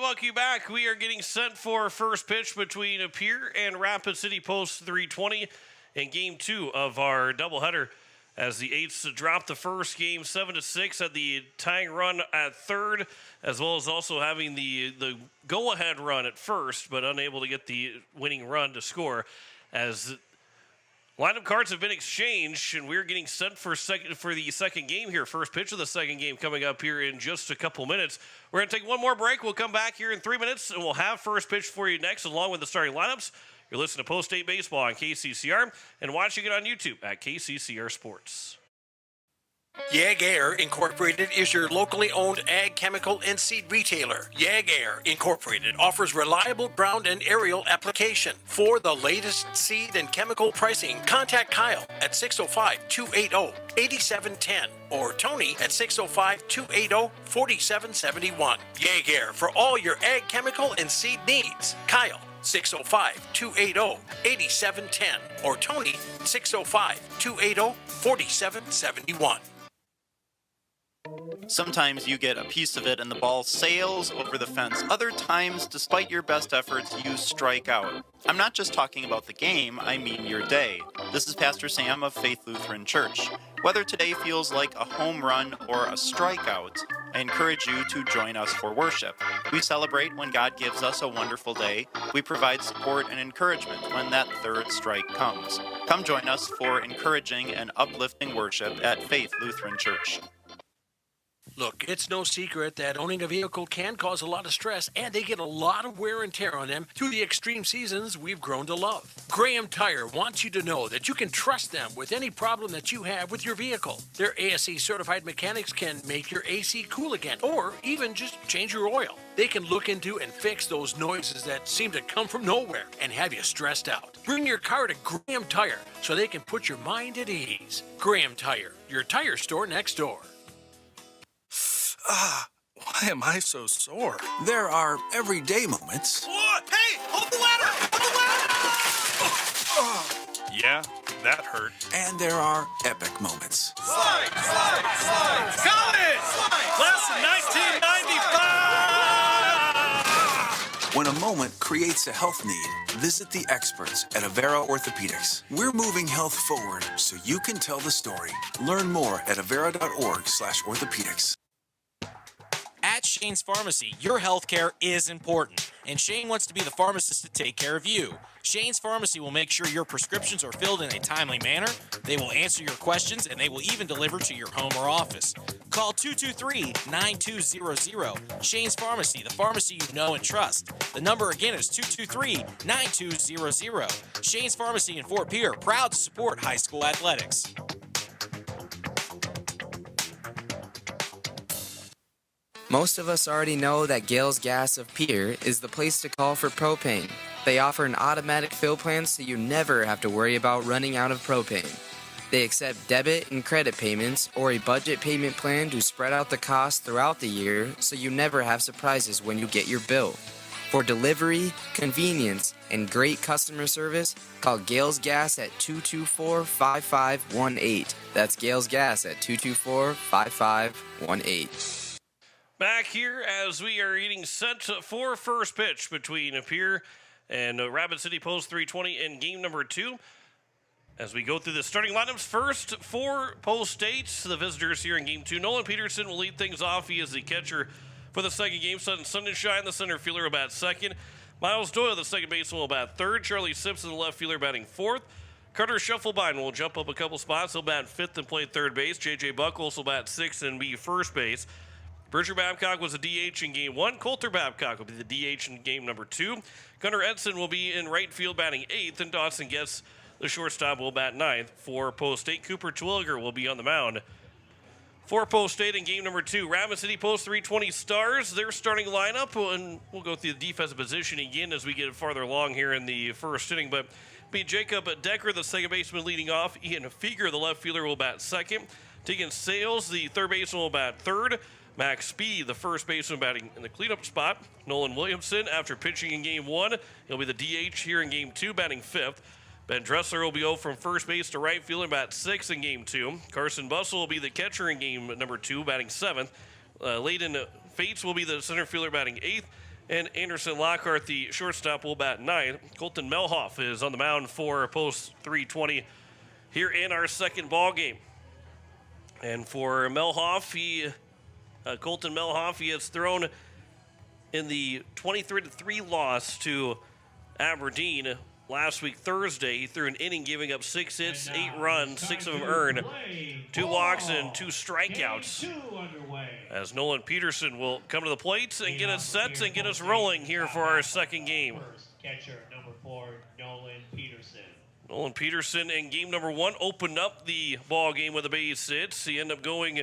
welcome you back. We are getting set for first pitch between Pierre and Rapid City Post 320 in Game 2 of our doubleheader as the Eights dropped the first game 7-6 at the tying run at third, as well as also having the go-ahead run at first, but unable to get the winning run to score. As lineup cards have been exchanged, and we're getting set for the second game here. First pitch of the second game coming up here in just a couple minutes. We're going to take one more break. We'll come back here in 3 minutes, and we'll have first pitch for you next, along with the starting lineups. You're listening to Post 8 Baseball on KCCR and watching it on YouTube at KCCR Sports. Yag Air Incorporated is your locally owned ag chemical and seed retailer. Yag Air Incorporated offers reliable ground and aerial application. For the latest seed and chemical pricing, contact Kyle at 605-280-8710 or Tony at 605-280-4771. Yag Air for all your ag chemical and seed needs. Kyle 605-280-8710 or Tony 605-280-4771. Sometimes you get a piece of it and the ball sails over the fence. Other times, despite your best efforts, you strike out. I'm not just talking about the game, I mean your day. This is Pastor Sam of Faith Lutheran Church. Whether today feels like a home run or a strikeout, I encourage you to join us for worship. We celebrate when God gives us a wonderful day. We provide support and encouragement when that third strike comes. Come join us for encouraging and uplifting worship at Faith Lutheran Church. Look, it's no secret that owning a vehicle can cause a lot of stress, and they get a lot of wear and tear on them through the extreme seasons we've grown to love. Graham Tire wants you to know that you can trust them with any problem that you have with your vehicle. Their ASE certified mechanics can make your AC cool again, or even just change your oil. They can look into and fix those noises that seem to come from nowhere and have you stressed out. Bring your car to Graham Tire so they can put your mind at ease. Graham Tire, your tire store next door. Why am I so sore? There are everyday moments. Whoa, hey, hold the ladder! Hold the ladder! Yeah, that hurt. And there are epic moments. Slide, slide, slide! Got it! Class of 1995! When a moment creates a health need, visit the experts at Avera Orthopedics. We're moving health forward so you can tell the story. Learn more at avera.org/orthopedics. At Shane's Pharmacy, your health care is important, and Shane wants to be the pharmacist to take care of you. Shane's Pharmacy will make sure your prescriptions are filled in a timely manner, they will answer your questions, and they will even deliver to your home or office. Call 223-9200. Shane's Pharmacy, the pharmacy you know and trust. The number again is 223-9200. Shane's Pharmacy in Fort Pierre, proud to support high school athletics. Most of us already know that Gales Gas of Pierre is the place to call for propane. They offer an automatic fill plan so you never have to worry about running out of propane. They accept debit and credit payments or a budget payment plan to spread out the cost throughout the year so you never have surprises when you get your bill. For delivery, convenience, and great customer service, call Gales Gas at 224-5518. That's Gales Gas at 224-5518. Back here as we are getting set for first pitch between Pierre and Rapid City Post 320 in game number 2. As we go through the starting lineups, first for Post State, the visitors here in game 2. Nolan Peterson will lead things off. He is the catcher for the second game. Sutton Sunshine, the center fielder, will bat second. Miles Doyle, the second baseman, will bat third. Charlie Simpson, the left fielder, batting fourth. Carter Shufflebine will jump up a couple spots. He'll bat fifth and play third base. J.J. Buckles will bat sixth and be first base. Bridger Babcock was a DH in game 1. Coulter Babcock will be the DH in game number 2. Gunnar Edson will be in right field batting 8th, and Dawson Getz, the shortstop, will bat 9th. For Post State, Cooper Twilliger will be on the mound. For Post State in game number 2, Rapid City Post 320 Stars, their starting lineup, and we'll go through the defensive position again as we get farther along here in the first inning, but be Jacob Decker, the second baseman, leading off. Ian Feger, the left fielder, will bat second. Tegan Sales, the third baseman, will bat third. Max Speed, the first baseman, batting in the cleanup spot. Nolan Williamson, after pitching in game 1, he'll be the DH here in game 2, batting fifth. Ben Dressler will go from first base to right field and bat sixth in game 2. Carson Bussell will be the catcher in game number 2, batting seventh. Layden Fates will be the center fielder, batting eighth. And Anderson Lockhart, the shortstop, will bat 9th. Colton Melhoff is on the mound for post 320 here in our second ball game. And for Melhoff, Colton Melhoff, he has thrown in the 23-3 loss to Aberdeen last week Thursday. He threw an inning, giving up 6 hits, 8 runs, 6 of them earned, 2 walks, and 2 strikeouts. As Nolan Peterson will come to the plate and get us set and get us rolling here for our second game. Catcher number 4, Nolan Peterson. Nolan Peterson in game number 1 opened up the ball game with a base hit. He ended up going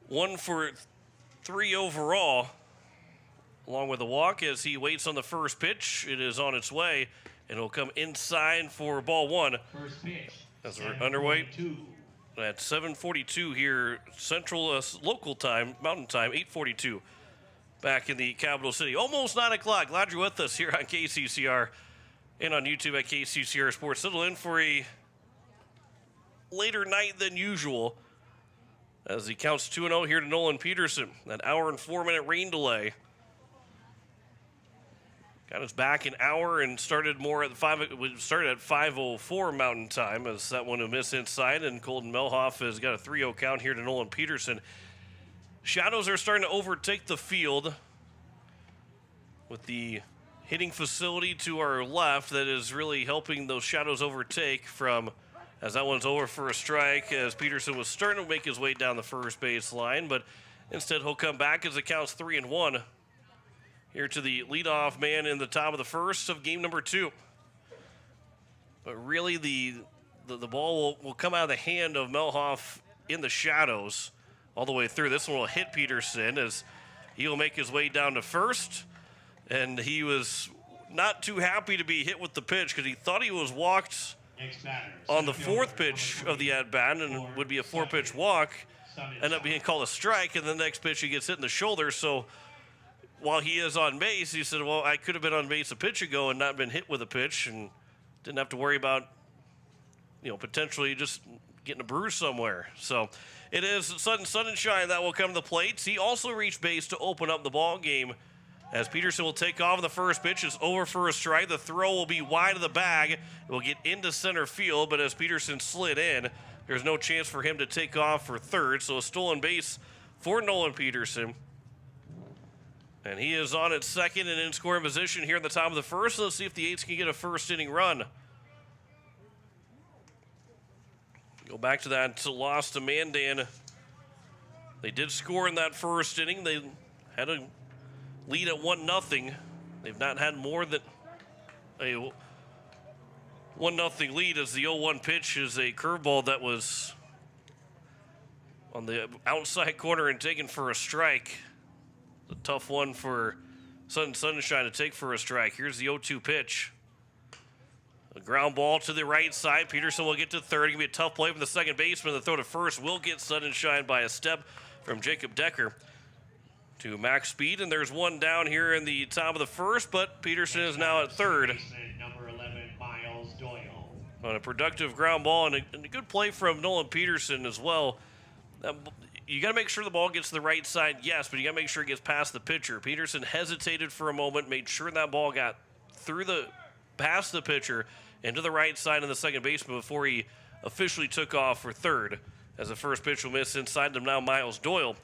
1 for 3 overall, along with a walk as he waits on the first pitch. It is on its way, and it'll come inside for ball 1. First pitch. As we're underway at 7:42 here, Central local time, Mountain Time, 8:42, back in the capital city. Almost 9 o'clock. Glad you're with us here on KCCR and on YouTube at KCCR Sports. Settle in for a later night than usual as he counts 2-0 here to Nolan Peterson. That hour and 4-minute rain delay got us back an hour and started more at 5:04 Mountain Time as that one will miss inside, and Colton Melhoff has got a 3-0 count here to Nolan Peterson. Shadows are starting to overtake the field with the hitting facility to our left that is really helping those shadows overtake from, as that one's over for a strike, as Peterson was starting to make his way down the first base line, but instead he'll come back as it counts 3-1. Here to the leadoff man in the top of the first of game number 2. But really the ball will come out of the hand of Melhoff in the shadows all the way through. This one will hit Peterson as he will make his way down to first. And he was not too happy to be hit with the pitch because he thought he was walked on the 4th pitch of the at-bat and would be a 4-pitch walk. Ended up being called a strike, and the next pitch he gets hit in the shoulder. So while he is on base, he said, well, I could have been on base a pitch ago and not been hit with a pitch and didn't have to worry about, potentially just getting a bruise somewhere. So it is sudden sun and shine that will come to the plate. He also reached base to open up the ball game as Peterson will take off on the first pitch. It's over for a strike. The throw will be wide of the bag. It will get into center field, but as Peterson slid in, there's no chance for him to take off for third. So a stolen base for Nolan Peterson. And he is on at second and in scoring position here in the top of the first. Let's see if the Eights can get a first inning run. Go back to that loss to Mandan. They did score in that first inning. They had a lead at 1-0. They've not had more than a 1-0 lead as the 0-1 pitch is a curveball that was on the outside corner and taken for a strike. A tough one for Sunshine to take for a strike. Here's the 0-2 pitch. A ground ball to the right side. Peterson will get to third. It's going to be a tough play from the second baseman. The throw to first will get Sunshine by a step from Jacob Decker to max speed. And there's one down here in the top of the first, but Peterson is now at third. Number 11, Miles Doyle. On a productive ground ball and a good play from Nolan Peterson as well. You got to make sure the ball gets to the right side, yes, but you got to make sure it gets past the pitcher. Peterson hesitated for a moment, made sure that ball got past the pitcher into the right side of the second baseman before he officially took off for third. As the first pitch will miss inside him, now Miles Doyle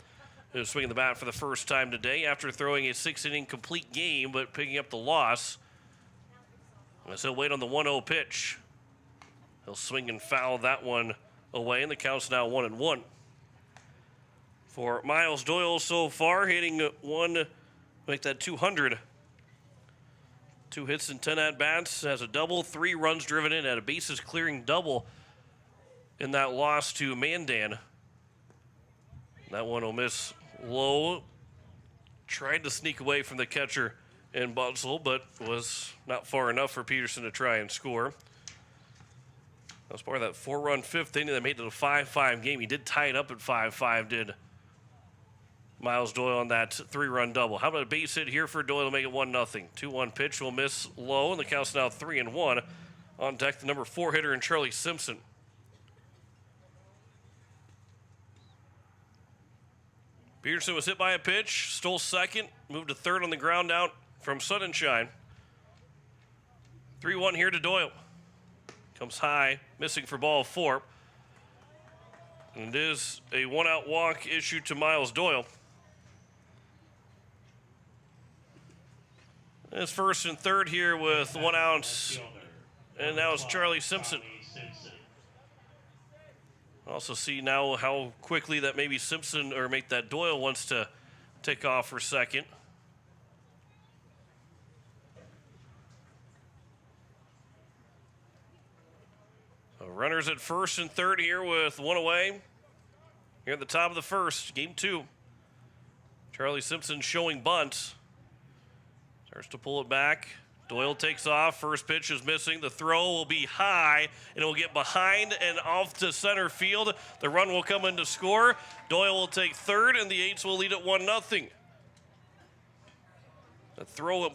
is swinging the bat for the first time today after throwing a 6-inning complete game, but picking up the loss. As he'll wait on the 1-0 pitch. He'll swing and foul that one away, and the count's now 1-1. For Miles Doyle so far, hitting make that 200. 2 hits and 10 at-bats, has a double, 3 runs driven in, had a bases-clearing double in that loss to Mandan. That one will miss low. Tried to sneak away from the catcher in Butzel, but was not far enough for Peterson to try and score. That was part of that 4-run 5th inning that made it a 5-5 game. He did tie it up at 5-5, did Miles Doyle on that 3-run double. How about a base hit here for Doyle to make it 1-0? 2-1 pitch will miss low, and the count's now 3-1. On deck, the number 4 hitter in Charlie Simpson. Peterson was hit by a pitch, stole second, moved to third on the ground out from Sunshine. 3-1 here to Doyle. Comes high, missing for ball 4. And it is a 1-out walk issued to Miles Doyle. It's first and third here with 1 out. And now it's Charlie Simpson. Also see now how quickly that maybe Simpson or make that Doyle wants to take off for second. So runners at first and third here with 1 away. Here at the top of the first, game 2. Charlie Simpson showing bunt. Starts to pull it back. Doyle takes off. First pitch is missing. The throw will be high, and it will get behind and off to center field. The run will come in to score. Doyle will take third, and the Eights will lead at 1-0. The throw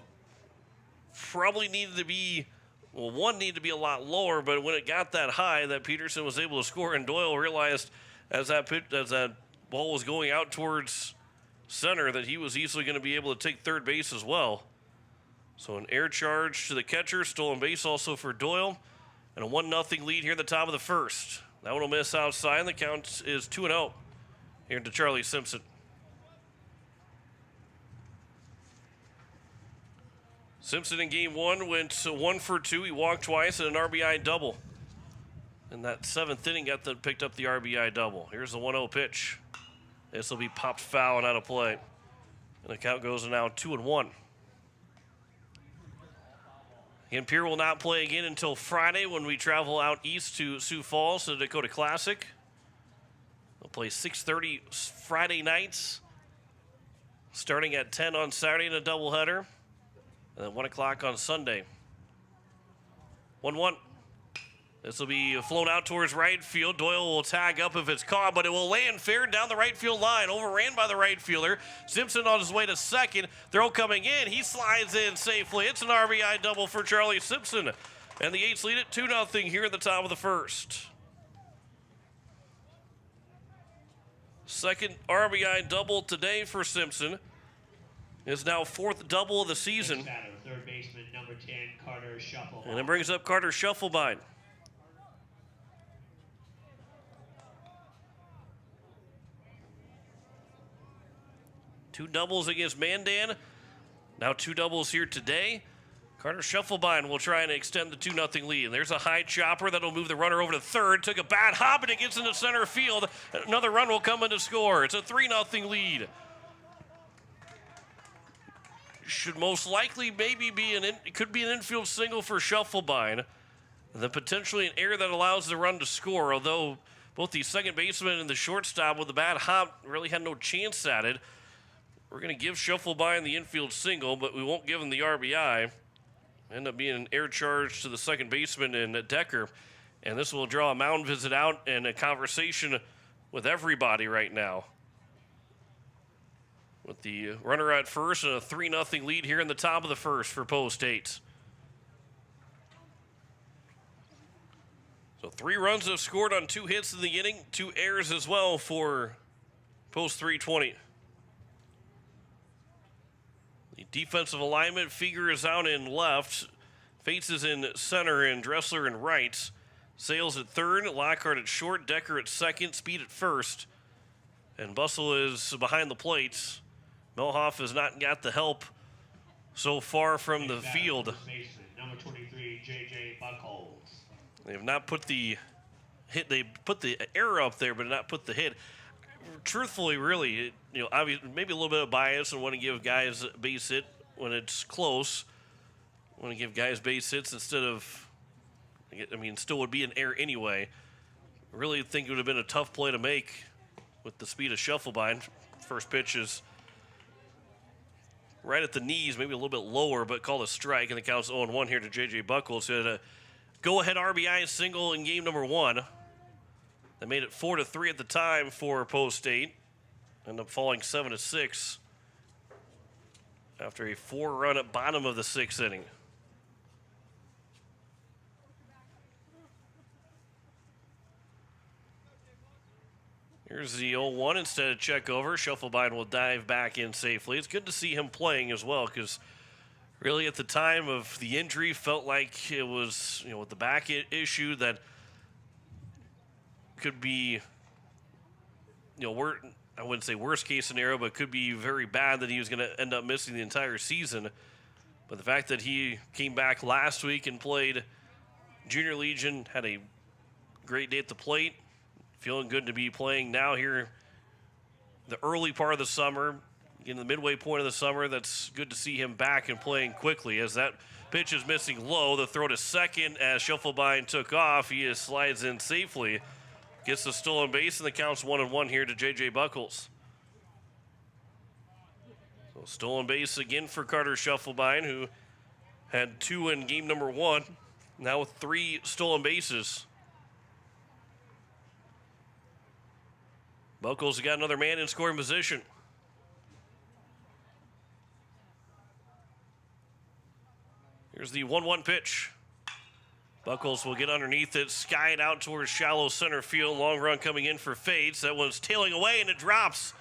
probably needed to be, well, one needed to be a lot lower, but when it got that high, that Peterson was able to score, and Doyle realized as that ball was going out towards center that he was easily going to be able to take third base as well. So an air charge to the catcher, stolen base also for Doyle, and a 1-0 lead here at the top of the first. That one will miss outside, and the count is 2-0 here to Charlie Simpson. Simpson in game 1 went 1 for 2. He walked twice and an RBI double. In that 7th inning, picked up the RBI double. Here's the 1-0 pitch. This will be popped foul and out of play. And the count goes to now 2-1. And Pierre will not play again until Friday when we travel out east to Sioux Falls to the Dakota Classic. They'll play 6:30 Friday nights, starting at 10 on Saturday in a doubleheader, and then 1 o'clock on Sunday. 1-1. This will be flown out towards right field. Doyle will tag up if it's caught, but it will land fair down the right field line. Overran by the right fielder. Simpson on his way to second. Throw coming in. He slides in safely. It's an RBI double for Charlie Simpson. And the Eights lead it 2-0 here at the top of the first. Second RBI double today for Simpson. His now 4th double of the season. Next batter, third baseman, number 10, Carter Shufflebine. And it brings up Carter Shufflebine. Two doubles against Mandan. Now 2 doubles here today. Carter Shufflebine will try and extend the 2-0 lead. And there's a high chopper that'll move the runner over to third. Took a bad hop and it gets into center field. Another run will come in to score. It's a 3-0 lead. Should most likely maybe be it could be an infield single for Shufflebine. And then potentially an error that allows the run to score. Although both the second baseman and the shortstop with the bad hop really had no chance at it. We're going to give Shufflebine the infield single, but we won't give him the RBI. End up being an air charge to the second baseman and Decker. And this will draw a mound visit out and a conversation with everybody right now. With the runner at first and a 3-0 lead here in the top of the first for Post 8. So 3 runs have scored on 2 hits in the inning, 2 errors as well for Post 320. The defensive alignment figures out in left. Fates is in center and Dressler in right. Sales at third, Lockhart at short, Decker at second, Speed at first. And Bustle is behind the plate. Melhoff has not got the help so far from the field. First baseman, number 23, J.J. Buckholz. They have not put the hit. They put the error up there, but not put the hit. Truthfully, really, obviously, maybe a little bit of bias and want to give guys a base hit when it's close. Want to give guys base hits instead of, still would be an error anyway. I really think it would have been a tough play to make with the speed of Shufflebine. First pitch is right at the knees, maybe a little bit lower, but called a strike, and the count's 0-1 here to J.J. Buckholz. So a go-ahead RBI single in game number 1. They made it 4-3 at the time for Post 8. Ended up falling 7-6 after a 4-run at bottom of the 6th inning. Here's the 0-1 instead of check over. Shufflebind will dive back in safely. It's good to see him playing as well because really at the time of the injury felt like it was, with the back issue that could be, I wouldn't say worst case scenario, but could be very bad that he was going to end up missing the entire season. But the fact that he came back last week and played Junior Legion, had a great day at the plate, feeling good to be playing now here the early part of the summer, in the midway point of the summer. That's good to see him back and playing quickly as that pitch is missing low. The throw to second as Shufflebind took off. He slides in safely, gets the stolen base, and the count's 1-1 here to J.J. Buckles. So stolen base again for Carter Shufflebind, who had 2 in game number 1, now with 3 stolen bases. Buckles got another man in scoring position. Here's the 1-1 pitch. Buckles will get underneath it, sky it out towards shallow center field. Long run coming in for Fates. That one's tailing away, and it drops.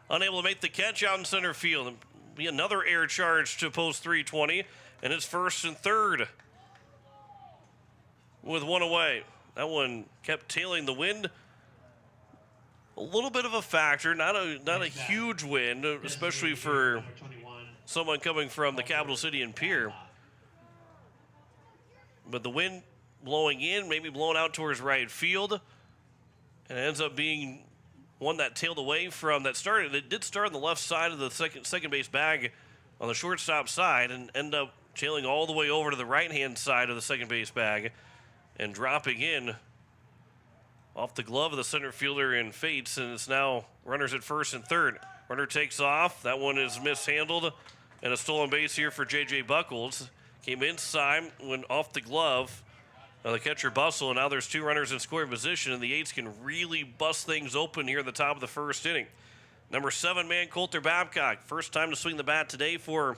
Unable to make the catch out in center field. And be another air charge to post 320, and it's first and third with 1 away. That one kept tailing the wind. A little bit of a factor, not a huge wind, especially for someone coming from the capital city in Pierre. But the wind blowing in, maybe blowing out towards right field, and it ends up being one that tailed away from that started. It did start on the left side of the second base bag on the shortstop side and end up tailing all the way over to the right-hand side of the second base bag and dropping in off the glove of the center fielder in Fates, and it's now runners at first and third. Runner takes off. That one is mishandled, and a stolen base here for J.J. Buckles. Came inside, went off the glove. Now the catcher bustle, and now there's 2 runners in scoring position, and the Eights can really bust things open here at the top of the first inning. Number 7 man, Coulter Babcock. First time to swing the bat today for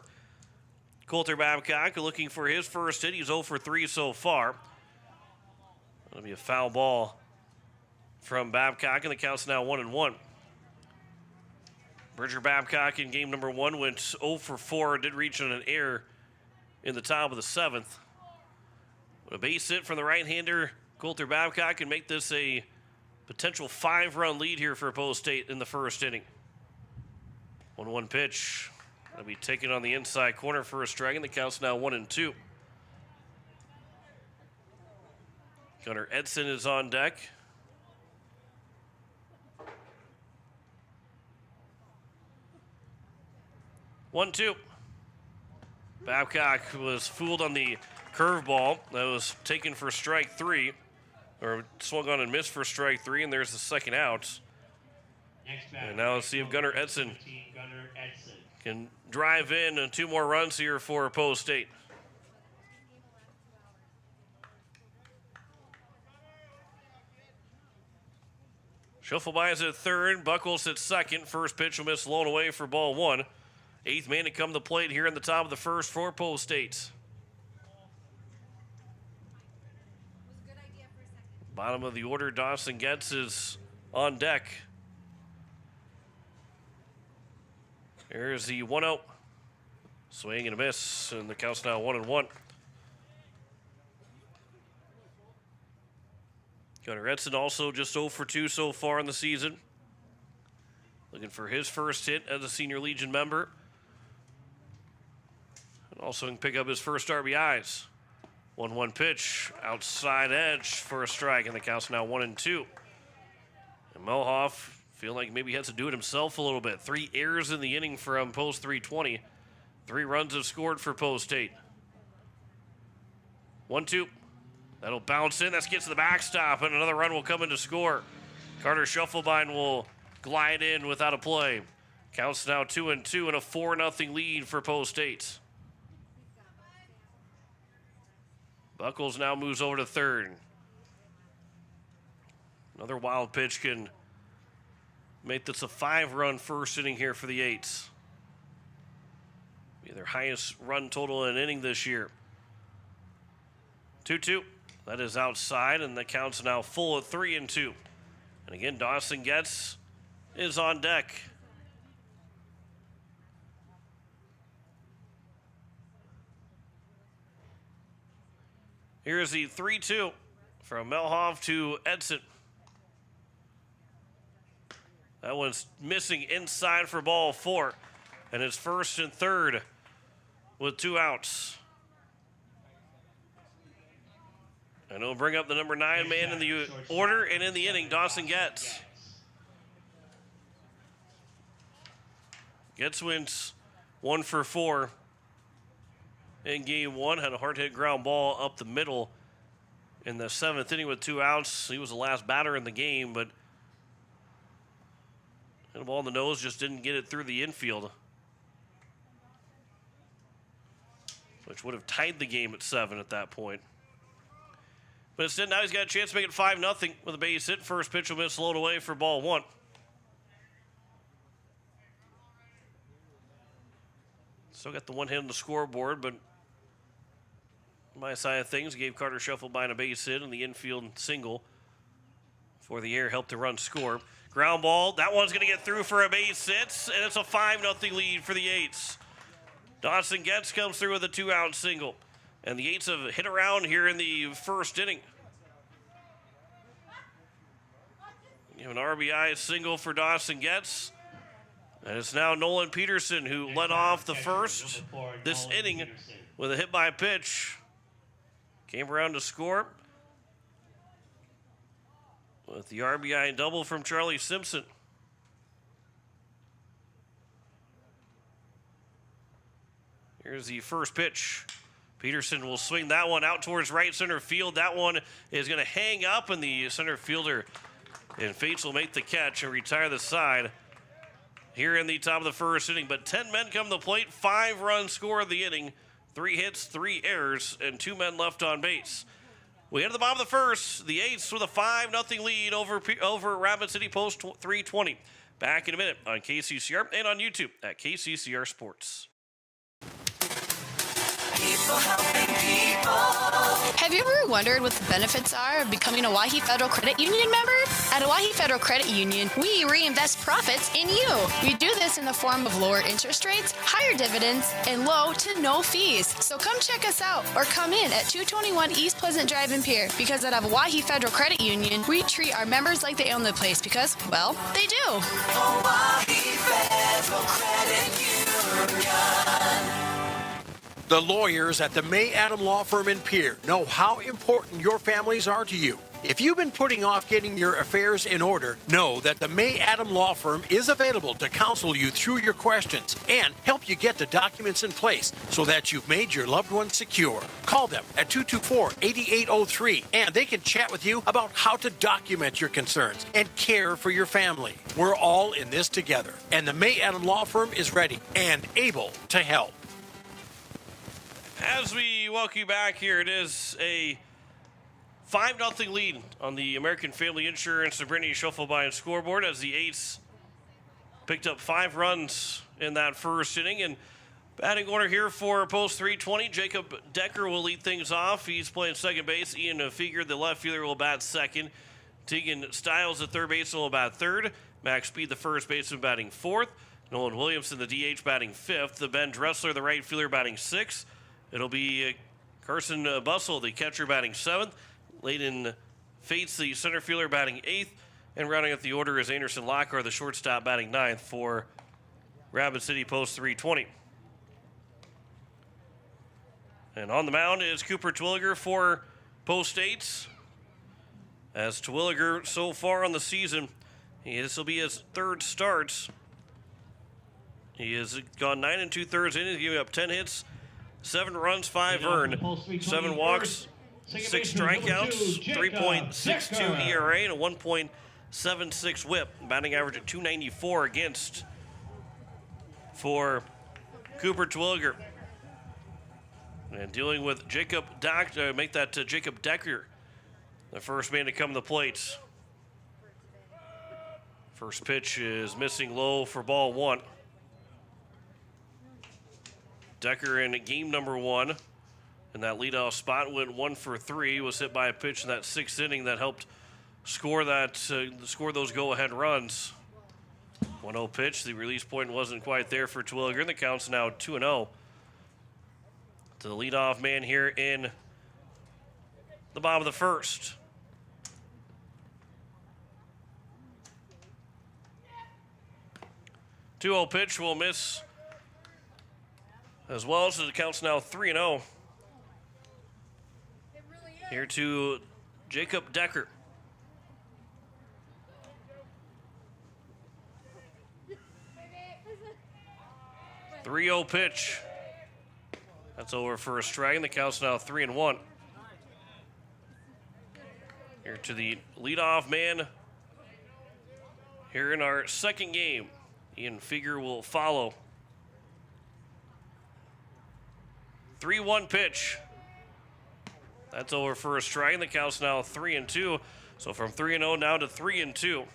Coulter Babcock, looking for his first hit. He's 0 for 3 so far. That'll be a foul ball from Babcock, and the count's now 1-1. Bridger Babcock in game number 1 went 0 for 4, did reach on an error in the top of the 7th. But a base hit from the right-hander, Coulter Babcock, can make this a potential 5-run lead here for Post State in the first inning. 1-1 pitch. That'll be taken on the inside corner for a strike, and the count's now 1-2. Gunnar Edson is on deck. One-two. Babcock was fooled on the curveball. That was taken for strike 3, or swung on and missed for strike 3, and there's the second out. And now let's see if Gunnar Edson can drive in 2 more runs here for Post State. Shuffleby's at third, Buckles at second. First pitch will miss, blown away for ball 1. 8th man to come to the plate here in the top of the first for Post State. Bottom of the order, Dawson Getz is on deck. Here's the 1-0. Swing and a miss, and the count's now 1-1. Gunnar Edson also just 0 for 2 so far in the season. Looking for his first hit as a Senior Legion member. And also can pick up his first RBIs. 1-1 pitch, outside edge for a strike, and the count's now 1-2. And Melhoff feeling like maybe he has to do it himself a little bit. 3 errors in the inning from Post 320. 3 runs have scored for Post State. 1-2. That'll bounce in. That gets to the backstop, and another run will come in to score. Carter Shufflebind will glide in without a play. Counts now 2-2 and a 4-0 lead for Post State. Buckles now moves over to third. Another wild pitch can make this a 5-run first inning here for the Eights. Be their highest run total in an inning this year. 2-2. That is outside, and the count's now full at 3-2. And again, Dawson Getz is on deck. Here's the 3-2 from Melhoff to Edson. That one's missing inside for ball 4. And it's first and third with 2 outs. And he'll bring up the number 9 man in the order and in the inning, Dawson Getz. Getz wins 1 for 4 in game 1. Had a hard hit ground ball up the middle in the 7th inning with 2 outs. He was the last batter in the game, but hit a ball in the nose, just didn't get it through the infield, which would have tied the game at 7 at that point. But instead, now he's got a chance to make it 5-0 with a base hit. First pitch will miss load away for ball 1. Still got the one hit on the scoreboard, but my side of things gave Carter Shuffle by a base hit and the infield single for the air helped the run score. Ground ball, that one's going to get through for a base hit, and it's a 5-0 lead for the Eights. Dawson Getz comes through with a 2-out single. And the Eights have hit around here in the first inning. You have an RBI single for Dawson Getz. And it's now Nolan Peterson who led off the first this inning with a hit by pitch. Came around to score with the RBI double from Charlie Simpson. Here's the first pitch. Peterson will swing that one out towards right center field. That one is going to hang up, and the center fielder and Fates will make the catch and retire the side here in the top of the first inning. But 10 men come to the plate, 5-run score of the inning, 3 hits, 3 errors, and 2 men left on base. We head to the bottom of the first. The Eights with a 5-0 lead over Rapid City Post 320. Back in a minute on KCCR and on YouTube at KCCR Sports. People helping people. Have you ever wondered what the benefits are of becoming a Owyhee Federal Credit Union member? At Owyhee Federal Credit Union, we reinvest profits in you. We do this in the form of lower interest rates, higher dividends, and low to no fees. So come check us out or come in at 221 East Pleasant Drive in Pierre, because at Owyhee Federal Credit Union, we treat our members like they own the place because, well, they do. Owyhee Federal Credit Union. The lawyers at the May Adam Law Firm in Pierre know how important your families are to you. If you've been putting off getting your affairs in order, know that the May Adam Law Firm is available to counsel you through your questions and help you get the documents in place so that you've made your loved ones secure. Call them at 224-8803 and they can chat with you about how to document your concerns and care for your family. We're all in this together, and the May Adam Law Firm is ready and able to help. As we welcome you back here, it is a 5-0 lead on the American Family Insurance and Brittany Shufflebein scoreboard as the Eights picked up 5 runs in that first inning. And batting order here for Post 320, Jacob Decker will lead things off. He's playing second base. Ian Figure, the left fielder, will bat second. Tegan Stiles, the third baseman, will bat third. Max Speed, the first baseman, batting fourth. Nolan Williamson, the DH, batting fifth. The Ben Dressler, the right fielder, batting sixth. It'll be Carson Bussell, the catcher, batting seventh. Layden Fates, the center fielder, batting eighth. And rounding out the order is Anderson Lockhart, the shortstop, batting ninth for Rapid City Post 320. And on the mound is Cooper Twilliger for Post 8. As Twilliger, so far on the season, this will be his third start. He has gone 9 2/3 innings, giving up 10 hits, 7 runs, 5 earned, 7 walks, 6 strikeouts, 3.62 ERA, and a 1.76 whip. Batting average at .294 against for Cooper Twilliger. And dealing with Jacob Decker, Jacob Decker, the first man to come to the plate. First pitch is missing low for ball 1. Decker in game number 1, and that leadoff spot went 1 for 3. Was hit by a pitch in that 6th inning that helped score those go-ahead runs. 1-0 pitch. The release point wasn't quite there for Terwilliger, and the count's now 2-0. To the leadoff man here in the bottom of the first. Two-0 pitch will miss as well, so the count's now 3-0. Here to Jacob Decker. 3-0 pitch. That's over for a strike, and the count's now 3-1. Here to the leadoff man here in our second game. Ian Figure will follow. 3-1 pitch. That's over for a strike, and the count's now 3-2. So from 3-0 now to 3-2.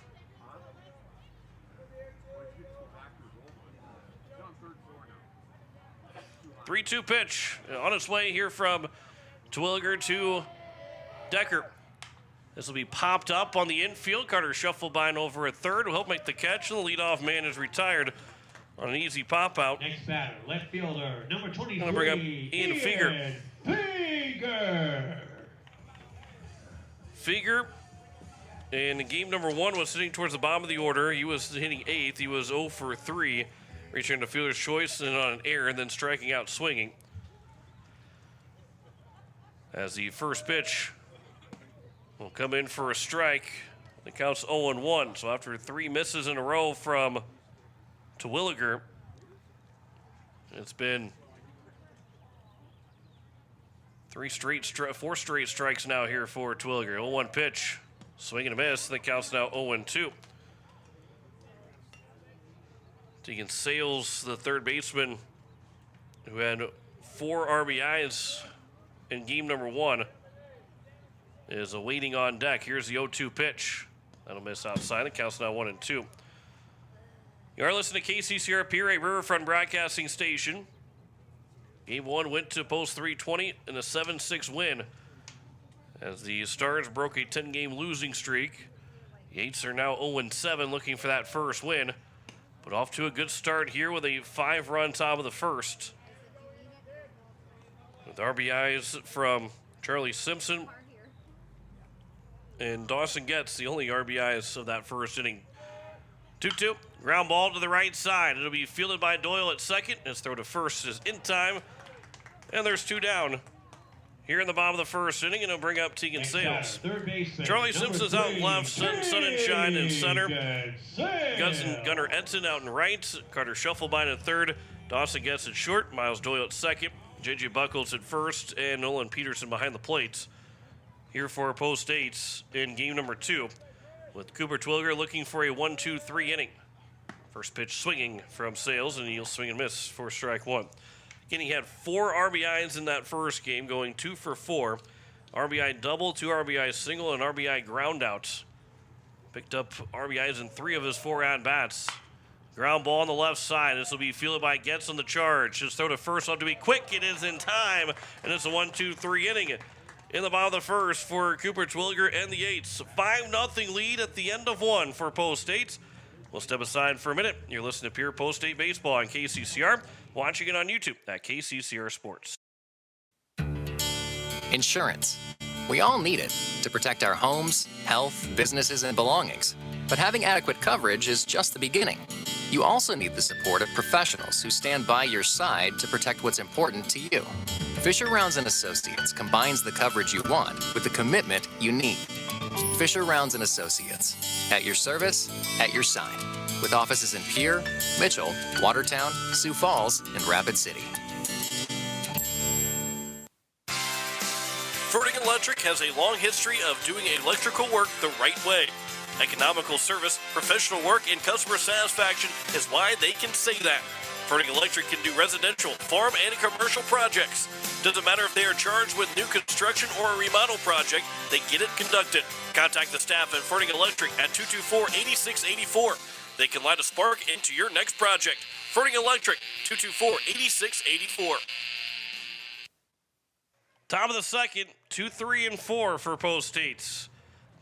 3-2 pitch on its way here from Terwilliger to Decker. This will be popped up on the infield. Carter Shufflebine over at third will help make the catch, and the leadoff man is retired on an easy pop out. Next batter, left fielder, number 23. Gonna bring up Ian Figure. Figure in game number 1 was sitting towards the bottom of the order. He was hitting 8th. He was 0 for 3. Reaching to fielder's choice and on an error, and then striking out swinging. As the first pitch will come in for a strike. The count's 0-1. So after 3 misses in a row from Terwilliger, it's been 4 straight strikes now here for Terwilliger. 0-1 pitch, swing and a miss. The count's now 0-2. Deacon Sales, the third baseman, who had 4 RBIs in game number 1, is awaiting on deck. Here's the 0-2 pitch. That'll miss outside. The count's now 1-2. You are listening to KCCR Pierre, a Riverfront Broadcasting Station. Game 1 went to post 320 in a 7-6 win as the Stars broke a 10-game losing streak. The Eights are now 0-7, looking for that first win. But off to a good start here with a 5-run top of the first. With RBIs from Charlie Simpson and Dawson Getz, the only RBIs of that first inning. 2-2, ground ball to the right side. It'll be fielded by Doyle at second. His throw to first is in time. And there's 2 down here in the bottom of the first inning, and it'll bring up Tegan Sales. Charlie Simpson's out in left, Sun and Shine in center. Gunnar Edson out in right. Carter Shufflebine at third. Dawson Getz at short. Miles Doyle at second. J.J. Buckles at first. And Nolan Peterson behind the plates. Here for post 8 in game number 2. With Cooper Terwilliger looking for a 1-2-3 inning. First pitch swinging from Sales, and he'll swing and miss for strike 1. Again, he had 4 RBIs in that first game, going 2 for 4. RBI double, 2 RBI single, and RBI ground out. Picked up RBIs in 3 of his 4 at-bats. Ground ball on the left side. This will be fielded by Getz on the charge. His throw to first ought to be quick. It is in time, and it's a 1-2-3 inning. In the bottom of the first for Cooper Terwilliger and the Eights. 5-0 lead at the end of 1 for Post 8. We'll step aside for a minute. You're listening to Pierre Post 8 Baseball on KCCR. Watching it on YouTube at KCCR Sports. Insurance. We all need it to protect our homes, health, businesses, and belongings. But having adequate coverage is just the beginning. You also need the support of professionals who stand by your side to protect what's important to you. Fisher Rounds & Associates combines the coverage you want with the commitment you need. Fisher Rounds & Associates. At your service, at your side. With offices in Pierre, Mitchell, Watertown, Sioux Falls, and Rapid City. Vertigan Electric has a long history of doing electrical work the right way. Economical service, professional work, and customer satisfaction is why they can say that. Vertigan Electric can do residential, farm, and commercial projects. Doesn't matter if they are charged with new construction or a remodel project, they get it conducted. Contact the staff at Vertigan Electric at 224-8684. They can light a spark into your next project. Vertigan Electric, 224-8684. Top of the second, 2-3-4 for Post 8.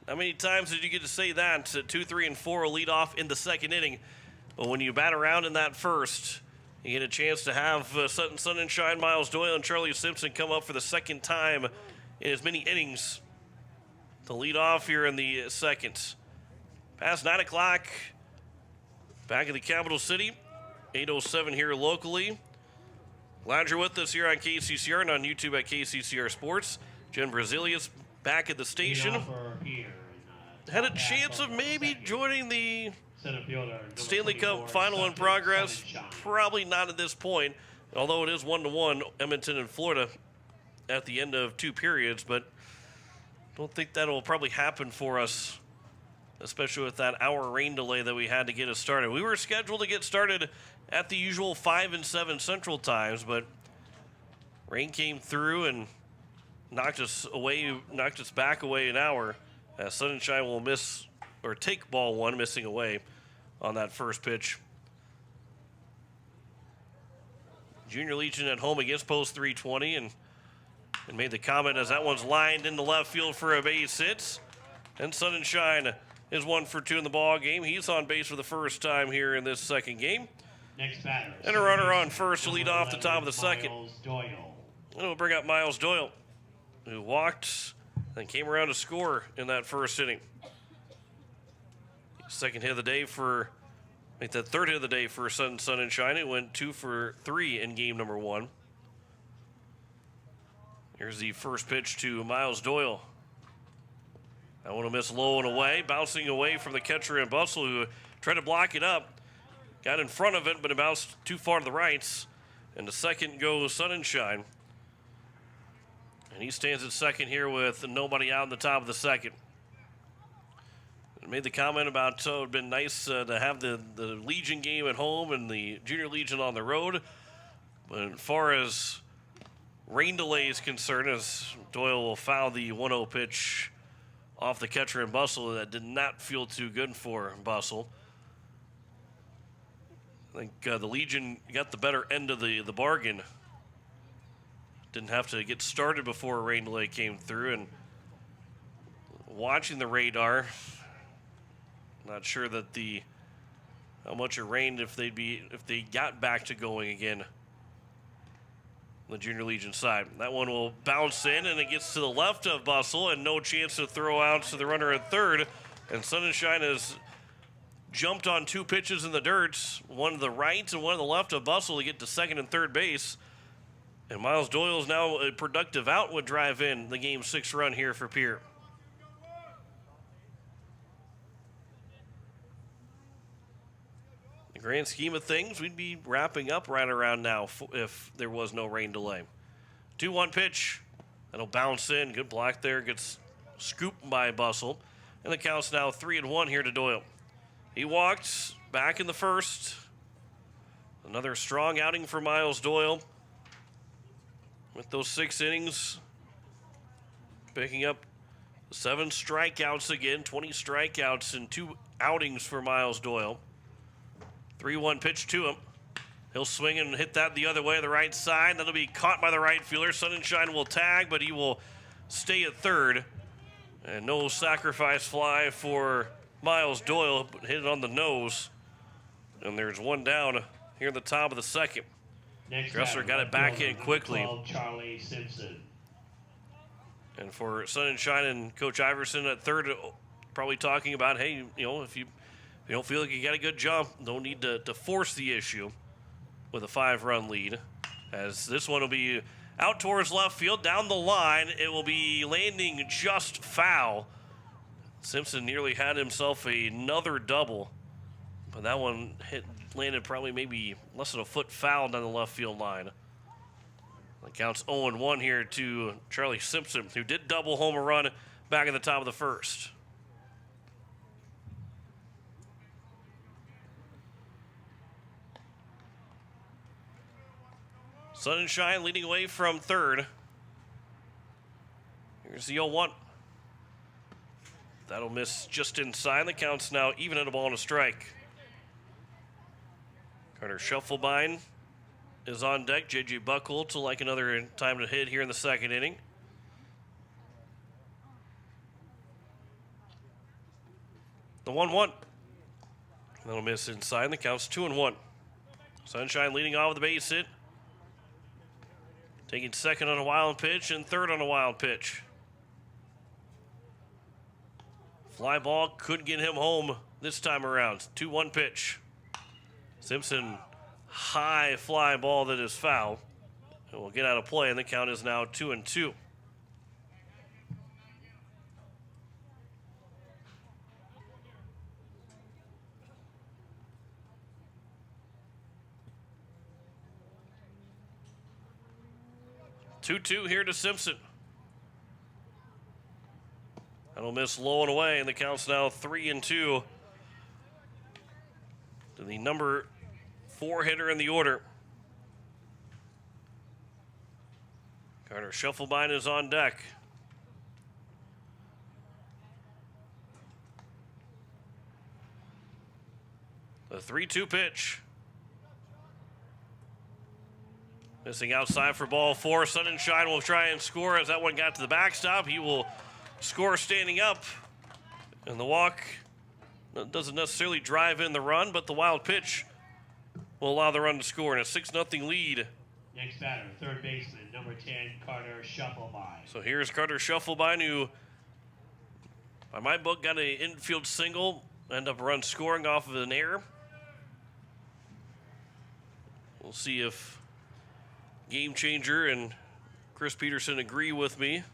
How many times did you get to say that? 2, 3, and 4 will lead off in the second inning. But when you bat around in that first, you get a chance to have Sutton Sun and Shine, Miles Doyle, and Charlie Simpson come up for the second time in as many innings to lead off here in the second. Past 9 o'clock, back in the capital city, 8:07 here locally. Glad you're with us here on KCCR and on YouTube at KCCR Sports. Jen Brazilius back at the station. Had a chance of maybe joining the Stanley Cup final in progress. Probably not at this point, although it is 1-1, Edmonton and Florida at the end of 2 periods, but don't think that'll probably happen for us, especially with that hour rain delay that we had to get us started. We were scheduled to get started at the usual 5 and 7 Central times, but rain came through and knocked us back away an hour. Sunshine will miss or take ball 1, missing away on that first pitch. Junior Legion at home against Post 320 and made the comment as that one's lined into left field for a base hit. And Sun and Shine is 1 for 2 in the ball game. He's on base for the first time here in this second game. Next batter. And a runner on first to lead off the top of the second. Doyle. And we'll bring up Miles Doyle, who walked and came around to score in that first inning. Second hit of the day for, the third hit of the day for Sun and Shine. It went 2 for 3 in game number 1. Here's the first pitch to Miles Doyle. That one will miss low and away, bouncing away from the catcher and Bustle, who tried to block it up. Got in front of it, but it bounced too far to the right. And the second goes Sun and Shine. And he stands at second here with nobody out in the top of the second. Made the comment about it would have been nice to have the Legion game at home and the Junior Legion on the road. But as far as rain delay is concerned, as Doyle will foul the 1-0 pitch off the catcher and Bustle, that did not feel too good for Bustle. I think the Legion got the better end of the bargain. Didn't have to get started before a rain delay came through. And watching the radar, not sure that how much it rained if they got back to going again. The Junior Legion side. That one will bounce in, and it gets to the left of Bustle, and no chance to throw out to the runner at third. And Sun and Shine has jumped on 2 pitches in the dirt, one to the right and one to the left of Bustle to get to second and third base. And Miles Doyle is now a productive out, would drive in the game 6 run here for Pierre. The grand scheme of things, we'd be wrapping up right around now if there was no rain delay. 2-1 pitch. That'll bounce in. Good block there. Gets scooped by Bustle. And the count's now 3-1 here to Doyle. He walked back in the first. Another strong outing for Miles Doyle. With those 6 innings, picking up 7 strikeouts again, 20 strikeouts in 2 outings for Miles Doyle. 3-1 pitch to him. He'll swing and hit that the other way, the right side. That'll be caught by the right fielder. Sun and Shine will tag, but he will stay at third. And no sacrifice fly for Miles Doyle, but hit it on the nose. And there's one down here at the top of the second. Dresser got it back in quickly. Charlie Simpson. And for Sun and Shine and Coach Iverson at third, probably talking about, hey, if you don't feel like you got a good jump, don't need to force the issue with a 5-run lead. As this one will be out towards left field, down the line. It will be landing just foul. Simpson nearly had himself another double, but that one landed probably maybe less than a foot foul down the left field line. It counts 0-1 here to Charlie Simpson, who did double home a run back at the top of the first. Sun and Shine leading away from third. Here's the 0-1. That'll miss just inside. The count's now even at a ball and a strike. Carter Shufflebine is on deck. J.J. Buckholz will like another time to hit here in the second inning. The 1-1. That'll miss inside. The count's 2-1. Sunshine leading off with the base hit. Taking second on a wild pitch and third on a wild pitch. Fly ball could get him home this time around. 2-1 pitch. Simpson, high fly ball that is foul. And will get out of play, and the count is now 2-2. Two here to Simpson. That'll miss low and away, and the count's now 3-2 to the number 4 hitter in the order. Carter Shufflebine is on deck. The 3-2 pitch. Missing outside for ball 4. Sunshine will try and score as that one got to the backstop. He will score standing up. And the walk doesn't necessarily drive in the run, but the wild pitch will allow the run to score in a 6-0 lead. Next batter, third baseman, number 10, Carter Shufflebine. So here's Carter Shufflebine, who, by my book, got an infield single, end up run scoring off of an error. We'll see if Game Changer and Chris Peterson agree with me.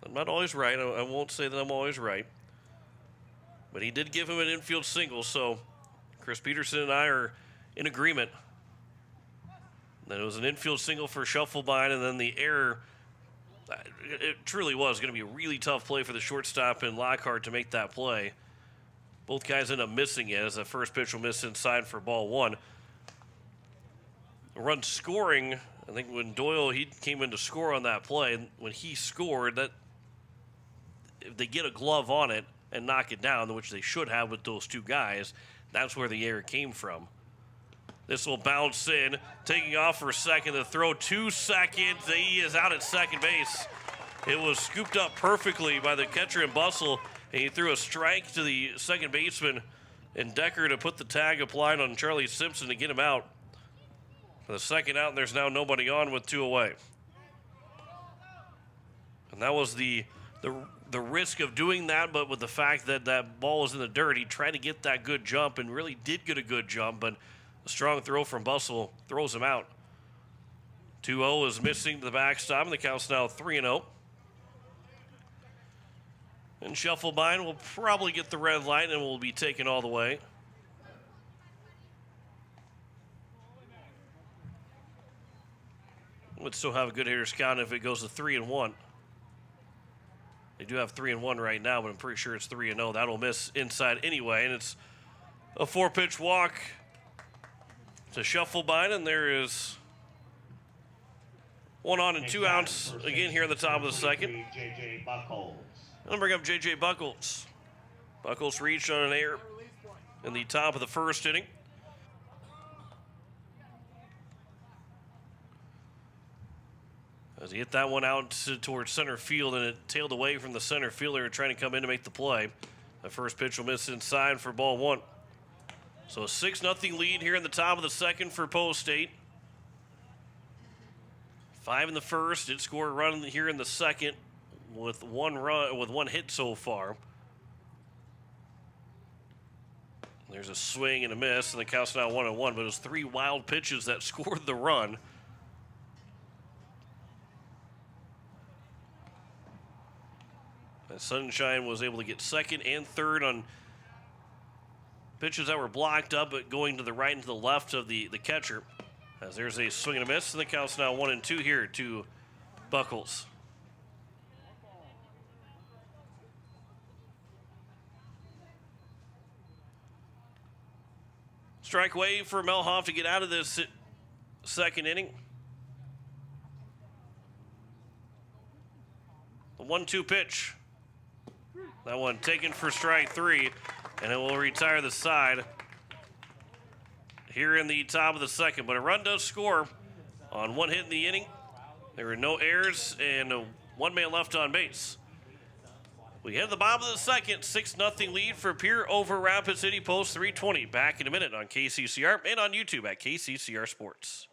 I'm not always right. I won't say that I'm always right. But he did give him an infield single, so Chris Peterson and I are in agreement. That it was an infield single for Shufflebine, and then the error, it truly was going to be a really tough play for the shortstop and Lockhart to make that play. Both guys end up missing it as the first pitch will miss inside for ball 1. A run scoring, I think when Doyle, he came in to score on that play, when he scored, that if they get a glove on it and knock it down, which they should have with those two guys, that's where the error came from. This will bounce in, taking off for a second. The throw 2 seconds. He is out at second base. It was scooped up perfectly by the catcher in Bustle, and he threw a strike to the second baseman and Decker to put the tag applied on Charlie Simpson to get him out. For the second out, and there's now nobody on with 2 away. And that was the risk of doing that, but with the fact that that ball was in the dirt, he tried to get that good jump and really did get a good jump, but a strong throw from Bustle throws him out. 2-0 is missing to the backstop, and the count's now 3-0. And Shufflebine will probably get the red light and will be taken all the way. Would still have a good hitter's count if it goes to 3-1. They do have 3-1 right now, but I'm pretty sure it's 3-0. That'll miss inside anyway, and it's a 4-pitch walk to Shufflebine, and there is 1 on and 2 outs again here in the top of the second. J.J. Buckles. I'm going to bring up J.J. Buckles. Buckles reached on an error in the top of the first inning. As he hit that one out towards center field, and it tailed away from the center fielder trying to come in to make the play. The first pitch will miss inside for ball 1. So a 6-0 lead here in the top of the second for Post State. 5 in the first. Did score a run here in the second with one hit so far. There's a swing and a miss, and the count's now 1-1, but it was 3 wild pitches that scored the run. Sunshine was able to get second and third on pitches that were blocked up, but going to the right and to the left of the catcher. As there's a swing and a miss, and the count's now 1-2 here to Buckles. Strike wave for Melhoff to get out of this second inning. The 1-2 pitch. That one taken for strike 3, and it will retire the side here in the top of the second. But a run does score on 1 hit in the inning. There were no errors and 1 man left on base. We head to the bottom of the second, 6-0 lead for Pierre over Rapid City Post 320. Back in a minute on KCCR and on YouTube at KCCR Sports.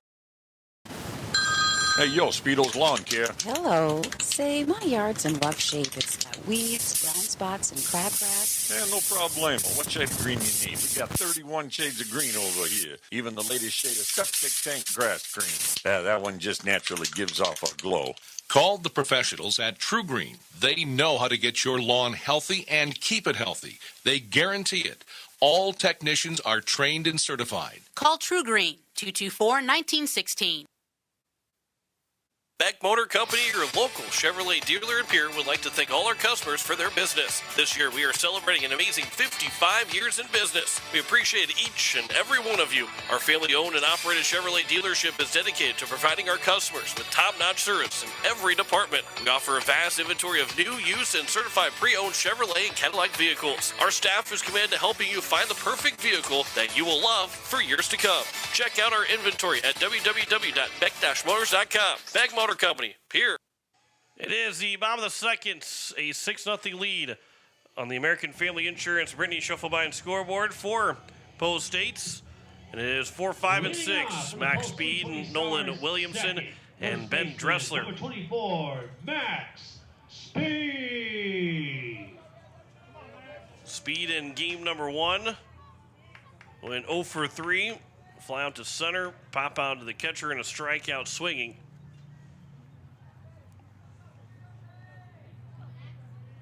Hey, yo, Speedo's Lawn Care. Hello. Say, my yard's in rough shape. It's got weeds, brown spots, and crabgrass. Yeah, no problemo. What shade of green you need? We got 31 shades of green over here. Even the latest shade of septic tank grass green. That one just naturally gives off a glow. Call the professionals at True Green. They know how to get your lawn healthy and keep it healthy. They guarantee it. All technicians are trained and certified. Call True Green, 224-1916. Beck Motor Company, your local Chevrolet dealer in Pierre, would like to thank all our customers for their business. This year, we are celebrating an amazing 55 years in business. We appreciate each and every one of you. Our family-owned and operated Chevrolet dealership is dedicated to providing our customers with top-notch service in every department. We offer a vast inventory of new, used, and certified pre-owned Chevrolet and Cadillac vehicles. Our staff is committed to helping you find the perfect vehicle that you will love for years to come. Check out our inventory at www.beck-motors.com. Beck Motor Company, Pierre. It is the bottom of the second, a 6-0 lead on the American Family Insurance Brittany Schuffelbein scoreboard for Post States. And it is 4, 5, and 6. Max Speed, and Nolan Williamson, and Ben Dressler. Number 24, Max Speed. Speed in game number 1. Went 0 for 3. Fly out to center, pop out to the catcher, and a strikeout swinging.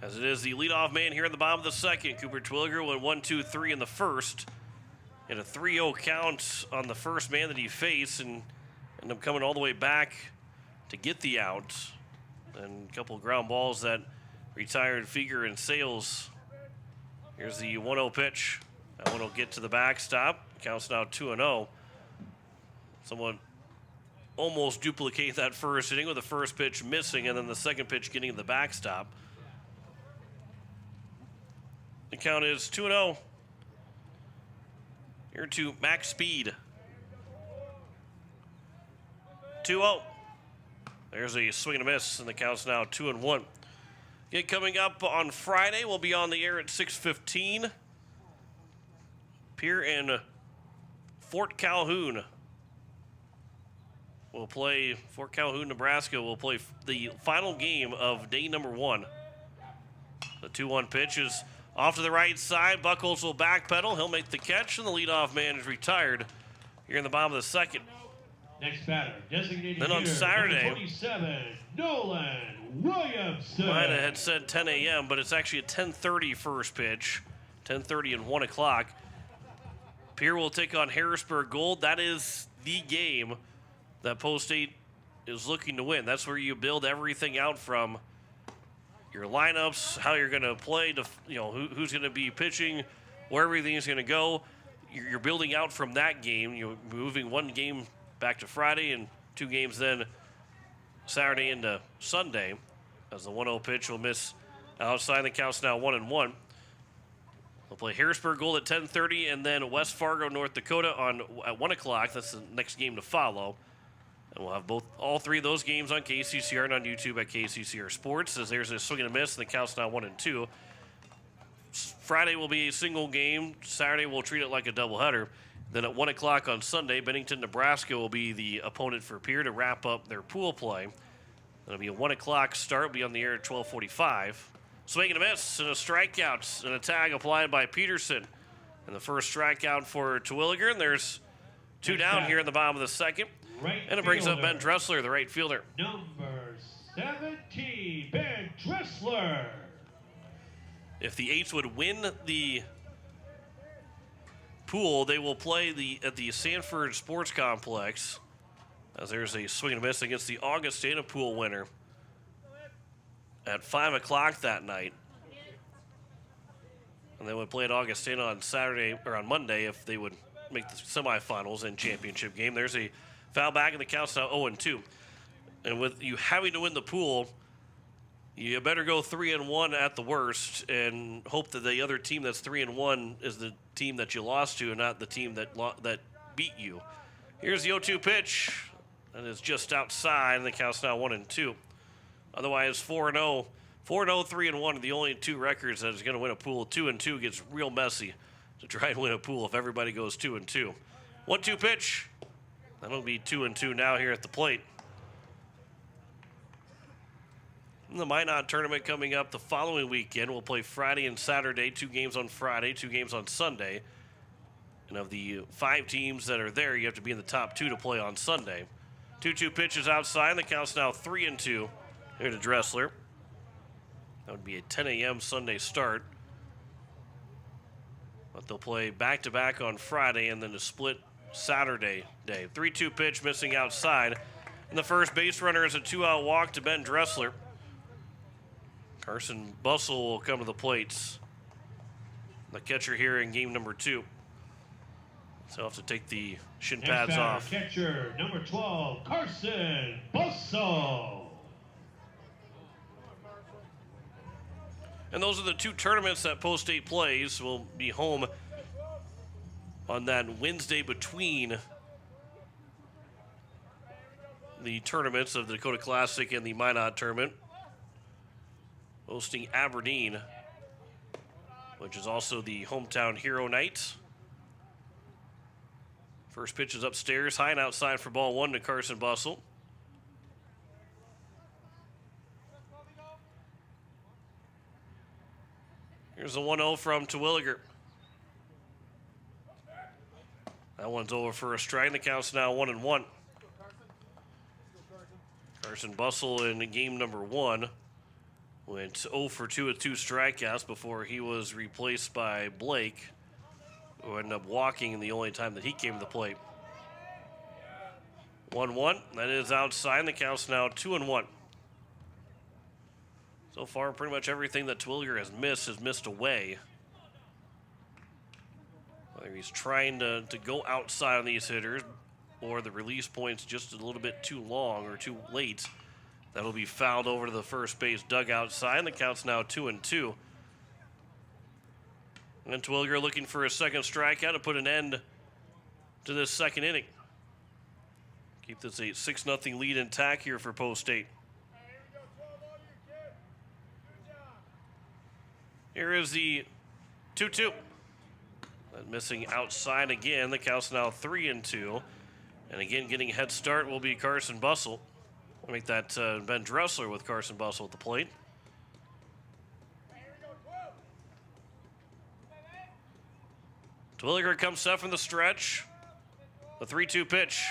As it is the leadoff man here in the bottom of the second. Cooper Twilliger went 1-2-3 in the first. And a 3-0 count on the first man that he faced, and ended up coming all the way back to get the out. And a couple of ground balls that retired Fieger and Sales. Here's the 1-0 pitch. That one will get to the backstop. Counts now 2-0. Someone almost duplicate that first inning with the first pitch missing and then the second pitch getting to the backstop. The count is 2-0. Here to Max Speed. 2-0. There's a swing and a miss, and the count's now 2-1. Get coming up on Friday. We'll be on the air at 6:15. Pierre and Fort Calhoun will play. Fort Calhoun, Nebraska will play the final game of day number 1. The 2-1 pitch is off to the right side. Buckles will backpedal. He'll make the catch, and the leadoff man is retired here in the bottom of the second. Next batter, designated Then on hitter, Saturday, number 27, Nolan Williamson. Might have had said 10 a.m., but it's actually a 10:30 first pitch. 10:30 and 1 o'clock. Pierre will take on Harrisburg Gold. That is the game that Post State is looking to win. That's where you build everything out from. Your lineups, how you're going to play, who's going to be pitching, where everything's going to go. You're building out from that game. You're moving one game back to Friday and 2 games then Saturday into Sunday. As the 1-0 pitch will miss outside, the count's now 1-1. They'll play Harrisburg Gold at 10:30 and then West Fargo, North Dakota at 1 o'clock. That's the next game to follow. And we'll have all 3 of those games on KCCR and on YouTube at KCCR Sports. As there's a swing and a miss, and the count's now 1-2. Friday will be a single game. Saturday we'll treat it like a doubleheader. Then at 1 o'clock on Sunday, Bennington, Nebraska will be the opponent for Pierre to wrap up their pool play. It'll be a 1 o'clock start. We'll be on the air at 12:45. Swing and a miss, and a strikeout, and a tag applied by Peterson. And the first strikeout for Terwilliger, and there's 2 down here in the bottom of the second. And it brings up Ben Dressler, the right fielder. Number 17, Ben Dressler. If the Eights would win the pool, they will play at the Sanford Sports Complex, as there's a swing and a miss against the Augustana pool winner at 5 o'clock that night. And they would play at Augustana on Saturday or on Monday if they would make the semifinals and championship game. There's a foul back, and the count's now 0-2. And with you having to win the pool, you better go 3-1 at the worst and hope that the other team that's 3-1 is the team that you lost to and not the team that beat you. Here's the 0-2 pitch. That is just outside, and the count's now 1-2. Otherwise, 4-0 4-0, 3-1 are the only two records that is going to win a pool. 2-2 gets real messy to try and win a pool if everybody goes 2-2. 1-2 pitch. That'll be 2-2 now here at the plate. And the Minot tournament coming up the following weekend. We'll play Friday and Saturday, 2 games on Friday, 2 games on Sunday. And of the 5 teams that are there, you have to be in the top 2 to play on Sunday. 2-2 pitches outside. The count's now 3-2 here to Dressler. That would be a 10 a.m. Sunday start. But they'll play back-to-back on Friday and then a split Saturday day. 3-2 pitch missing outside. And the first base runner is a 2-out walk to Ben Dressler. Carson Bustle will come to the plates. The catcher here in game number 2. So he'll have to take the shin pads off. Catcher number 12, Carson Bustle. And those are the 2 tournaments that Post 8 plays. Will be home on that Wednesday between the tournaments of the Dakota Classic and the Minot tournament. Hosting Aberdeen, which is also the hometown hero night. First pitch is upstairs, high and outside for ball 1 to Carson Bustle. Here's a 1-0 from Terwilliger. That one's over for a strike. The count's now 1-1. Carson Bustle in game number 1 went 0 for 2 with 2 strikeouts before he was replaced by Blake, who ended up walking in the only time that he came to the plate. 1-1. That is outside. The count's now 2-1. So far, pretty much everything that Terwilliger has missed away. Whether he's trying to go outside on these hitters or the release point's just a little bit too long or too late. That'll be fouled over to the first base dugout side. And the count's now 2-2. And Terwilliger looking for a second strikeout to put an end to this second inning. Keep this a 6-0 lead intact here for Post 8. Here is the 2-2. That missing outside again. The count's now 3-2. And again, getting a head start will be Carson Bustle. We'll make that Ben Dressler with Carson Bustle at the plate. Terwilliger comes set from the stretch. The 3-2 pitch.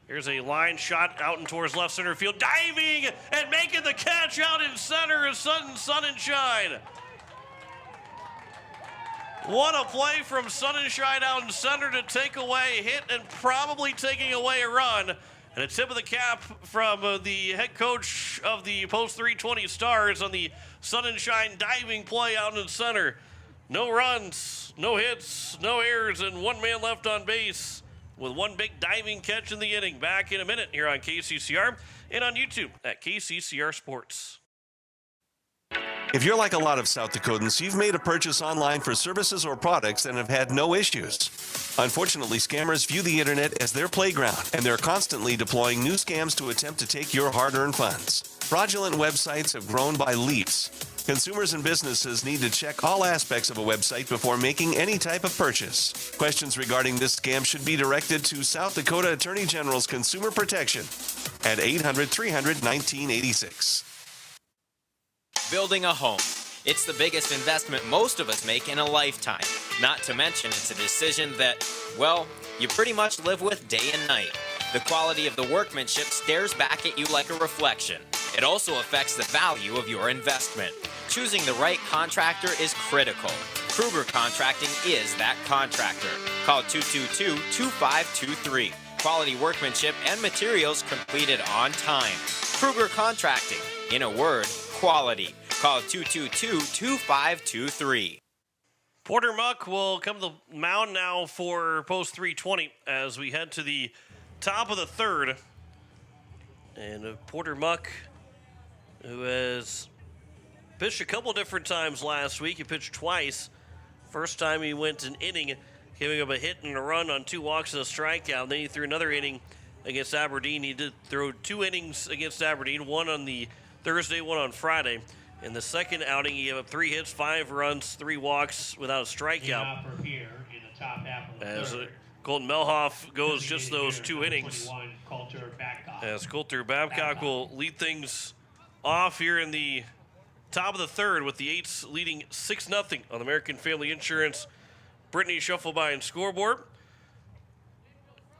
Here's a line shot out and towards left center field. Diving and making the catch out in center is Sun and Shine. What a play from Sun and Shine out in center to take away a hit and probably taking away a run. And a tip of the cap from the head coach of the Post 320 Stars on the Sun and Shine diving play out in center. No runs, no hits, no errors, and 1 man left on base with 1 big diving catch in the inning. Back in a minute here on KCCR and on YouTube at KCCR Sports. If you're like a lot of South Dakotans, you've made a purchase online for services or products and have had no issues. Unfortunately, scammers view the internet as their playground, and they're constantly deploying new scams to attempt to take your hard-earned funds. Fraudulent websites have grown by leaps. Consumers and businesses need to check all aspects of a website before making any type of purchase. Questions regarding this scam should be directed to South Dakota Attorney General's Consumer Protection at 800-300-1986. Building a home. It's the biggest investment most of us make in a lifetime. Not to mention it's a decision that, well, you pretty much live with day and night. The quality of the workmanship stares back at you like a reflection. It also affects the value of your investment. Choosing the right contractor is critical. Kruger Contracting is that contractor. Call 222-2523. Quality workmanship and materials completed on time. Kruger Contracting. In a word, quality. Call 222-2523. Porter Muck will come to the mound now for Post 320 as we head to the top of the third. And Porter Muck, who has pitched a couple different times last week. He pitched twice. First time he went an inning, giving up a hit and a run on 2 walks and a strikeout. Then he threw another inning against Aberdeen. He did throw 2 innings against Aberdeen, one on the Thursday, one on Friday. In the second outing, he gave up 3 hits, 5 runs, 3 walks without a strikeout. For Pierre in the top half of the As third. Colton Melhoff goes just those 2 innings. 21, Coulter Babcock. As Coulter Babcock will lead things off here in the top of the third with the Eights leading 6-0 on American Family Insurance Brittany Shufflebine scoreboard.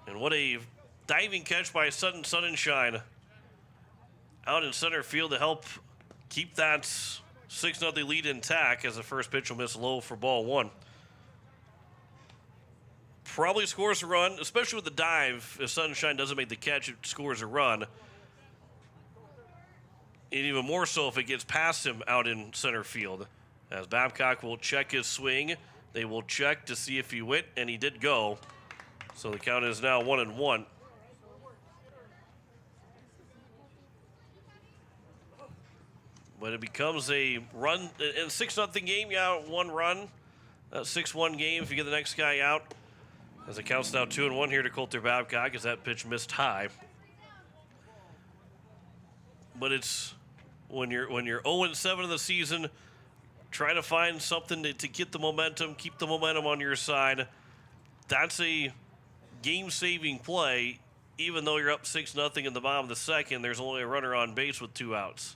And what a diving catch by Sutton Sunshine out in center field to help keep that 6-0 lead intact, as the first pitch will miss low for ball 1. Probably scores a run, especially with the dive. If Sunshine doesn't make the catch, it scores a run. And even more so if it gets past him out in center field. As Babcock will check his swing. They will check to see if he went, and he did go. So the count is now 1-1. But it becomes a run in a 6-0 game. Yeah, 1 run. 6-1 game if you get the next guy out. As it counts now 2-1 here to Coulter Babcock, as that pitch missed high. But it's when you're 0-7 of the season, try to find something to get the momentum, keep the momentum on your side. That's a game-saving play. Even though you're up 6-0 in the bottom of the second, there's only a runner on base with 2 outs.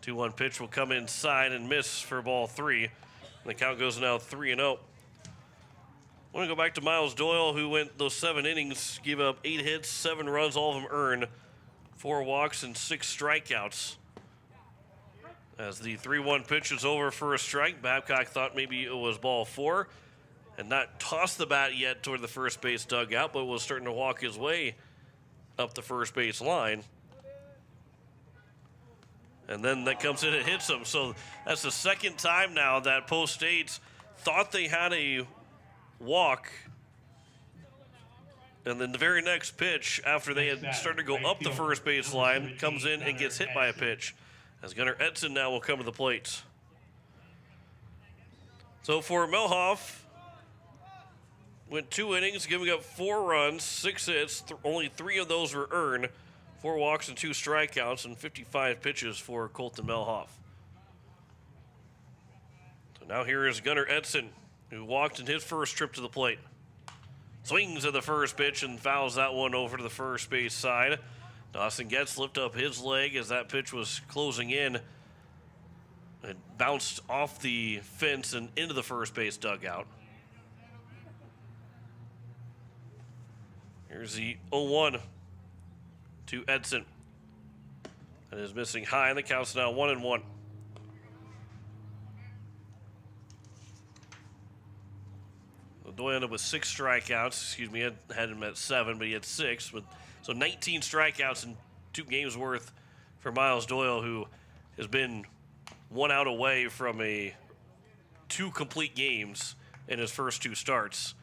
2-1 pitch will come inside and miss for ball 3. And the count goes now 3-0. I want to go back to Miles Doyle, who went those 7 innings, gave up 8 hits, 7 runs, all of them earned, 4 walks and 6 strikeouts. As the 3-1 pitch is over for a strike, Babcock thought maybe it was ball 4 and not tossed the bat yet toward the first base dugout, but was starting to walk his way up the first base line. And then that comes in and hits him. So that's the second time now that Post States thought they had a walk. And then the very next pitch, after they had started to go up the first base line, comes in and gets hit by a pitch. As Gunnar Edson now will come to the plate. So for Melhoff, went 2 innings, giving up 4 runs, 6 hits. Only 3 of those were earned. 4 walks and 2 strikeouts, and 55 pitches for Colton Melhoff. So now here is Gunnar Edson, who walked in his first trip to the plate. Swings at the first pitch and fouls that one over to the first base side. Dawson Getz lift up his leg as that pitch was closing in. It bounced off the fence and into the first base dugout. Here's the 0-1 to Edson. That is missing high, and the count's now 1-1. Doyle ended up with 6 strikeouts. Excuse me, I had him at 7, but he had 6. So 19 strikeouts in 2 games worth for Miles Doyle, who has been 1 out away from 2 complete games in his first 2 starts.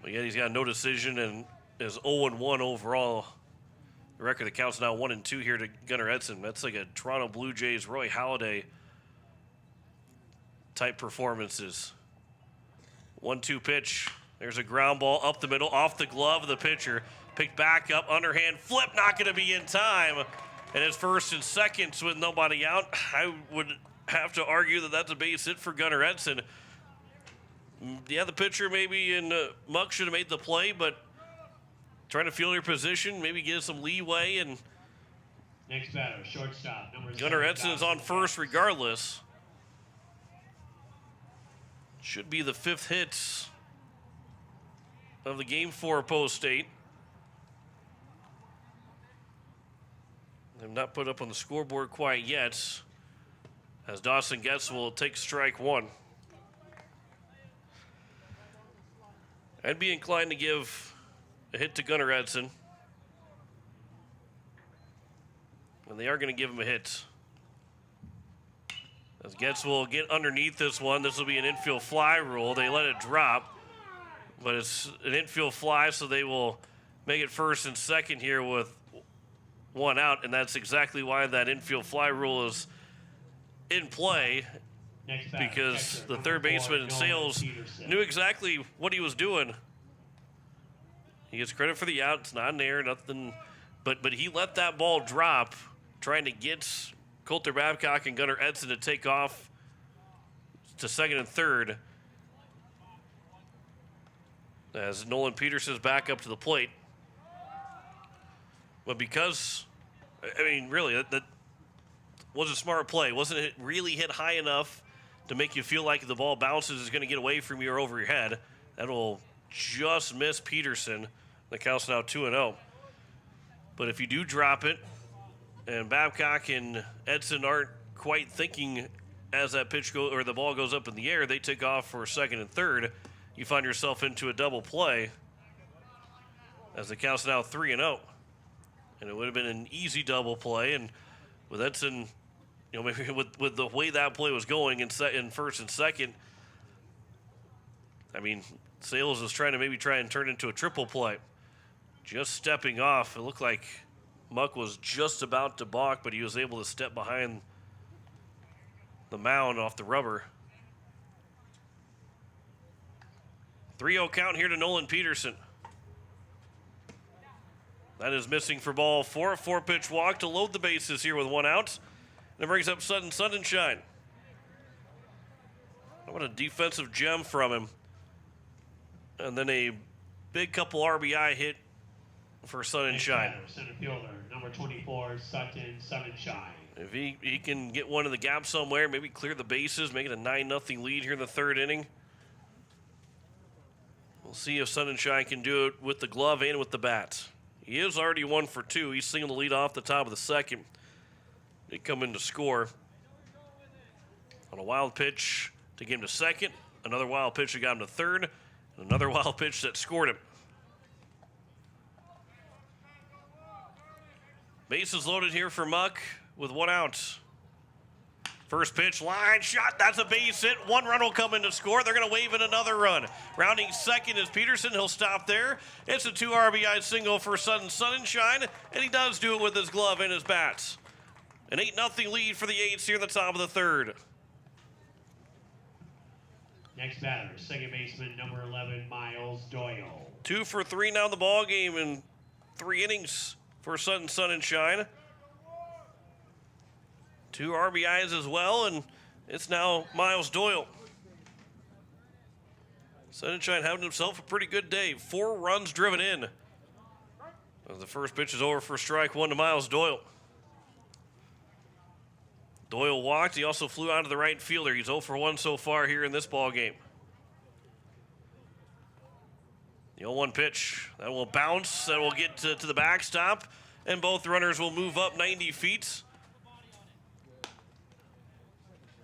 But yet he's got no decision and is 0-1 overall. The record that counts now 1-2 here to Gunnar Edson. That's like a Toronto Blue Jays, Roy Halladay type performances. 1-2 pitch. There's a ground ball up the middle, off the glove of the pitcher. Picked back up, underhand flip, not going to be in time. And it's first and second with nobody out. I would have to argue that that's a base hit for Gunnar Edson. Yeah, the pitcher maybe in muck should have made the play, but trying to field your position, maybe get some leeway. And next batter, shortstop, number Gunnar Edson is on first regardless. Should be the 5th hit of the game for Post State. They've not put up on the scoreboard quite yet, as Dawson Getz will take strike 1. I'd be inclined to give a hit to Gunnar Edson. And they are going to give him a hit. As Getz will get underneath this one. This will be an infield fly rule. They let it drop, but it's an infield fly, so they will make it first and second here with 1 out, and that's exactly why that infield fly rule is in play, because the third baseman in Sales knew exactly what he was doing. He gets credit for the out. It's not an error, nothing, but he let that ball drop, trying to get Coulter Babcock and Gunnar Edson to take off to second and third as Nolan Peterson's back up to the plate. But because, I mean, really, that was a smart play. Wasn't it really hit high enough to make you feel like the ball bounces is going to get away from you or over your head? That'll just miss Peterson. The count's now 2-0. But if you do drop it, and Babcock and Edson aren't quite thinking as that pitch go or the ball goes up in the air, they take off for second and third. You find yourself into a double play as the count's now 3-0. And it would have been an easy double play. And with Edson, you know, maybe with the way that play was going in first and second, I mean, Sales was trying and turn into a triple play. Just stepping off, it looked like Muck was just about to balk, but he was able to step behind the mound off the rubber. 3-0 count here to Nolan Peterson. That is missing for ball 4. A 4-pitch walk to load the bases here with 1 out. And it brings up Sutton Sunshine. What a defensive gem from him. And then a big couple RBI hit for Sunshine. Center fielder, number 24, Sutton Sunshine. If he can get one in the gap somewhere, maybe clear the bases, make it a 9-0 lead here in the third inning. We'll see if Sunshine can do it with the glove and with the bat. He is already 1 for 2. He's singled the lead off the top of the second. They come in to score. On a wild pitch to get him to second. Another wild pitch that got him to third. And another wild pitch that scored him. Bases loaded here for Muck with 1 out. First pitch, line shot, that's a base hit. 1 run will come in to score. They're going to wave in another run. Rounding second is Peterson. He'll stop there. It's a 2 RBI single for Sutton Sunshine, and he does do it with his glove and his bats. An 8-0 lead for the Eights here in the top of the third. Next batter, second baseman, number 11, Miles Doyle. 2 for 3 now in the ball game in 3 innings for Sutton Sunshine. 2 RBIs as well, and it's now Miles Doyle. Sunshine having himself a pretty good day. 4 runs driven in. The first pitch is over for strike 1 to Miles Doyle. Doyle walked. He also flew out to the right fielder. He's 0 for 1 so far here in this ball game. The 0-1 pitch. That will bounce. That will get to the backstop, and both runners will move up 90 feet.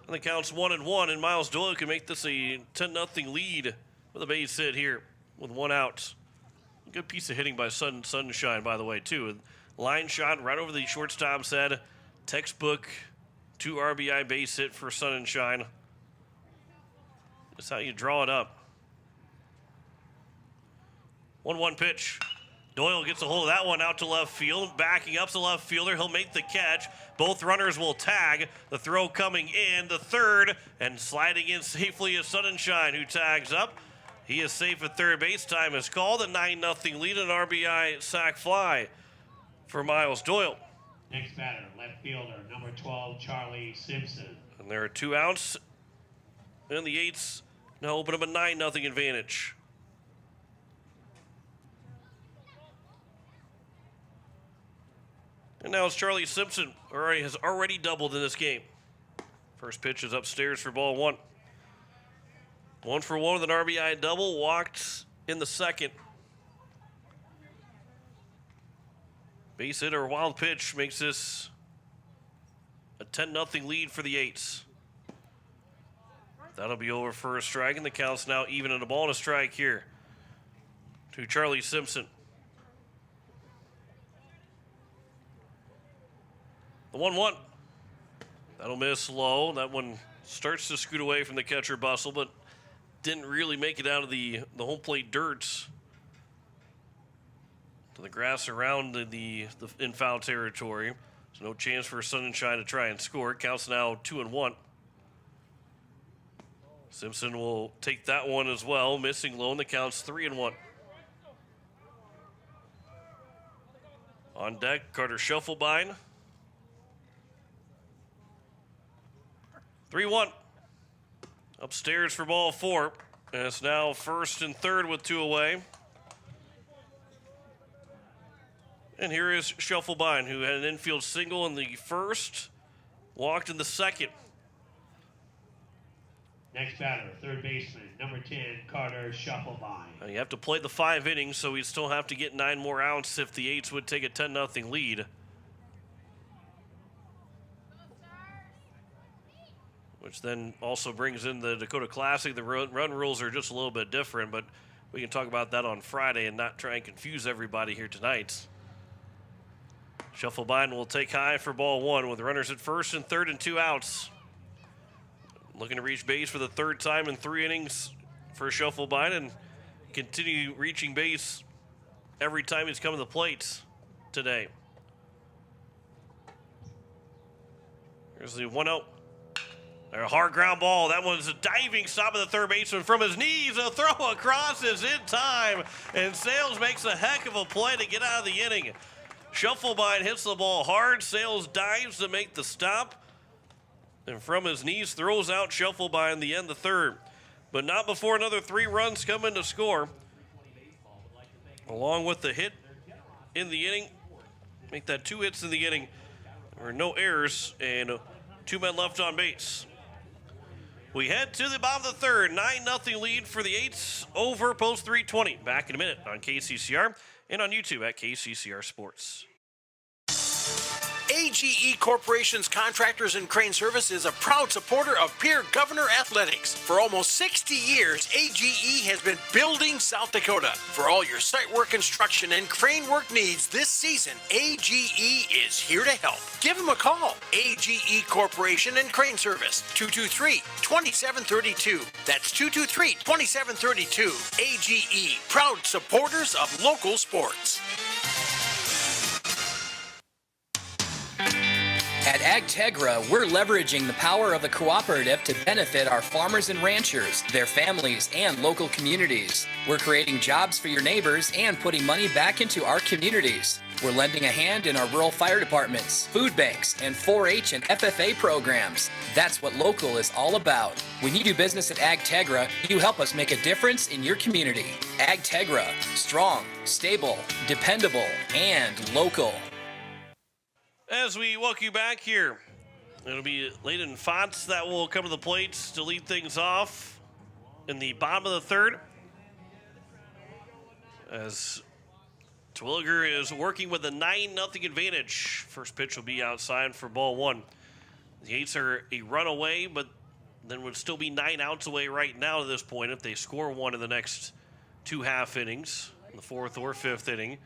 And the count's 1-1, and Miles Doyle can make this a 10-0 lead with a base hit here with 1 out. Good piece of hitting by Sunshine, by the way, too. Line shot right over the shortstop's head. Textbook 2 RBI base hit for Sunshine. That's how you draw it up. 1-1 pitch. Doyle gets a hold of that one out to left field. Backing up to left fielder. He'll make the catch. Both runners will tag. The throw coming in. The third. And sliding in safely is Sunshine, who tags up. He is safe at third base. Time is called. A 9-0 lead. An RBI sac fly for Miles Doyle. Next batter, left fielder, number 12, Charlie Simpson. And there are 2 outs. And the Eights now open up a 9-0 advantage. And now it's Charlie Simpson, who has already doubled in this game. First pitch is upstairs for ball 1. 1 for 1 with an RBI double. Walked in the second. Base hit or wild pitch makes this a 10-0 lead for the Eights. That'll be over for a strike, and the count's now even at a ball and a strike here to Charlie Simpson. The 1-1. That'll miss low. That one starts to scoot away from the catcher Bustle, but didn't really make it out of the home plate dirt to the grass around the in foul territory. So no chance for Sunshine to try and score. Counts now 2-1. Simpson will take that one as well. Missing low, and the count's 3-1. On deck, Carter Schuffelbein. 3-1. Upstairs for ball 4. And it's now first and third with 2 away. And here is Schuffelbein, who had an infield single in the first, walked in the second. Next batter, third baseman, number 10, Carter Schuffelbein. Now you have to play the 5 innings, so we'd still have to get 9 more outs if the Eights would take a 10-0 lead. Which then also brings in the Dakota Classic. The run rules are just a little bit different, but we can talk about that on Friday and not try and confuse everybody here tonight. Schuffelbein will take high for ball 1 with runners at first and third and 2 outs. Looking to reach base for the 3rd time in 3 innings for Schuffelbein and continue reaching base every time he's come to the plate today. Here's the 1-0. A hard ground ball. That one's a diving stop of the third baseman from his knees. A throw across is in time. And Sales makes a heck of a play to get out of the inning. Schuffelbein hits the ball hard. Sales dives to make the stop. And from his knees throws out Schuffelbein the end of the 3rd. But not before another 3 runs come in to score. Along with the hit in the inning. Make that 2 hits in the inning. There were no errors and 2 men left on base. We head to the bottom of the 3rd. 9-0 lead for the Eights over Post 320. Back in a minute on KCCR and on YouTube at KCCR Sports. AGE Corporation's Contractors and Crane Service is a proud supporter of Pierre Governor Athletics. For almost 60 years, AGE has been building South Dakota. For all your site work, construction, and crane work needs this season, AGE is here to help. Give them a call. AGE Corporation and Crane Service, 223-2732. That's 223-2732. AGE, proud supporters of local sports. At AgTegra, we're leveraging the power of the cooperative to benefit our farmers and ranchers, their families, and local communities. We're creating jobs for your neighbors and putting money back into our communities. We're lending a hand in our rural fire departments, food banks, and 4-H and FFA programs. That's what local is all about. When you do business at AgTegra, you help us make a difference in your community. AgTegra, strong, stable, dependable, and local. As we welcome you back here, it'll be Layden Fonts that will come to the plate to lead things off in the bottom of the 3rd. As Terwilliger is working with a 9-0 advantage. First pitch will be outside for ball 1. The Eights are a run away, but then would still be 9 outs away right now at this point if they score 1 in the next 2 half innings, in the 4th or 5th inning,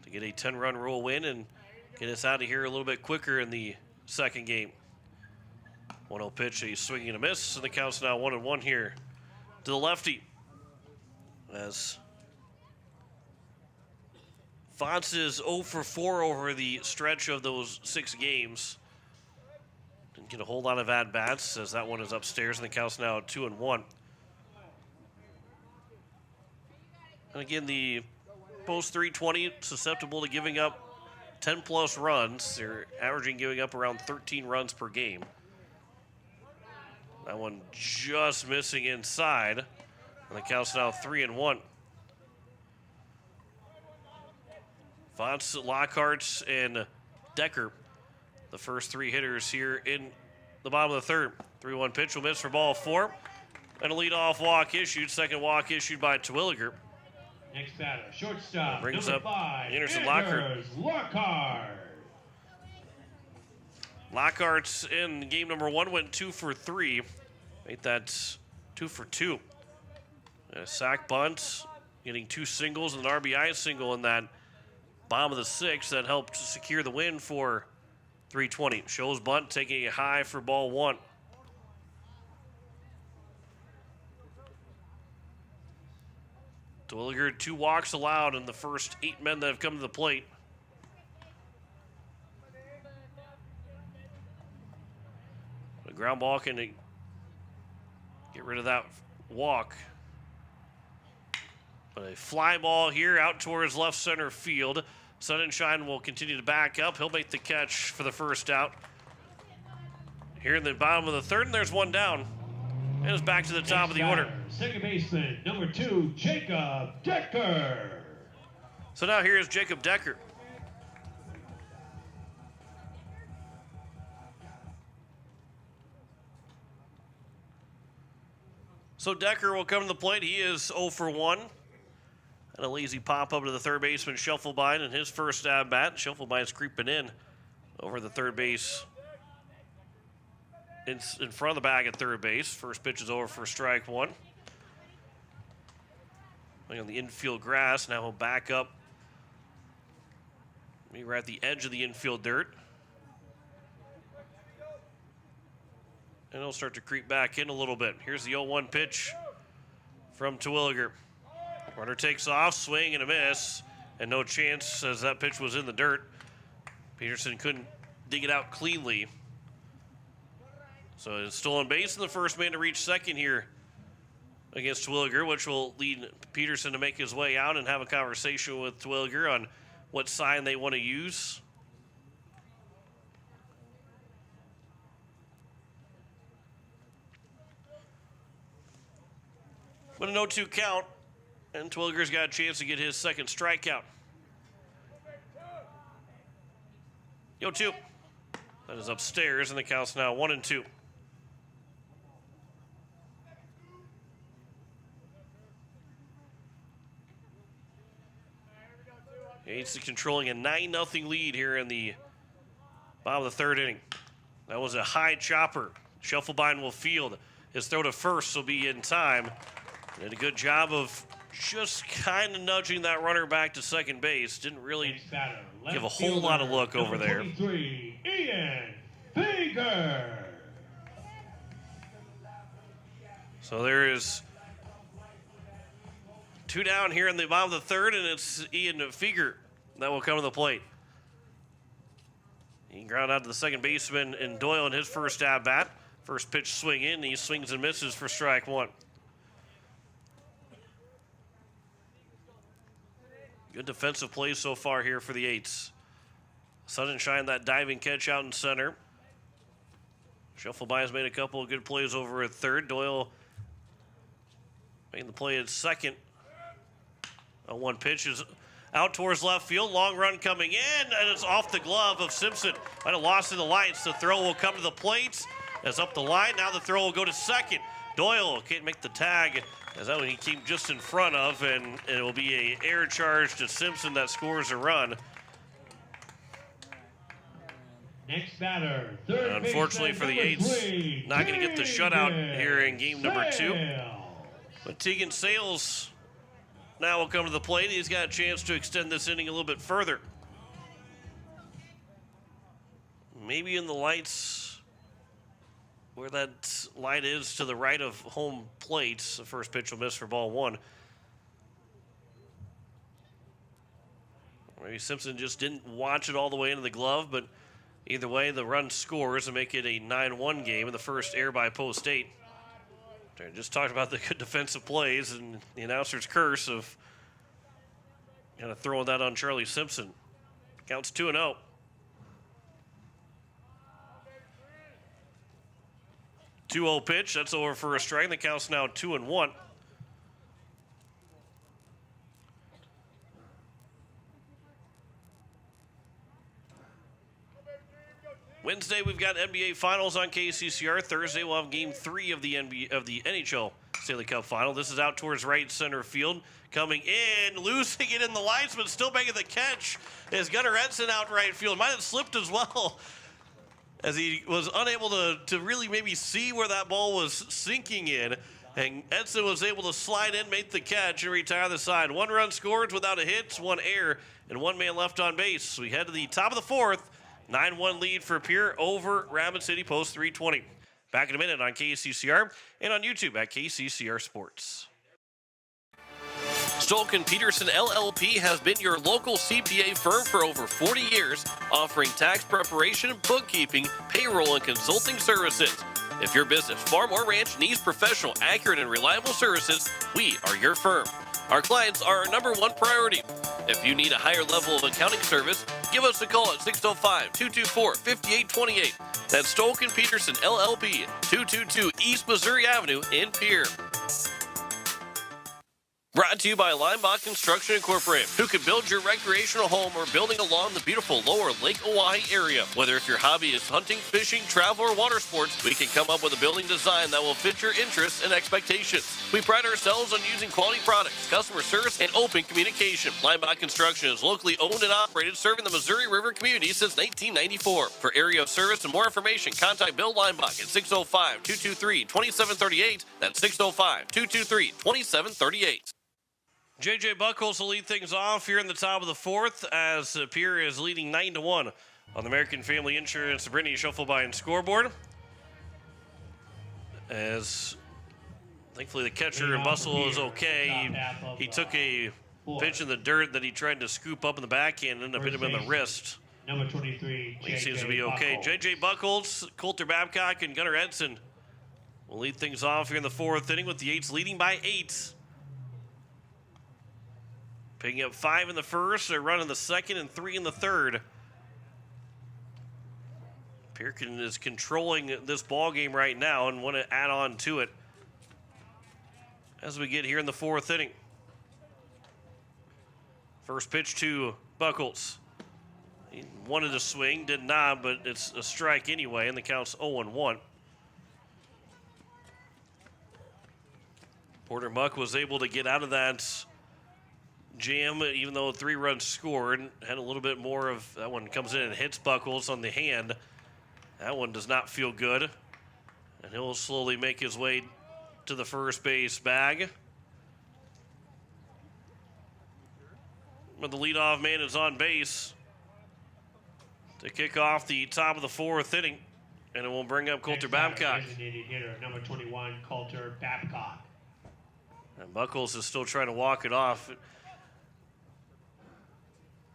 to get a 10-run rule win and get us out of here a little bit quicker in the 2nd game. 1-0 pitch, a swing and a miss, and the count's now 1-1 here to the lefty. As Fonts is 0 for 4 over the stretch of those 6 games. Didn't get a whole lot of at-bats as that one is upstairs, and the count's now 2-1. And again, the Post 320 susceptible to giving up 10-plus runs. They're averaging giving up around 13 runs per game. That one just missing inside. And the count's now 3-1. Fonts, Lockhart, and Decker, the first 3 hitters here in the bottom of the 3rd. 3-1 pitch will miss for ball 4. And a leadoff walk issued. Second walk issued by Terwilliger. Next batter, shortstop, brings number up 5, Anderson Lockhart. Lockhart in game number 1 went 2 for 3. Made that 2 for 2. A sack bunt, getting 2 singles and an RBI single in that bottom of the 6th that helped secure the win for 320. Shows bunt, taking a high for ball 1. Terwilliger, 2 walks allowed in the first 8 men that have come to the plate. A ground ball can get rid of that walk. But a fly ball here out towards left center field. Sunshine will continue to back up. He'll make the catch for the first out. here in the bottom of the third, and there's one down. And it's back to the top of the order. Second baseman, number 2, Jacob Decker. So now here is Jacob Decker. So Decker will come to the plate. He is 0 for 1. And a lazy pop up to the third baseman, Schuffelbein, in his first at bat. Schuffelbein's creeping in over the third base. In front of the bag at third base. First pitch is over for strike one. Looking on the infield grass. Now he'll back up. Maybe we're at the edge of the infield dirt. And he'll start to creep back in a little bit. Here's the 0-1 pitch from Terwilliger. Runner takes off, swing and a miss, and no chance as that pitch was in the dirt. Peterson couldn't dig it out cleanly. So it's stolen base, and the first man to reach second here against Terwilliger, which will lead Peterson to make his way out and have a conversation with Terwilliger on what sign they want to use. But a 0-2 count, and Terwilliger's got a chance to get his second strikeout. 0-2. That is upstairs, and the count's now 1-2. Yates is controlling a 9-0 lead here in the bottom of the third inning. That was a high chopper. Schuffelbein will field. His throw to first will be in time. Did a good job of just kind of nudging that runner back to second base. Didn't really give a whole lot of look over there. 23, Ian Fager. So there is two down here in the bottom of the third, and it's Ian Fager that will come to the plate. He ground out to the second baseman and Doyle in his first at bat. First pitch swing in, he swings and misses for strike one. Good defensive plays so far here for the Eights. Sunshine, that diving catch out in center. Schuffelbein's made a couple of good plays over at third. Doyle making the play at second. A one pitch is out towards left field. Long run coming in, and it's off the glove of Simpson. Might have lost in the lights. The throw will come to the plate. That's up the line. Now the throw will go to second. Doyle can't make the tag, as that one he came just in front of, and it will be an air charge to Simpson that scores a run. Next batter, third unfortunately for the Eights, not going to get the shutout here in game number 2. But Tegan Sales now will come to the plate. He's got a chance to extend this inning a little bit further. Maybe in the lights, where that light is to the right of home plate. The first pitch will miss for ball one. Maybe Simpson just didn't watch it all the way into the glove, but either way, the run scores and make it a 9-1 game in the first air by Post 8. I just talked about the good defensive plays and the announcer's curse of kind of throwing that on Charlie Simpson. Counts 2-0. .2-0 pitch. That's over for a strike. The count's now 2-1. Wednesday, we've got NBA Finals on KCCR. Thursday, we'll have Game 3 of the NHL Stanley Cup Final. This is out towards right center field. Coming in, losing it in the lights, but still making the catch is Gunnar Edson out right field. Might have slipped as well, as he was unable to really maybe see where that ball was sinking in. And Edson was able to slide in, make the catch, and retire the side. 1 run scored without a hit, 1 error, and 1 man left on base. We head to the top of the fourth. 9-1 lead for Pierre over Rapid City Post 320. Back in a minute on KCCR and on YouTube at KCCR Sports. Stolken Peterson LLP has been your local CPA firm for over 40 years, offering tax preparation, bookkeeping, payroll, and consulting services. If your business, farm, or ranch needs professional, accurate, and reliable services, we are your firm. Our clients are our #1 priority. If you need a higher level of accounting service, give us a call at 605-224-5828. That's Stoke & Peterson LLP, 222 East Missouri Avenue in Pierre. Brought to you by Limebach Construction Incorporated, who can build your recreational home or building along the beautiful lower Lake Oahe area. Whether if your hobby is hunting, fishing, travel, or water sports, we can come up with a building design that will fit your interests and expectations. We pride ourselves on using quality products, customer service, and open communication. Limebach Construction is locally owned and operated, serving the Missouri River community since 1994. For area of service and more information, contact Bill Limebach at 605-223-2738. That's 605-223-2738. J.J. Buckles will lead things off here in the top of the fourth as Pierre is leading 9-1 on the American Family Insurance Brittany Schuffelbein scoreboard. As thankfully the catcher in Bustle is okay. He took a pitch in the dirt that he tried to scoop up in the backhand and ended up hitting him in the wrist. Number 23, He seems to be okay. J.J. Buckles, Coulter Babcock, and Gunnar Edson will lead things off here in the fourth inning with the Eights leading by 8. Picking up 5 in the first, a run in the second, and 3 in the third. Pierkin is controlling this ball game right now and want to add on to it as we get here in the fourth inning. First pitch to Buckles. He wanted to swing, did not, but it's a strike anyway, and the count's 0-1. Porter Muck was able to get out of that jam, even though 3 runs scored. Had a little bit more of that one, comes in and hits Buckles on the hand. That one does not feel good, and he'll slowly make his way to the first base bag. But the leadoff man is on base to kick off the top of the fourth inning, and it will bring up Coulter Babcock. Designated hitter, number 21, Coulter Babcock. And Buckles is still trying to walk it off.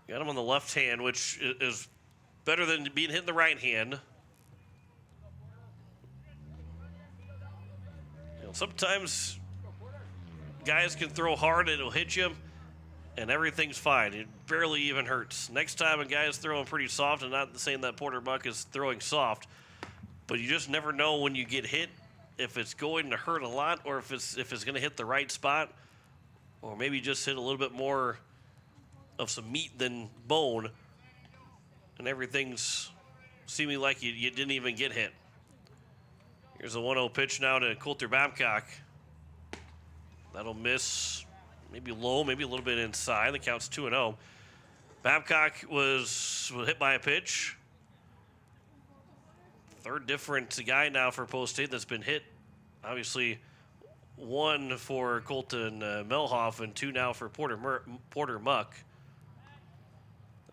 Got him on the left hand, which is better than being hit in the right hand. You know, sometimes guys can throw hard and it'll hit you, and everything's fine. It barely even hurts. Next time a guy is throwing pretty soft, and not saying that Porter Buck is throwing soft, but you just never know when you get hit if it's going to hurt a lot or if it's going to hit the right spot, or maybe just hit a little bit more of some meat than bone, and everything's seeming like you didn't even get hit. Here's a 1-0 pitch now to Coulter Babcock. That'll miss, maybe low, maybe a little bit inside. The count's 2-0. Babcock was hit by a pitch. Third different guy now for Post State that's been hit. Obviously, 1 for Colton Melhoff and 2 now for Porter Muck.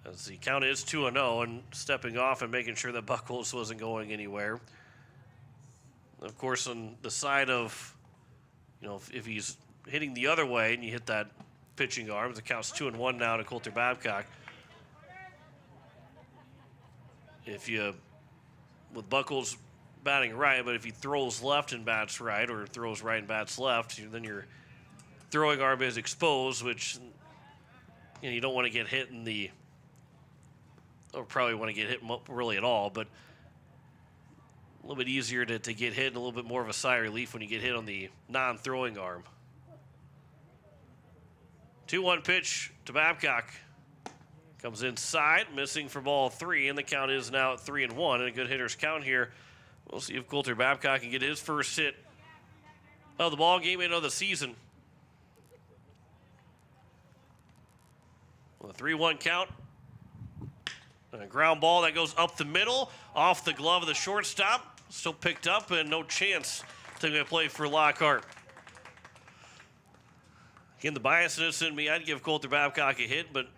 As the count is 2-0, and stepping off and making sure that Buckles wasn't going anywhere. Of course, on the side of, you know, if he's hitting the other way and you hit that pitching arm, the count's 2-1 now to Coulter Babcock. If you, with Buckles batting right, but if he throws left and bats right, or throws right and bats left, then your throwing arm is exposed, which, you know, you don't want to get hit in the, or probably want to get hit really at all, but a little bit easier to get hit and a little bit more of a sigh of relief when you get hit on the non-throwing arm. 2-1 pitch to Babcock. Comes inside, missing for ball 3, and the count is now at 3-1, and a good hitter's count here. We'll see if Coulter Babcock can get his first hit of the ball game and of the season. With a 3-1 count. And a ground ball that goes up the middle, off the glove of the shortstop. Still picked up, and no chance to play for Lockhart. Again, the biasness in me, I'd give Coulter Babcock a hit, but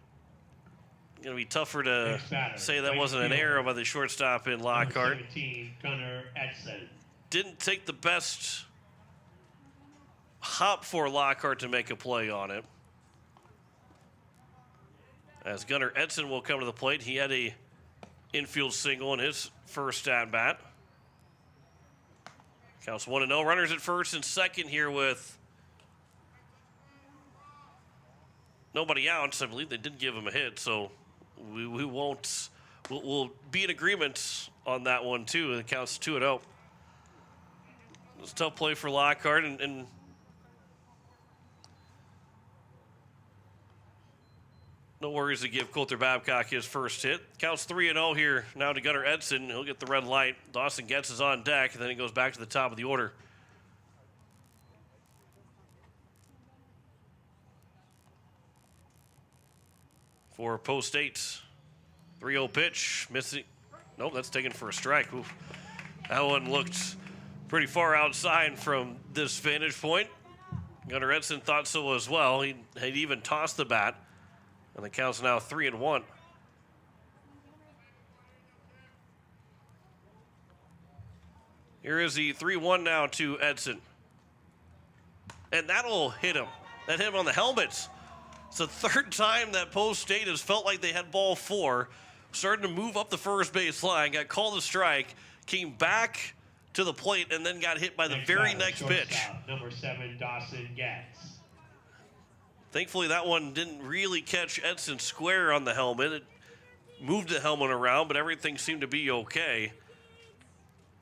it's going to be tougher to say that wasn't an error by the shortstop in Lockhart. 17, Gunnar Edson. Didn't take the best hop for Lockhart to make a play on it. As Gunnar Edson will come to the plate. He had a infield single in his first at-bat. Counts 1-0. Runners at first and second here with nobody out. I believe they did give him a hit, so we won't. We'll be in agreement on that one too. It counts 2-0. It's a tough play for Lockhart, and no worries to give Coulter Babcock his first hit. Counts 3-0 here now to Gunnar Edson. He'll get the red light. Dawson Getz is on deck, and then he goes back to the top of the order. For post 8, 3-0 pitch, missing. Nope, that's taken for a strike. Oof. That one looked pretty far outside from this vantage point. Gunnar Edson thought so as well. He'd even tossed the bat. And the count's now 3-1. Here is the 3-1 now to Edson. And that'll hit him. That hit him on the helmets. It's the third time that post 8 has felt like they had ball 4. Starting to move up the first base line. Got called a strike. Came back to the plate and then got hit by the very next pitch. Number 7, Dawson Getz. Thankfully, that one didn't really catch Edson square on the helmet. It moved the helmet around, but everything seemed to be okay.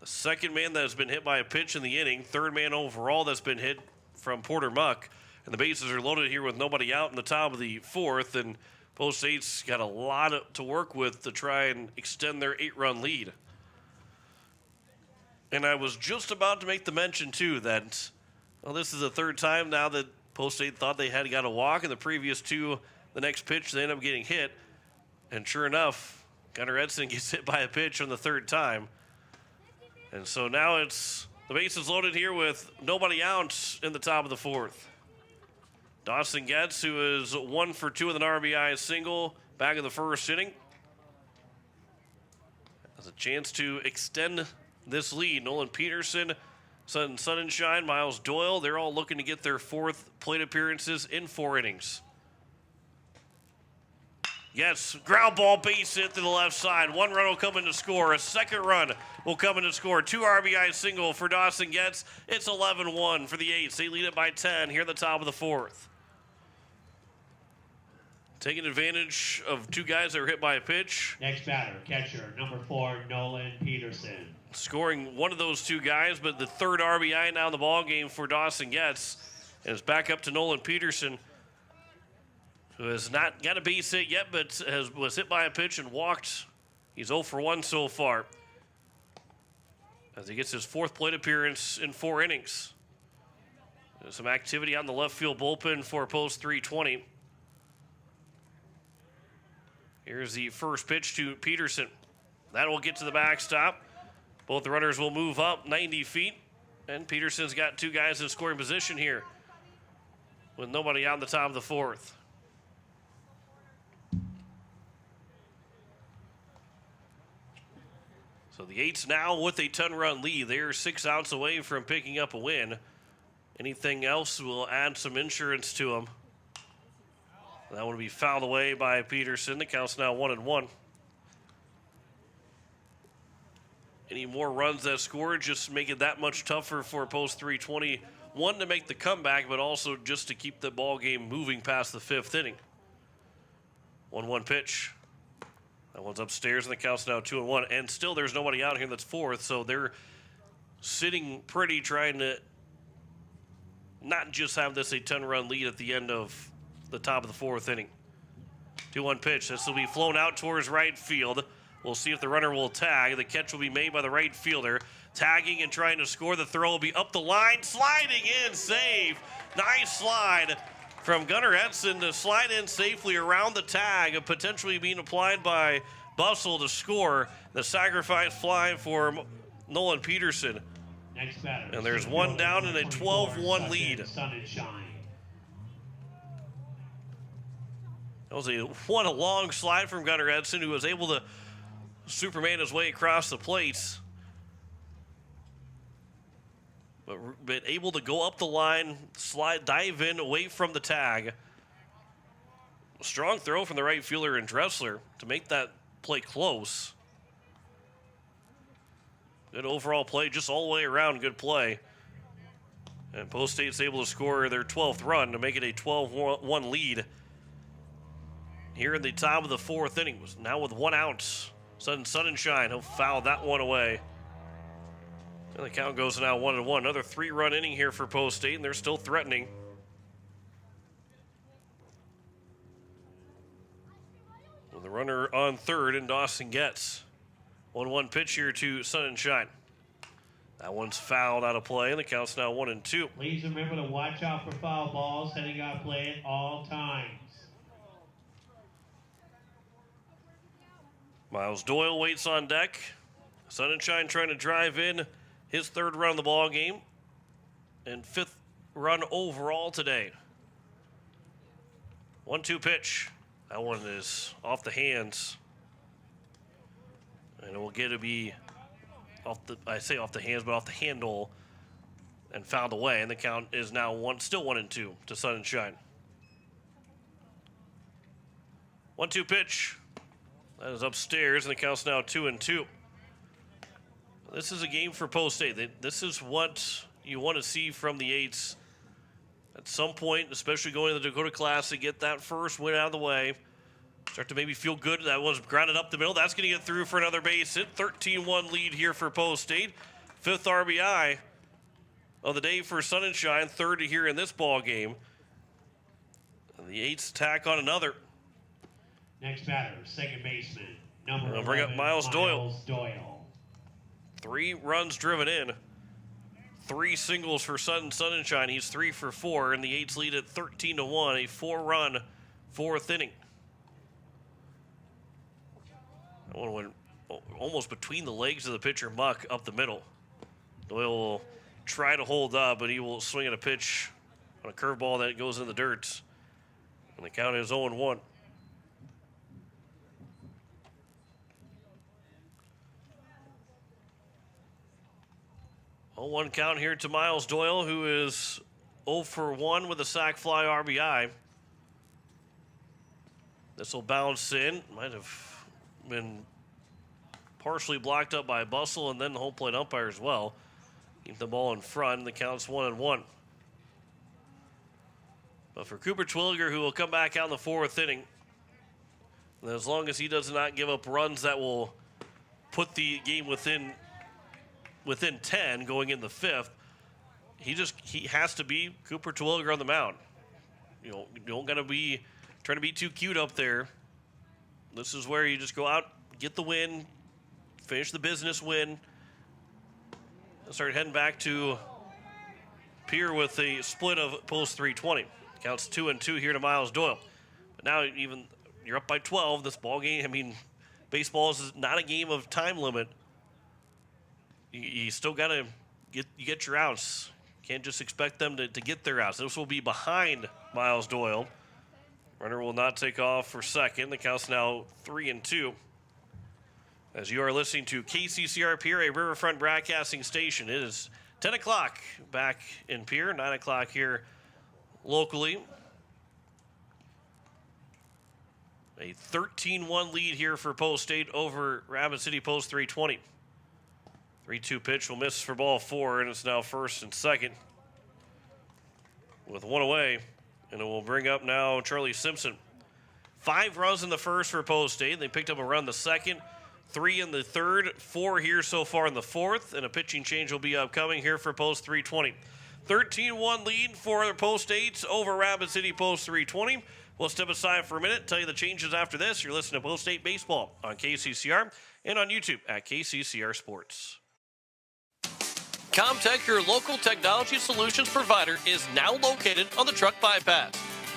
The second man that has been hit by a pitch in the inning, third man overall that's been hit from Porter Muck. And the bases are loaded here with nobody out in the top of the fourth, and Post 8's got a lot to work with to try and extend their 8-run lead. And I was just about to make the mention, too, that, well, this is the third time now that Post 8 thought they had got a walk, and the previous two, the next pitch, they end up getting hit. And sure enough, Gunnar Edson gets hit by a pitch on the third time. And so now it's the bases loaded here with nobody out in the top of the fourth. Dawson Getz, who is 1 for 2 with an RBI single, back in the first inning, has a chance to extend this lead. Nolan Peterson, Sun and Shine, Miles Doyle, they're all looking to get their fourth plate appearances in 4 innings. Yes, ground ball base hit to the left side. 1 run will come in to score. A second run will come in to score. 2 RBI single for Dawson Getz. It's 11-1 for the 8s. They lead it by 10 here at the top of the fourth. Taking advantage of 2 guys that were hit by a pitch. Next batter, catcher, number 4, Nolan Peterson. Scoring one of those 2 guys, but the third RBI now in the ball game for Dawson Getz. And it's back up to Nolan Peterson, who has not got a base hit yet, but was hit by a pitch and walked. He's 0 for 1 so far, as he gets his 4th plate appearance in 4 innings. There's some activity on the left field bullpen for post 320. Here's the first pitch to Peterson. That will get to the backstop. Both the runners will move up 90 feet. And Peterson's got 2 guys in scoring position here with nobody on the top of the fourth. So the 8s now with a 10-run lead. They're 6 outs away from picking up a win. Anything else will add some insurance to them. That one will be fouled away by Peterson. The count's now 1-1. Any more runs that score just make it that much tougher for post 320. One, to make the comeback, but also just to keep the ball game moving past the 5th inning. 1-1 pitch. That one's upstairs, and the count's now 2-1. And still there's nobody out here that's 4th, so they're sitting pretty, trying to not just have this a 10-run lead at the end of the top of the 4th inning. 2-1 pitch. This will be flown out towards right field. We'll see if the runner will tag. The catch will be made by the right fielder. Tagging and trying to score. The throw will be up the line. Sliding in, save. Nice slide from Gunnar Edson to slide in safely around the tag, potentially being applied by Bustle to score. The sacrifice fly for Nolan Peterson. Next batter. And there's 1 down and a 12-1 lead. Sun and Shine. That was a long slide from Gunnar Edson, who was able to Superman his way across the plate, but able to go up the line, slide, dive in away from the tag. A strong throw from the right fielder and Dressler to make that play close. Good overall play, just all the way around, good play. And Post State's able to score their 12th run to make it a 12-1 lead here in the top of the fourth inning. Now with 1 out. Sunshine, he'll foul that one away. And the count goes now 1-1. Another 3-run inning here for Post State, and they're still threatening. With the runner on third, and Dawson gets 1-1 pitch here to Sunshine. That one's fouled out of play, and the count's now 1-2. Please remember to watch out for foul balls heading out of play at all times. Miles Doyle waits on deck. Sunshine trying to drive in his 3rd run of the ball game and 5th run overall today. 1-2 pitch. That one is off the hands. And it will get to be off the hands, but off the handle and fouled away. And the count is now still 1-2 to Sunshine. 1-2 pitch. That is upstairs, and the count's now 2-2. This is a game for Post State. This is what you want to see from the Eights at some point, especially going to the Dakota Classic, get that first win out of the way. Start to maybe feel good. That was grounded up the middle. That's going to get through for another base hit. 13-1 lead here for Post State. 5th RBI of the day for Sunshine. 3rd here in this ball game. And the Eights tack on another. Next batter, second baseman, number 11, bring up Miles Doyle. 3 runs driven in. 3 singles for Sunshine. He's 3 for 4, and the Eights lead at 13-1. A 4-run 4th inning. That one went almost between the legs of the pitcher, Muck, up the middle. Doyle will try to hold up, but he will swing at a pitch on a curveball that goes in the dirt. And the count is 0-1. 0-1 count here to Miles Doyle, who is 0 for 1 with a sac fly RBI. This will bounce in. Might have been partially blocked up by Bustle and then the home plate umpire as well. Keep the ball in front. The count's 1-1. But for Cooper Twilliger, who will come back out in the 4th inning, and as long as he does not give up runs that will put the game within 10 going in the 5th, he has to be Cooper Twilliger on the mound. You don't gotta be trying to be too cute up there. This is where you just go out, get the win, finish the business win, and start heading back to Pierre with a split of post 320. Counts 2-2 here to Miles Doyle. But now even you're up by 12. This ball game, I mean, baseball is not a game of time limit. You still got to get your outs. Can't just expect them to get their outs. This will be behind Miles Doyle. Runner will not take off for second. The count's now 3-2. As you are listening to KCCR Pierre, a Riverfront broadcasting station. It is 10 o'clock back in Pierre, 9 o'clock here locally. A 13-1 lead here for Post State over Rapid City Post 320. 3-2 pitch will miss for ball 4, and it's now 1st and 2nd with 1 away. And it will bring up now Charlie Simpson. 5 runs in the 1st for Post State. They picked up a run the 2nd, 3 in the 3rd, 4 here so far in the 4th, and a pitching change will be upcoming here for Post 320. 13-1 lead for Post State over Rapid City Post 320. We'll step aside for a minute, tell you the changes after this. You're listening to Post State Baseball on KCCR and on YouTube at KCCR Sports. Comtech, your local technology solutions provider, is now located on the truck bypass.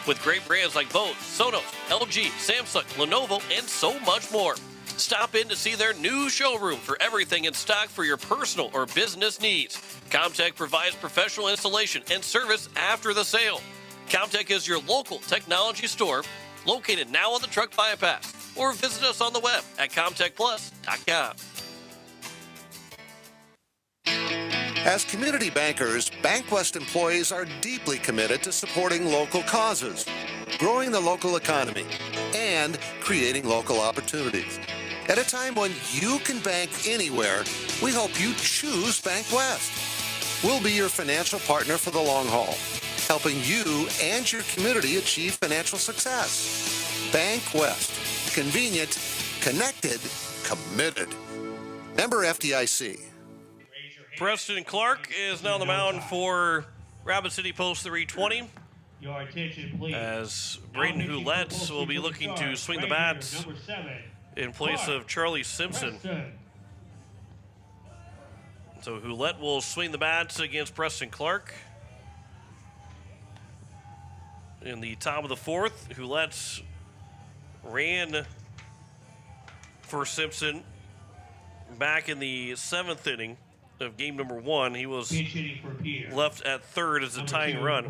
With great brands like Bose, Sonos, LG, Samsung, Lenovo, and so much more. Stop in to see their new showroom for everything in stock for your personal or business needs. Comtech provides professional installation and service after the sale. Comtech is your local technology store, located now on the truck bypass, or visit us on the web at comtechplus.com. As community bankers, BankWest employees are deeply committed to supporting local causes, growing the local economy, and creating local opportunities. At a time when you can bank anywhere, we hope you choose BankWest. We'll be your financial partner for the long haul, helping you and your community achieve financial success. Bank West. Convenient, connected, committed. Member FDIC. Preston Clark is now on the mound for Rapid City Post 320. Your attention, please. As Braden Houlette will be looking to swing the bat in place of Charlie Simpson. So Houlette will swing the bat against Preston Clark. In the top of the fourth, Houlette ran for Simpson back in the seventh inning of game number one. He was left at third as a tying run.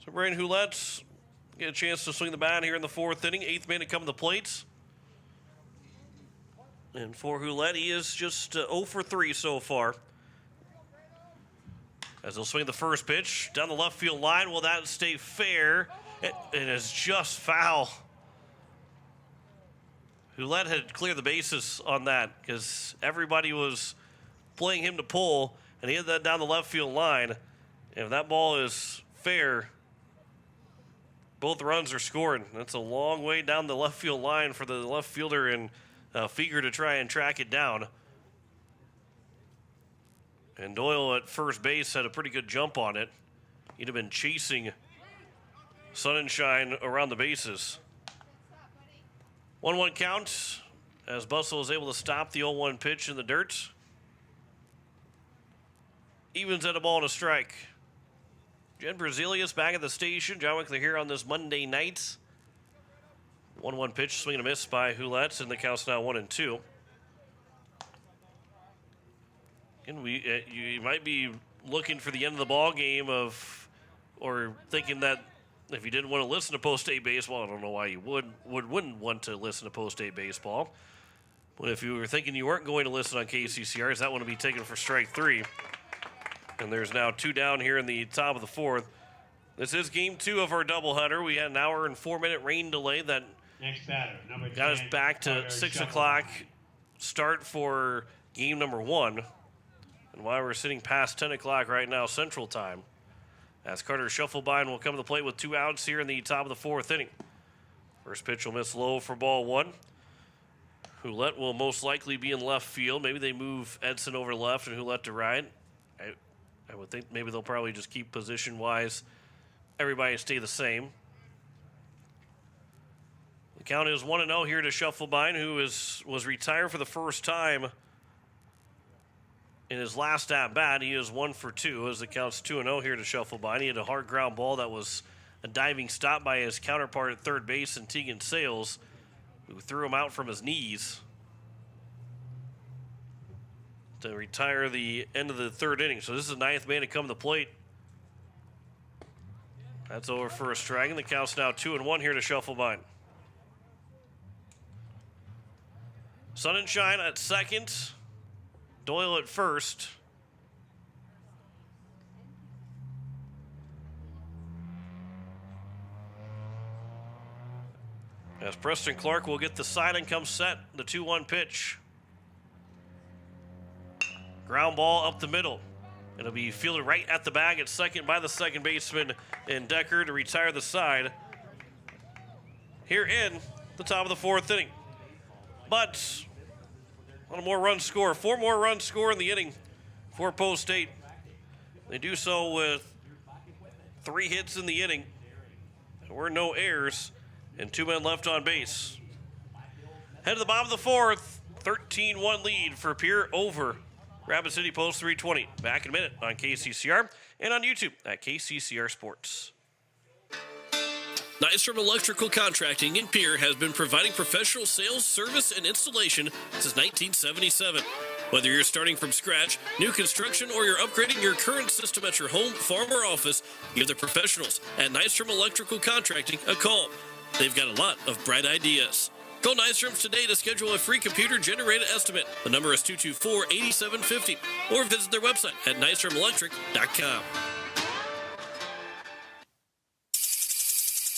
So Braden Houlette get a chance to swing the bat here in the fourth inning. Eighth man to come to the plate. And for Houlette, he is just 0 for 3 so far. As he'll swing the first pitch down the left field line. Will that stay fair? It is just foul. Houlette had cleared the bases on that because everybody was playing him to pull, and he hit that down the left field line. And if that ball is fair, both runs are scored. That's a long way down the left field line for the left fielder and Feger to try and track it down. And Doyle at first base had a pretty good jump on it. He'd have been chasing Sunshine around the bases. 1-1 count as Bustle is able to stop the 0-1 pitch in the dirt. Evens at a ball and a strike. Jen Brazilius back at the station. John Wickler here on this Monday night. 1-1 pitch, swing and a miss by Houlette, and the count's now 1-2. And you might be looking for the end of the ball game or thinking that if you didn't want to listen to post-state baseball, I don't know why you wouldn't want to listen to post-state baseball. But if you were thinking you weren't going to listen on KCCR, that one would be taken for strike 3. And there's now 2 down here in the top of the fourth. This is game 2 of our doubleheader. We had an hour and 4-minute rain delay that got us back to 6 o'clock start for game number 1. And while we're sitting past 10 o'clock right now, Central Time, as Carter Shufflebine will come to the plate with 2 outs here in the top of the fourth inning. First pitch will miss low for ball 1. Houlette will most likely be in left field. Maybe they move Edson over to left and Houlette to right. I would think maybe they'll probably just keep position-wise. Everybody stay the same. The count is 1-0 here to Shufflebine, who was retired for the first time in his last at-bat. He is 1 for 2 as the count's 2-0 here to Shufflebine. He had a hard ground ball that was a diving stop by his counterpart at third base, and Tegan Sales, who threw him out from his knees to retire the end of the third inning. So this is the 9th man to come to the plate. That's over for a strike, and the count's now 2-1 here to Shufflebine. Sunshine at second. Doyle at first. As Preston Clark will get the side and come set, the 2-1 pitch. Ground ball up the middle. It'll be fielded right at the bag at second by the second baseman in Decker to retire the side here in the top of the fourth inning. But one more run score, 4 more runs score in the inning for Post State. They do so with 3 hits in the inning. There were no errors and 2 men left on base. Head to the bottom of the fourth, 13-1 lead for Pierre over Rapid City Post 320. Back in a minute on KCCR and on YouTube at KCCR Sports. Nystrom Electrical Contracting in Pierre has been providing professional sales, service, and installation since 1977. Whether you're starting from scratch, new construction, or you're upgrading your current system at your home, farm, or office, give the professionals at Nystrom Electrical Contracting a call. They've got a lot of bright ideas. Call Nystrom's today to schedule a free computer-generated estimate. The number is 224-8750, or visit their website at nystromelectric.com.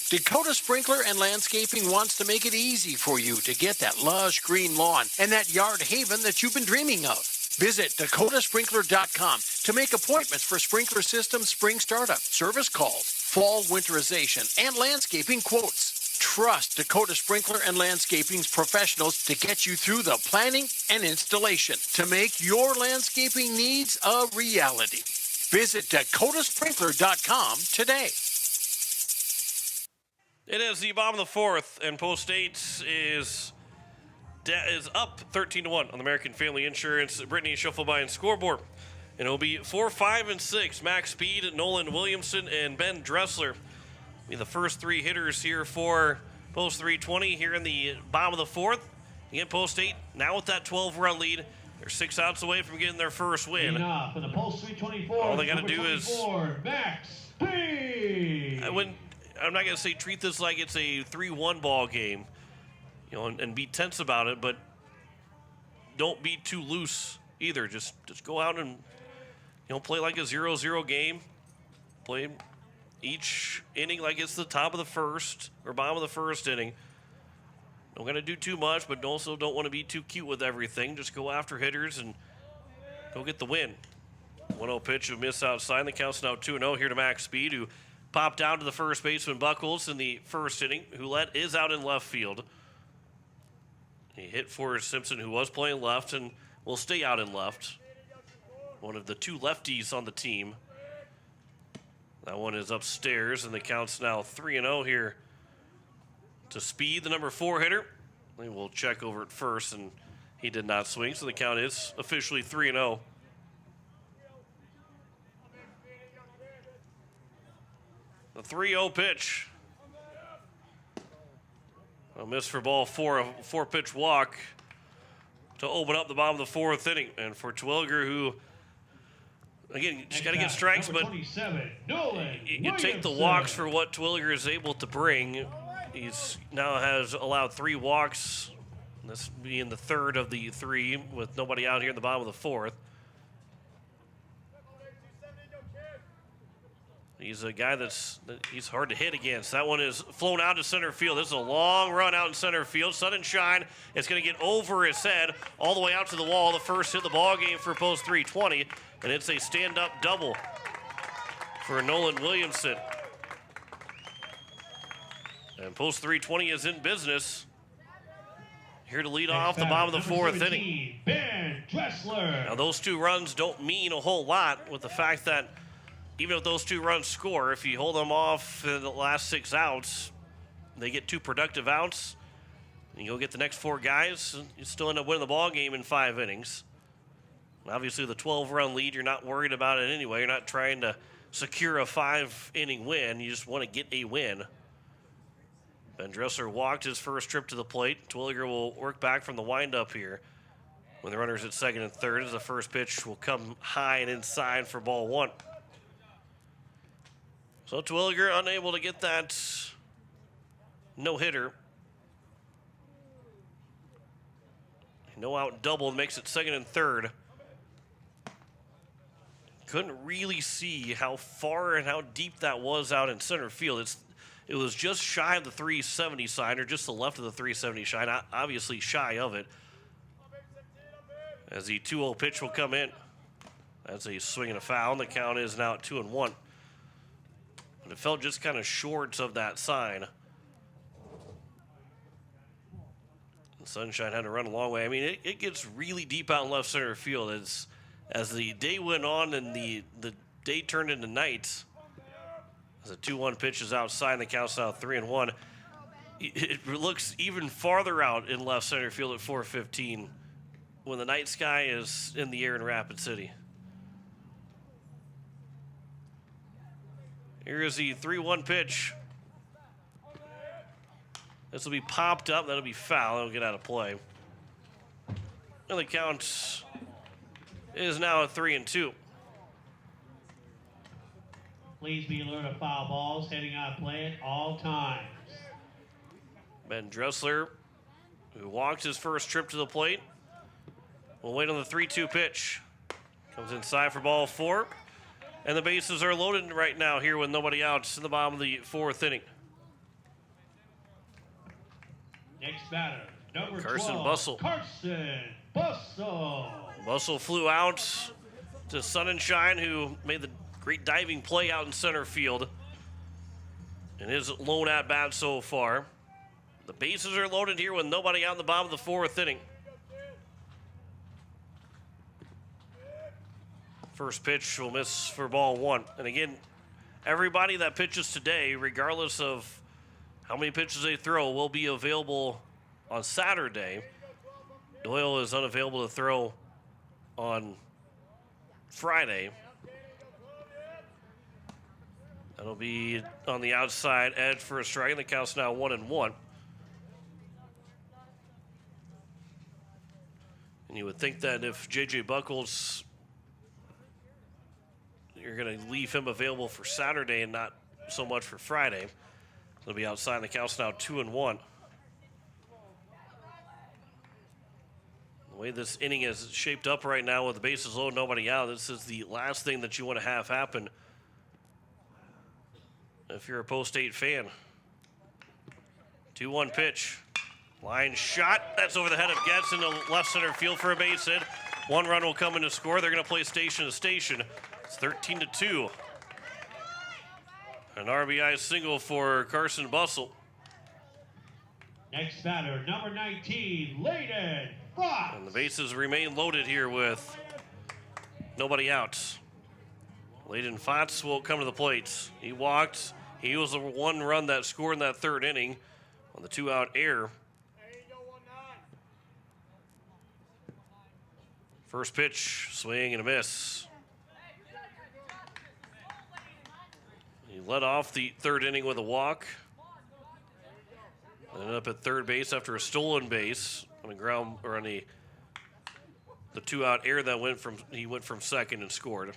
Dakota Sprinkler and Landscaping wants to make it easy for you to get that lush green lawn and that yard haven that you've been dreaming of. Visit dakota.sprinkler.com to make appointments for sprinkler system spring startup, service calls, fall winterization, and landscaping quotes. Trust Dakota Sprinkler and Landscaping's professionals to get you through the planning and installation to make your landscaping needs a reality. Visit dakota.sprinkler.com today. It is the bottom of the fourth, and Post 8 is up 13-1 on the American Family Insurance Brittany Schuffelbein scoreboard. And it'll be 4, 5, and 6. Max Speed, Nolan Williamson, and Ben Dressler be the first three hitters here for Post 320 here in the bottom of the fourth. Again, Post 8 now with that 12-run lead. They're 6 outs away from getting their first win. For the Post 324, all they got to do is Max Speed. I'm not going to say treat this like it's a 3-1 ball game, you know, and be tense about it, but don't be too loose either. Just go out and, you know, play like a 0-0 game. Play each inning like it's the top of the first or bottom of the first inning. Don't going to do too much, but also don't want to be too cute with everything. Just go after hitters and go get the win. 1-0 pitch, a miss outside. The count's now 2-0 here to Max Speed, who popped down to the first baseman Buckles in the first inning. Roulette is out in left field. He hit for Simpson, who was playing left and will stay out in left. One of the two lefties on the team. That one is upstairs, and the count's now 3-0 here to Speed, the number 4 hitter. We will check over at first, and he did not swing, so the count is officially 3-0. The 3-0 pitch. A miss for ball 4, a 4-pitch walk to open up the bottom of the fourth inning. And for Twilliger, who, again, you just got to get strikes, but you take the walks for what Twilliger is able to bring. He's now has allowed 3 walks, this being the third of the 3 with nobody out here in the bottom of the fourth. He's a guy he's hard to hit against. That one is flown out to center field. This is a long run out in center field. Sun and shine. It's going to get over his head all the way out to the wall. The first hit of the ball game for Post 320, and it's a stand-up double for Nolan Williamson. And Post 320 is in business. Here to lead off the bottom of the fourth inning. Ben Dressler. Now, those 2 runs don't mean a whole lot with the fact that even if those 2 runs score, if you hold them off in the last 6 outs, they get 2 productive outs, and you go get the next 4 guys, and you still end up winning the ball game in 5 innings. And obviously, the 12-run lead, you're not worried about it anyway. You're not trying to secure a 5-inning win. You just want to get a win. Ben Dressler walked his first trip to the plate. Twilliger will work back from the windup here when the runner's at second and third, as the first pitch will come high and inside for ball 1. So Twilliger unable to get that no-hitter. No out double makes it second and third. Couldn't really see how far and how deep that was out in center field. It was just shy of the 370 sign, or just the left of the 370 sign, obviously shy of it. As the 2-0 pitch will come in. That's a swing and a foul, and the count is now at 2-1. But it felt just kind of short of that sign. The Sunshine had to run a long way. I mean, it gets really deep out in left center field. As the day went on and the day turned into night, as the 2-1 pitch is outside, the count's now 3-1. It looks even farther out in left center field at 4:15 when the night sky is in the air in Rapid City. Here is the 3-1 pitch. This will be popped up. That'll be foul. It'll get out of play. And the count is now at 3-2. Please be alert of foul balls heading out of play at all times. Ben Dressler, who walked his first trip to the plate, will wait on the 3-2 pitch. Comes inside for ball 4. And the bases are loaded right now here with nobody out in the bottom of the fourth inning. Next batter, number Carson 12, Bussell. Carson Bussell. Bussell flew out to Sun and Shine, who made the great diving play out in center field in his lone at bat so far. The bases are loaded here with nobody out in the bottom of the fourth inning. First pitch will miss for ball one. And again, everybody that pitches today, regardless of how many pitches they throw, will be available on Saturday. Doyle is unavailable to throw on Friday. That'll be on the outside edge for a strike. The count's now 1-1. And you would think that if J.J. Buckles, you're going to leave him available for Saturday and not so much for Friday. He'll be outside. The count's now 2-1. The way this inning is shaped up right now with the bases low, nobody out, this is the last thing that you want to have happen if you're a Post-8 fan. 2-1 pitch. Line shot. That's over the head of Getz into left center field for a base hit. One run will come in to score. They're going to play station to station. It's 13-2. An RBI single for Carson Bussell. Next batter, number 19, Layden Fox. And the bases remain loaded here with nobody out. Layden Fox will come to the plate. He walked. He was the one run that scored in that third inning on the 2-out error. First pitch, swing and a miss. He led off the third inning with a walk. Ended up at third base after a stolen base on the ground, or on the 2-out error that he went from second and scored.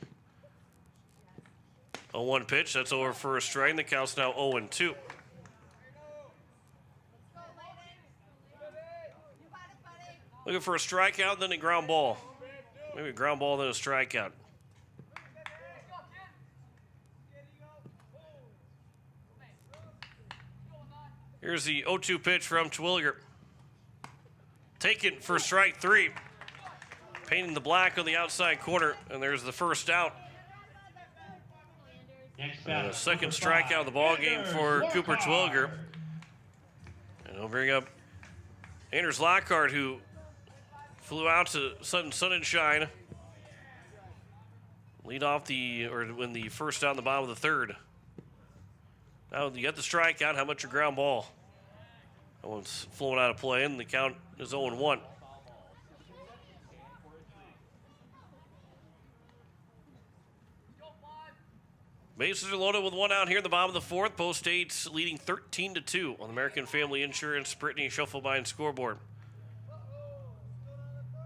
0-1 pitch, that's over for a strike. The count's now 0-2. Looking for a strikeout, then a ground ball. Maybe a ground ball, then a strikeout. Here's the 0-2 pitch from Terwilliger. Taken for strike three. Painting the black on the outside corner, and there's the first out. And a second strikeout of the ball game for Cooper Terwilliger. And he'll bring up Anders Lockhart, who flew out to Sun and Shine. Lead off win the first out in the bottom of the third. Now you got the strikeout. How much your ground ball? That one's flown out of play, and the count is 0-1. Bases are loaded with one out here in the bottom of the fourth. Post-8's leading 13-2 on the American Family Insurance Brittany Schuffelbein scoreboard.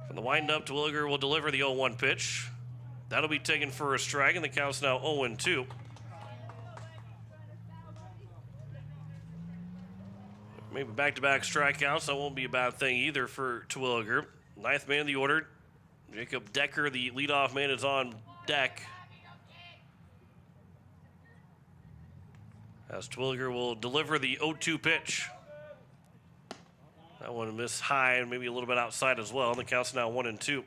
From the windup, Terwilliger will deliver the 0-1 pitch. That'll be taken for a strike, and the count's now 0-2. Maybe back-to-back strikeouts. That won't be a bad thing either for Terwilliger. Ninth man of the order. Jacob Decker, the leadoff man, is on deck. As Terwilliger will deliver the 0-2 pitch. That one missed high and maybe a little bit outside as well. The count's now 1-2.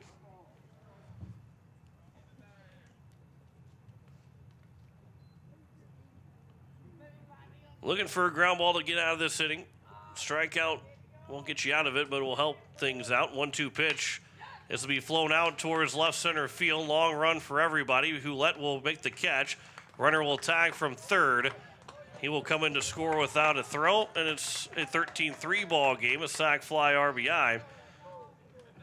Looking for a ground ball to get out of this inning. Strikeout won't get you out of it, but it will help things out. 1-2 pitch. This will be flown out towards left center field. Long run for everybody. Hulett will make the catch. Runner will tag from third. He will come in to score without a throw, and it's a 13-3 ball game, a sac fly RBI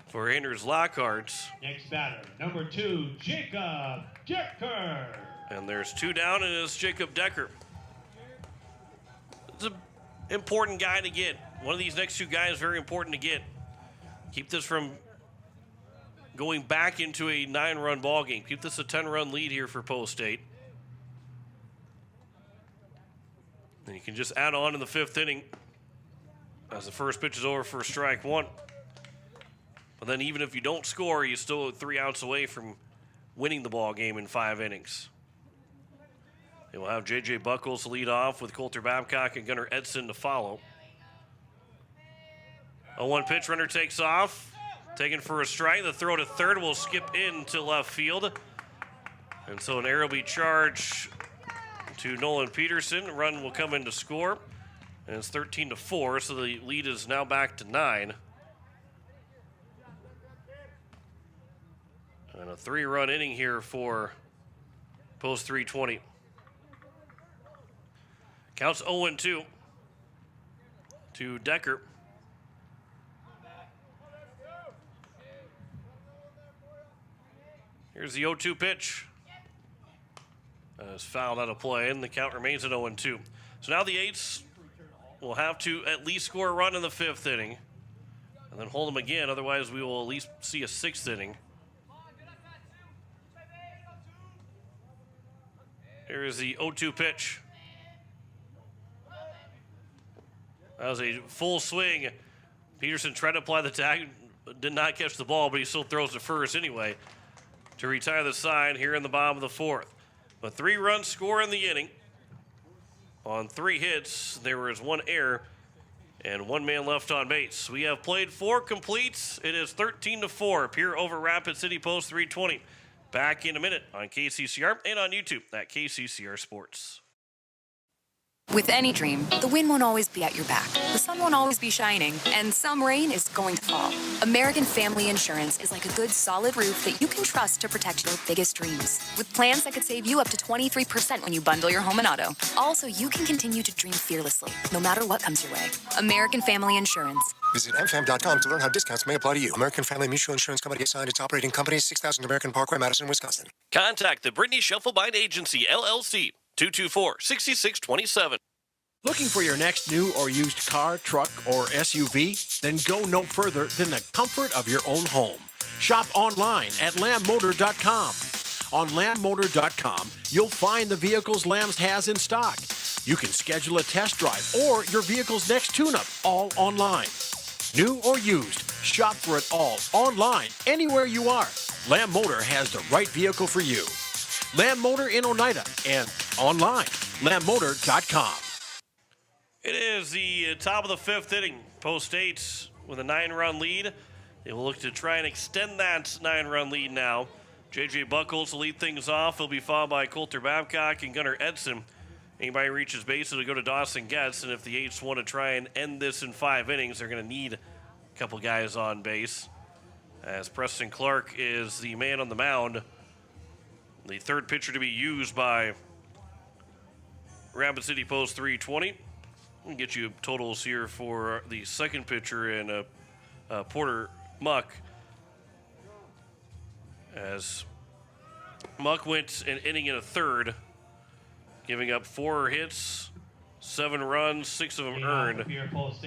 for Anders Lockhart. Next batter, number 2, Jacob Decker. And there's two down, and it's Jacob Decker. It's an important guy to get. One of these next two guys very important to get. Keep this from going back into a 9-run ball game. Keep this a 10-run lead here for Post-8. And you can just add on in the fifth inning as the first pitch is over for strike one. But then even if you don't score, you're still 3 outs away from winning the ball game in 5 innings. They will have J.J. Buckles lead off with Coulter Babcock and Gunnar Edson to follow. 0-1 pitch, runner takes off. taken for a strike. The throw to third will skip into left field. And so an error will be charged to Nolan Peterson. Run will come in to score. And it's 13-4, so the lead is now back to 9. And a 3-run inning here for Post 320. Counts 0-2 to Decker. Here's the 0-2 pitch. It's fouled out of play, and the count remains at 0-2. So now the Eights will have to at least score a run in the 5th inning and then hold them again. Otherwise, we will at least see a 6th inning. Here is the 0-2 pitch. That was a full swing. Peterson tried to apply the tag, did not catch the ball, but he still throws to first anyway to retire the side here in the bottom of the 4th. A 3-run score in the inning. On 3 hits, there was 1 error and 1 man left on base. We have played 4 completes. It is 13-4. Pierre over Rapid City Post 320. Back in a minute on KCCR and on YouTube at KCCR Sports. With any dream, the wind won't always be at your back, the sun won't always be shining, and some rain is going to fall. American Family Insurance is like a good, solid roof that you can trust to protect your biggest dreams. With plans that could save you up to 23% when you bundle your home and auto. Also, you can continue to dream fearlessly, no matter what comes your way. American Family Insurance. Visit mfam.com to learn how discounts may apply to you. American Family Mutual Insurance Company assigned its operating company, 6000 American Parkway, Madison, Wisconsin. Contact the Brittany Shufflebind Agency, LLC, 224-6627. Looking for your next new or used car, truck, or SUV? Then go no further than the comfort of your own home. Shop online at lambmotor.com. On lambmotor.com, you'll find the vehicles Lambs has in stock. You can schedule a test drive or your vehicle's next tune-up, all online. New or used, shop for it all online, anywhere you are. Lamb Motor has the right vehicle for you. Lamb Motor in Oneida and online, lambmotor.com. It is the top of the 5th inning. Post 8 with a 9-run lead. They will look to try and extend that 9-run lead now. J.J. Buckles will lead things off. He'll be followed by Coulter Babcock and Gunnar Edson. Anybody reaches base, it'll go to Dawson Getz. And if the Eights want to try and end this in 5 innings, they're going to need a couple guys on base. As Preston Clark is the man on the mound. The 3rd pitcher to be used by Rapid City Post 320. We'll get you totals here for the 2nd pitcher and Porter Muck. As Muck went an inning and a 3rd, giving up 4 hits, 7 runs, 6 of them earned,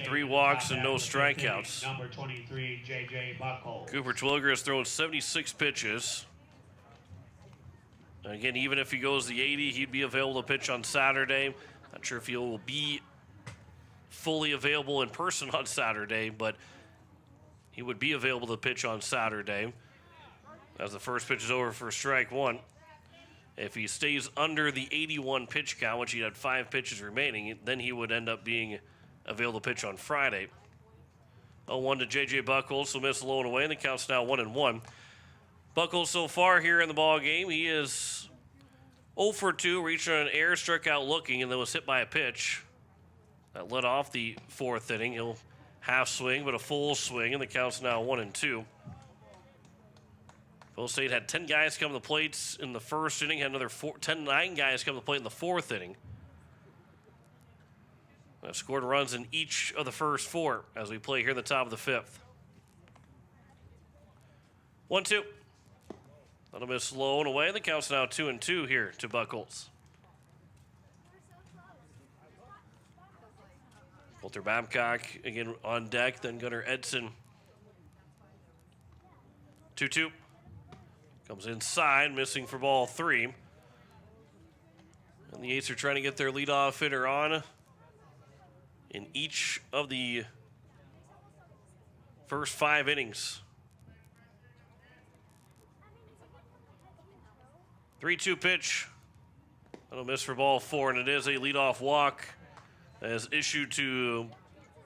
3 walks, and no strikeouts. Number 23, J.J. Buckles. Cooper Twilger has thrown 76 pitches. Again, even if he goes the 80, he'd be available to pitch on Saturday. Not sure if he will be fully available in person on Saturday, but he would be available to pitch on Saturday as the first pitch is over for strike 1. If he stays under the 81 pitch count, which he had 5 pitches remaining, then he would end up being available to pitch on Friday. 0-1 to J.J. Buckles, so miss low and away, and the count's now 1-1. Buckles so far here in the ball game, he is 0 for 2, reached on an error, struck out looking, and then was hit by a pitch. That led off the 4th inning. He'll half swing, but a full swing, and the count's now 1-2. Ball State had 10 guys come to the plate in the 1st inning, had another 9 guys come to the plate in the 4th inning. They've scored runs in each of the first 4 as we play here in the top of the 5th. 1-2. That'll miss low and away. The count's now 2-2 here to Buckles. Coulter Babcock again on deck, then Gunnar Edson. 2-2. Comes inside, missing for ball 3. And the Eights are trying to get their leadoff hitter on in each of the first 5 innings. 3-2 pitch. That'll miss for ball 4, and it is a leadoff walk as issued to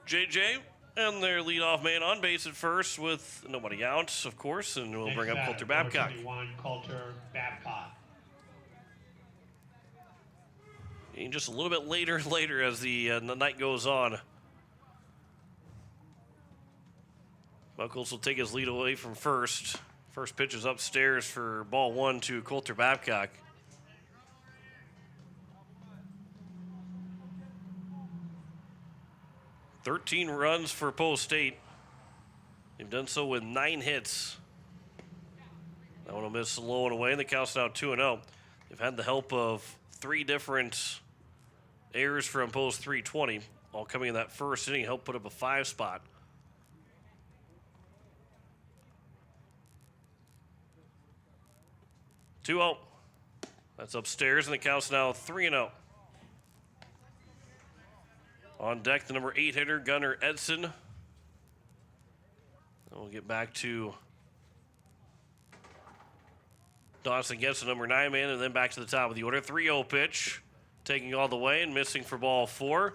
JJ. And their leadoff man on base at first with nobody out, of course, and we'll bring up Coulter Babcock. 21, Coulter Babcock. And just a little bit later and later as the night goes on. Buckles will take his lead away from first. First pitch is upstairs for ball 1 to Coulter Babcock. "13 runs for Post State. They've done so with 9 hits. That one will miss low and away, and the count's now 2-0. They've had the help of 3 different errors from Post 320, all coming in that first inning, helped put up a 5 spot. Two-0. That's upstairs, and the count's now 3-0. On deck, the number 8 hitter, Gunnar Edson. And we'll get back to Dawson gets the number 9 man, and then back to the top of the order. 3-0 pitch, taking all the way and missing for ball 4.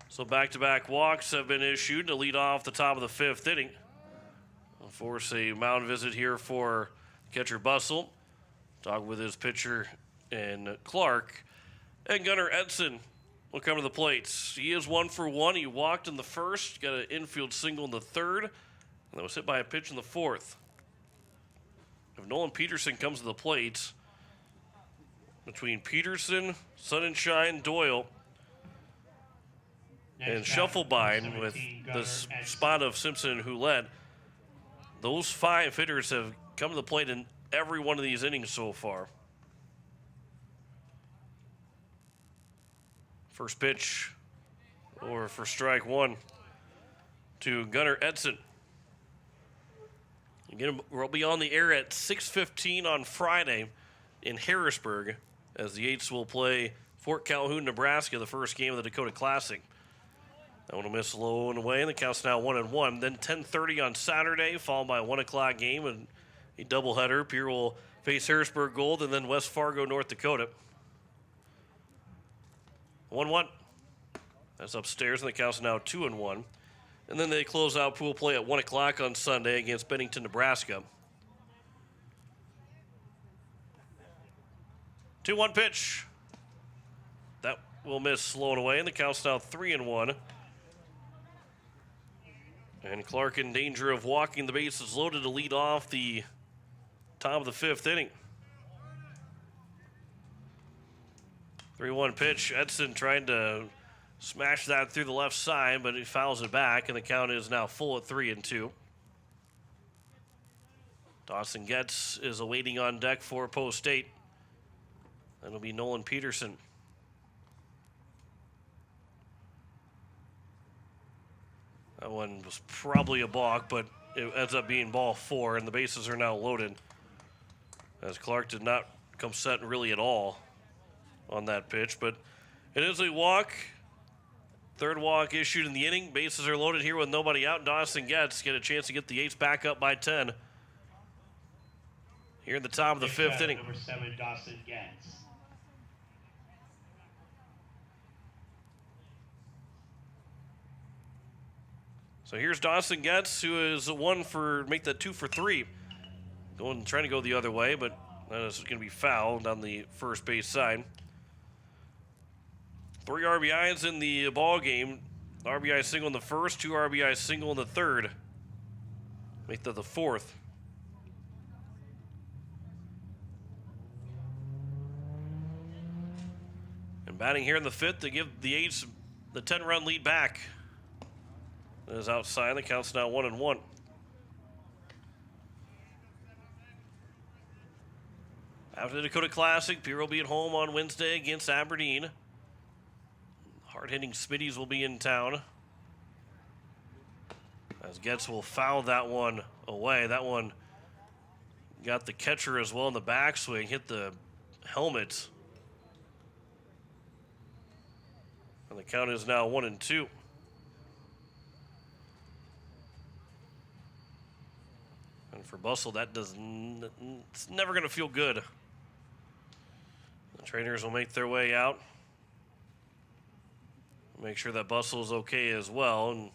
So back-to-back walks have been issued to lead off the top of the 5th inning. We'll force a mound visit here for catcher Bustle. Talk with his pitcher and Clark. And Gunnar Edson will come to the plate. He is 1 for 1. He walked in the first, got an infield single in the third, and then was hit by a pitch in the fourth. If Nolan Peterson comes to the plate, between Peterson, Sunshine, Doyle, and Shufflebine with the spot of Simpson and Houlette, those 5 hitters have come to the plate in every one of these innings so far. First pitch or for strike 1 to Gunnar Edson. Again, we'll be on the air at 6:15 on Friday in Harrisburg as the Eights will play Fort Calhoun, Nebraska, the first game of the Dakota Classic. That one will miss low and away, and the count's now 1-1. Then 10:30 on Saturday, followed by a 1 o'clock game and a doubleheader. Pierre will face Harrisburg Gold and then West Fargo, North Dakota. 1-1. That's upstairs, and the count's now 2-1. And then they close out pool play at 1 o'clock on Sunday against Bennington, Nebraska. 2-1 pitch. That will miss slow and away, and the count's now 3-1. And Clark in danger of walking the bases loaded to lead off the top of the 5th inning. 3-1 pitch. Edson trying to smash that through the left side, but he fouls it back, and the count is now full at 3-2. Dawson Getz is awaiting on deck for Post State. That'll be Nolan Peterson. That one was probably a balk, but it ends up being ball 4, and the bases are now loaded. As Clark did not come set really at all on that pitch, but it is a walk. Third walk issued in the inning. Bases are loaded here with nobody out. Dawson Getz get a chance to get the Eights back up by 10. Here in the top of the 5th inning. Number 7, Dawson Getz. So here's Dawson Getz, who is make that 2 for 3. Trying to go the other way, but that is going to be fouled on the first base side. 3 RBIs in the ball game. RBI single in the first, 2 RBI single in the third. Make that the 4th. And batting here in the 5th to give the Eights the 10-run lead back. That is outside. The count's now 1-1. After the Dakota Classic, Pierre will be at home on Wednesday against Aberdeen. Hard-hitting Smitties will be in town. As Getz will foul that one away. That one got the catcher as well in the backswing, hit the helmet. And the count is now 1-2. And for Bustle, it's never going to feel good. The trainers will make their way out. Make sure that Bustle is okay as well. And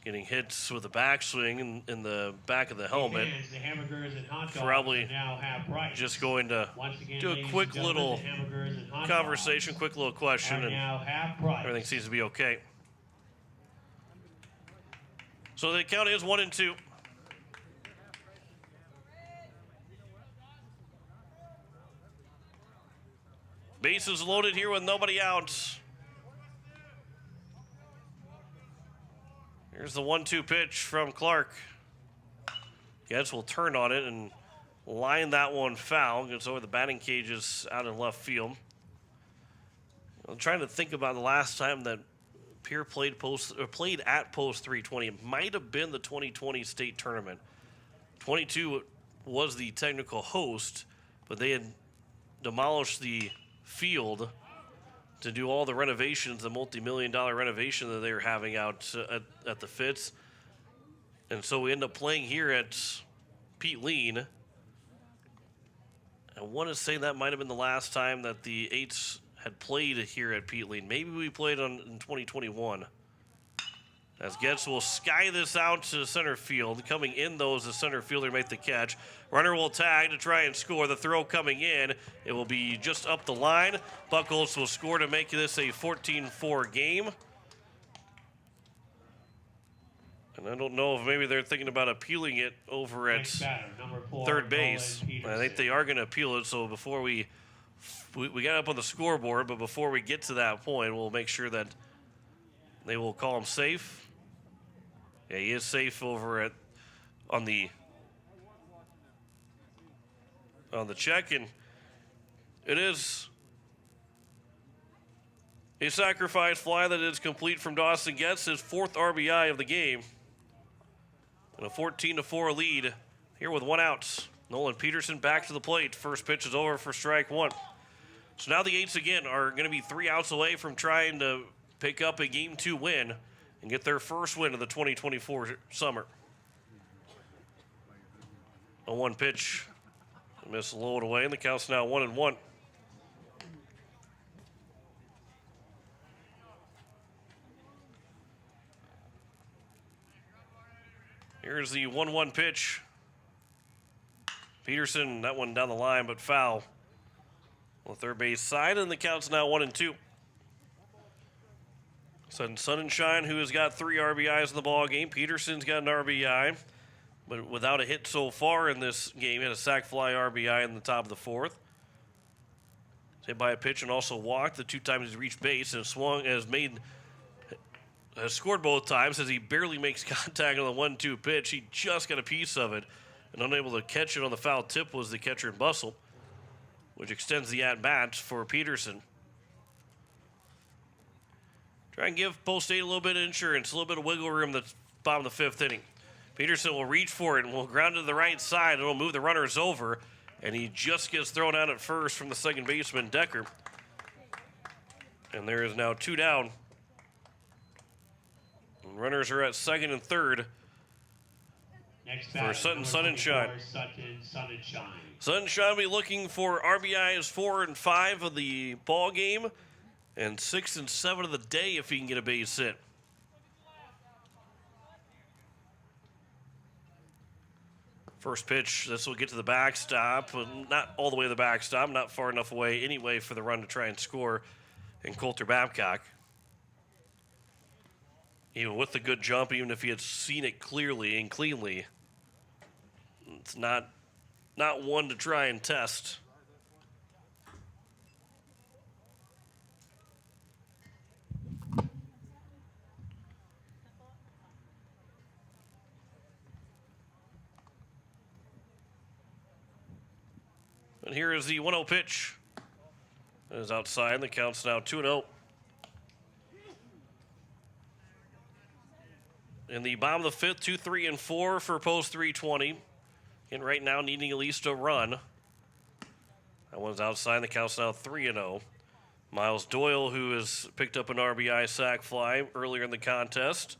getting hits with a backswing in the back of the helmet. Fans, the hamburgers and hot dogs Probably now half price. just going to Once again, do a ladies quick and gentlemen, little the hamburgers and hot conversation, dogs quick little question, are now half price. and everything seems to be okay. So the count is 1-2. Bases loaded here with nobody out. Here's the 1-2 pitch from Clark. Getz will turn on it and line that one foul. Gets over the batting cages out in left field. I'm trying to think about the last time that Pierre played at post 320. It might have been the 2020 state tournament. 22 was the technical host, but they had demolished the field to do all the renovations, the multi-million-dollar renovation that they were having out at the Fitz. And so we end up playing here at Pete Lean. I want to say that might have been the last time that the Eights had played here at Pete Lean. Maybe we played in 2021. As Getz will sky this out to center field. Coming in, though, as the center fielder make the catch. Runner will tag to try and score. The throw coming in. It will be just up the line. Buckles will score to make this a 14-4 game. And I don't know if maybe they're thinking about appealing it over at third base. I think they are going to appeal it. So before we got up on the scoreboard, but before we get to that point, we'll make sure that they will call him safe. Yeah, he is safe over on the check, and it is a sacrifice fly that is complete from Dawson Getz, his 4th RBI of the game. And a 14-4 lead here with 1 out. Nolan Peterson back to the plate. First pitch is over for strike 1. So now the Eights again are going to be 3 outs away from trying to pick up a Game 2 win and get their first win of the 2024 summer. A 1 pitch. Miss low away, and the count's now 1-1. Here's the 1-1 pitch. Peterson, that one down the line, but foul on the third base side, and the count's now 1-2. Sunshine, who has got 3 RBIs in the ball game. Peterson's got an RBI, but without a hit so far in this game. He had a sac fly RBI in the top of the 4th. Hit by a pitch and also walked the 2 times he's reached base and swung, has scored both times as he barely makes contact on the 1-2 pitch. He just got a piece of it and unable to catch it on the foul tip was the catcher in Bustle, which extends the at-bat for Peterson. Try and give Post 8 a little bit of insurance, a little bit of wiggle room at the bottom of the 5th inning. Peterson will reach for it and will ground to the right side. It'll move the runners over, and he just gets thrown out at first from the second baseman, Decker. And there is now 2 down. And runners are at second and third for Sutton Sunshine. Sunshine will be looking for RBIs 4 and 5 of the ball game and 6 and 7 of the day if he can get a base hit. First pitch, this will get to the backstop, but not all the way to the backstop, not far enough away anyway for the run to try and score in Coulter Babcock. Even with the good jump, even if he had seen it clearly and cleanly, it's not one to try and test. And here is the 1-0 pitch. It is outside. The count's now 2-0. In the bottom of the 5th, 2, 3, and 4 for Post 320. And right now needing at least a run. That one's outside. The count's now 3-0. Miles Doyle, who has picked up an RBI sac fly earlier in the contest.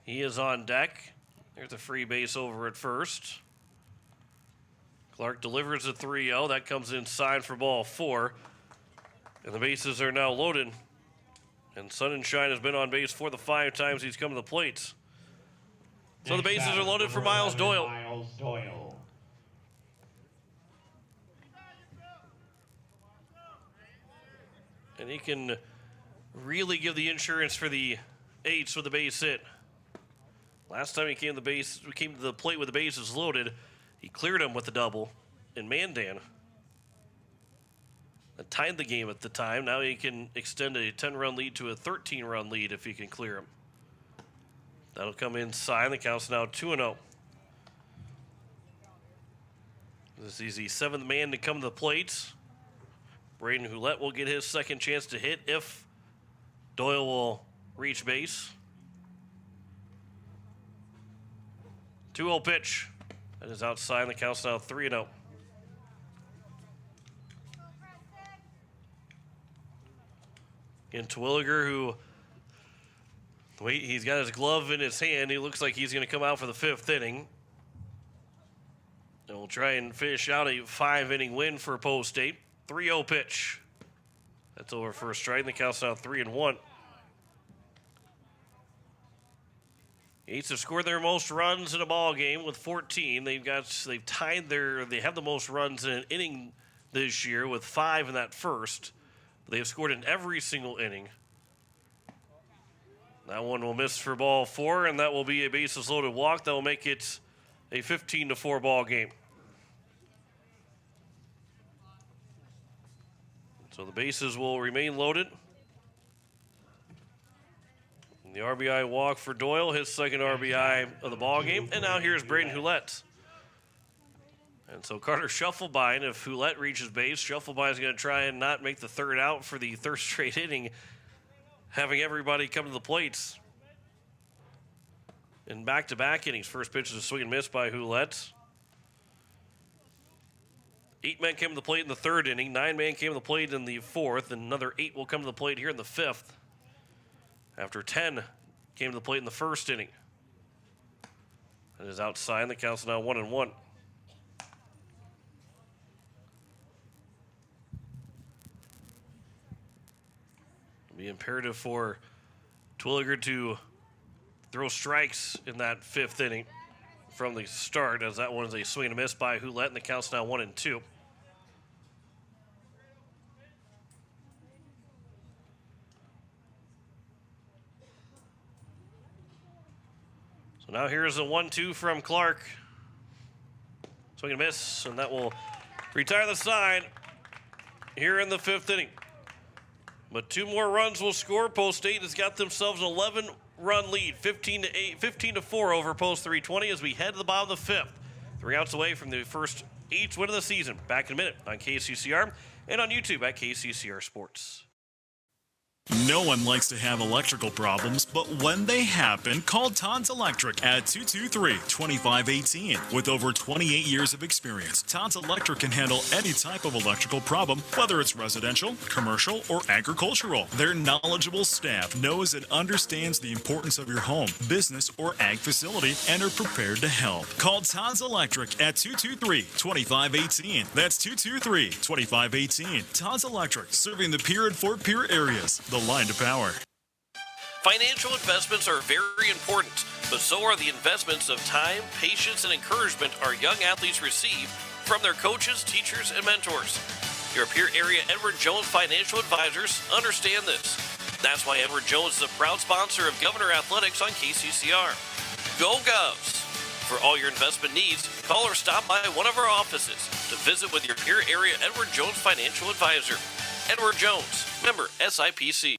He is on deck. There's a free base over at first. Clark delivers a 3-0. That comes inside for ball 4. And the bases are now loaded. And Sunshine has been on base for the 5 times he's come to the plate. So the bases are loaded for Miles Doyle. Miles Doyle. And he can really give the insurance for the eights with the base hit. Last time he came to the plate with the bases loaded, he cleared him with the double in Mandan. That tied the game at the time. Now he can extend a 10-run lead to a 13-run lead if he can clear him. That'll come inside. The count's now 2-0. This is the seventh man to come to the plate. Braden Houlette will get his second chance to hit if Doyle will reach base. 2-0 pitch. That is outside. The count's now 3-0. And Terwilliger, who, wait, he's got his glove in his hand. He looks like he's going to come out for the fifth inning. And we'll try and finish out a 5-inning win for Post State. 3-0 pitch. That's over for a strike. The count's now 3-1. Eights have scored their most runs in a ball game with 14. They have the most runs in an inning this year with 5 in that first. They have scored in every single inning. That one will miss for ball 4, and that will be a bases loaded walk. That will make it a 15-4 ball game. So the bases will remain loaded. And the RBI walk for Doyle, his second RBI of the ball game. And now here's Braden Houlette. And so Carter Shufflebine, if Houlette reaches base, Shufflebine is going to try and not make the third out for the third straight inning, having everybody come to the plates. In back-to-back innings, first pitch is a swing and miss by Houlette. 8 men came to the plate in the third inning. 9 men came to the plate in the fourth, and another 8 will come to the plate here in the fifth. After 10 came to the plate in the first inning. That is outside. The count's now 1-1. It'll be imperative for Terwilliger to throw strikes in that fifth inning from the start, as that one is a swing and a miss by Houlette, and the count's now 1-2. So now here's a 1-2 from Clark. Swing and miss, and that will retire the side here in the fifth inning. But 2 more runs will score. Post State has got themselves an 11-run lead, 15-4 over Post 320 as we head to the bottom of the fifth. 3 outs away from the first Eats win of the season. Back in a minute on KCCR and on YouTube at KCCR Sports. No one likes to have electrical problems, but when they happen, call Todd's Electric at 223-2518. With over 28 years of experience, Todd's Electric can handle any type of electrical problem, whether it's residential, commercial, or agricultural. Their knowledgeable staff knows and understands the importance of your home, business, or ag facility and are prepared to help. Call Todd's Electric at 223-2518. That's 223-2518. Todd's Electric, serving the Pierre and Fort Pierre areas. The line to power. Financial investments are very important, but so are the investments of time, patience, and encouragement our young athletes receive from their coaches, teachers, and mentors. Your Pierre area Edward Jones Financial Advisors understand this. That's why Edward Jones is a proud sponsor of Governor Athletics on KCCR. Go Govs! For all your investment needs, call or stop by one of our offices to visit with your Pierre area Edward Jones Financial Advisor. Edward Jones, member SIPC.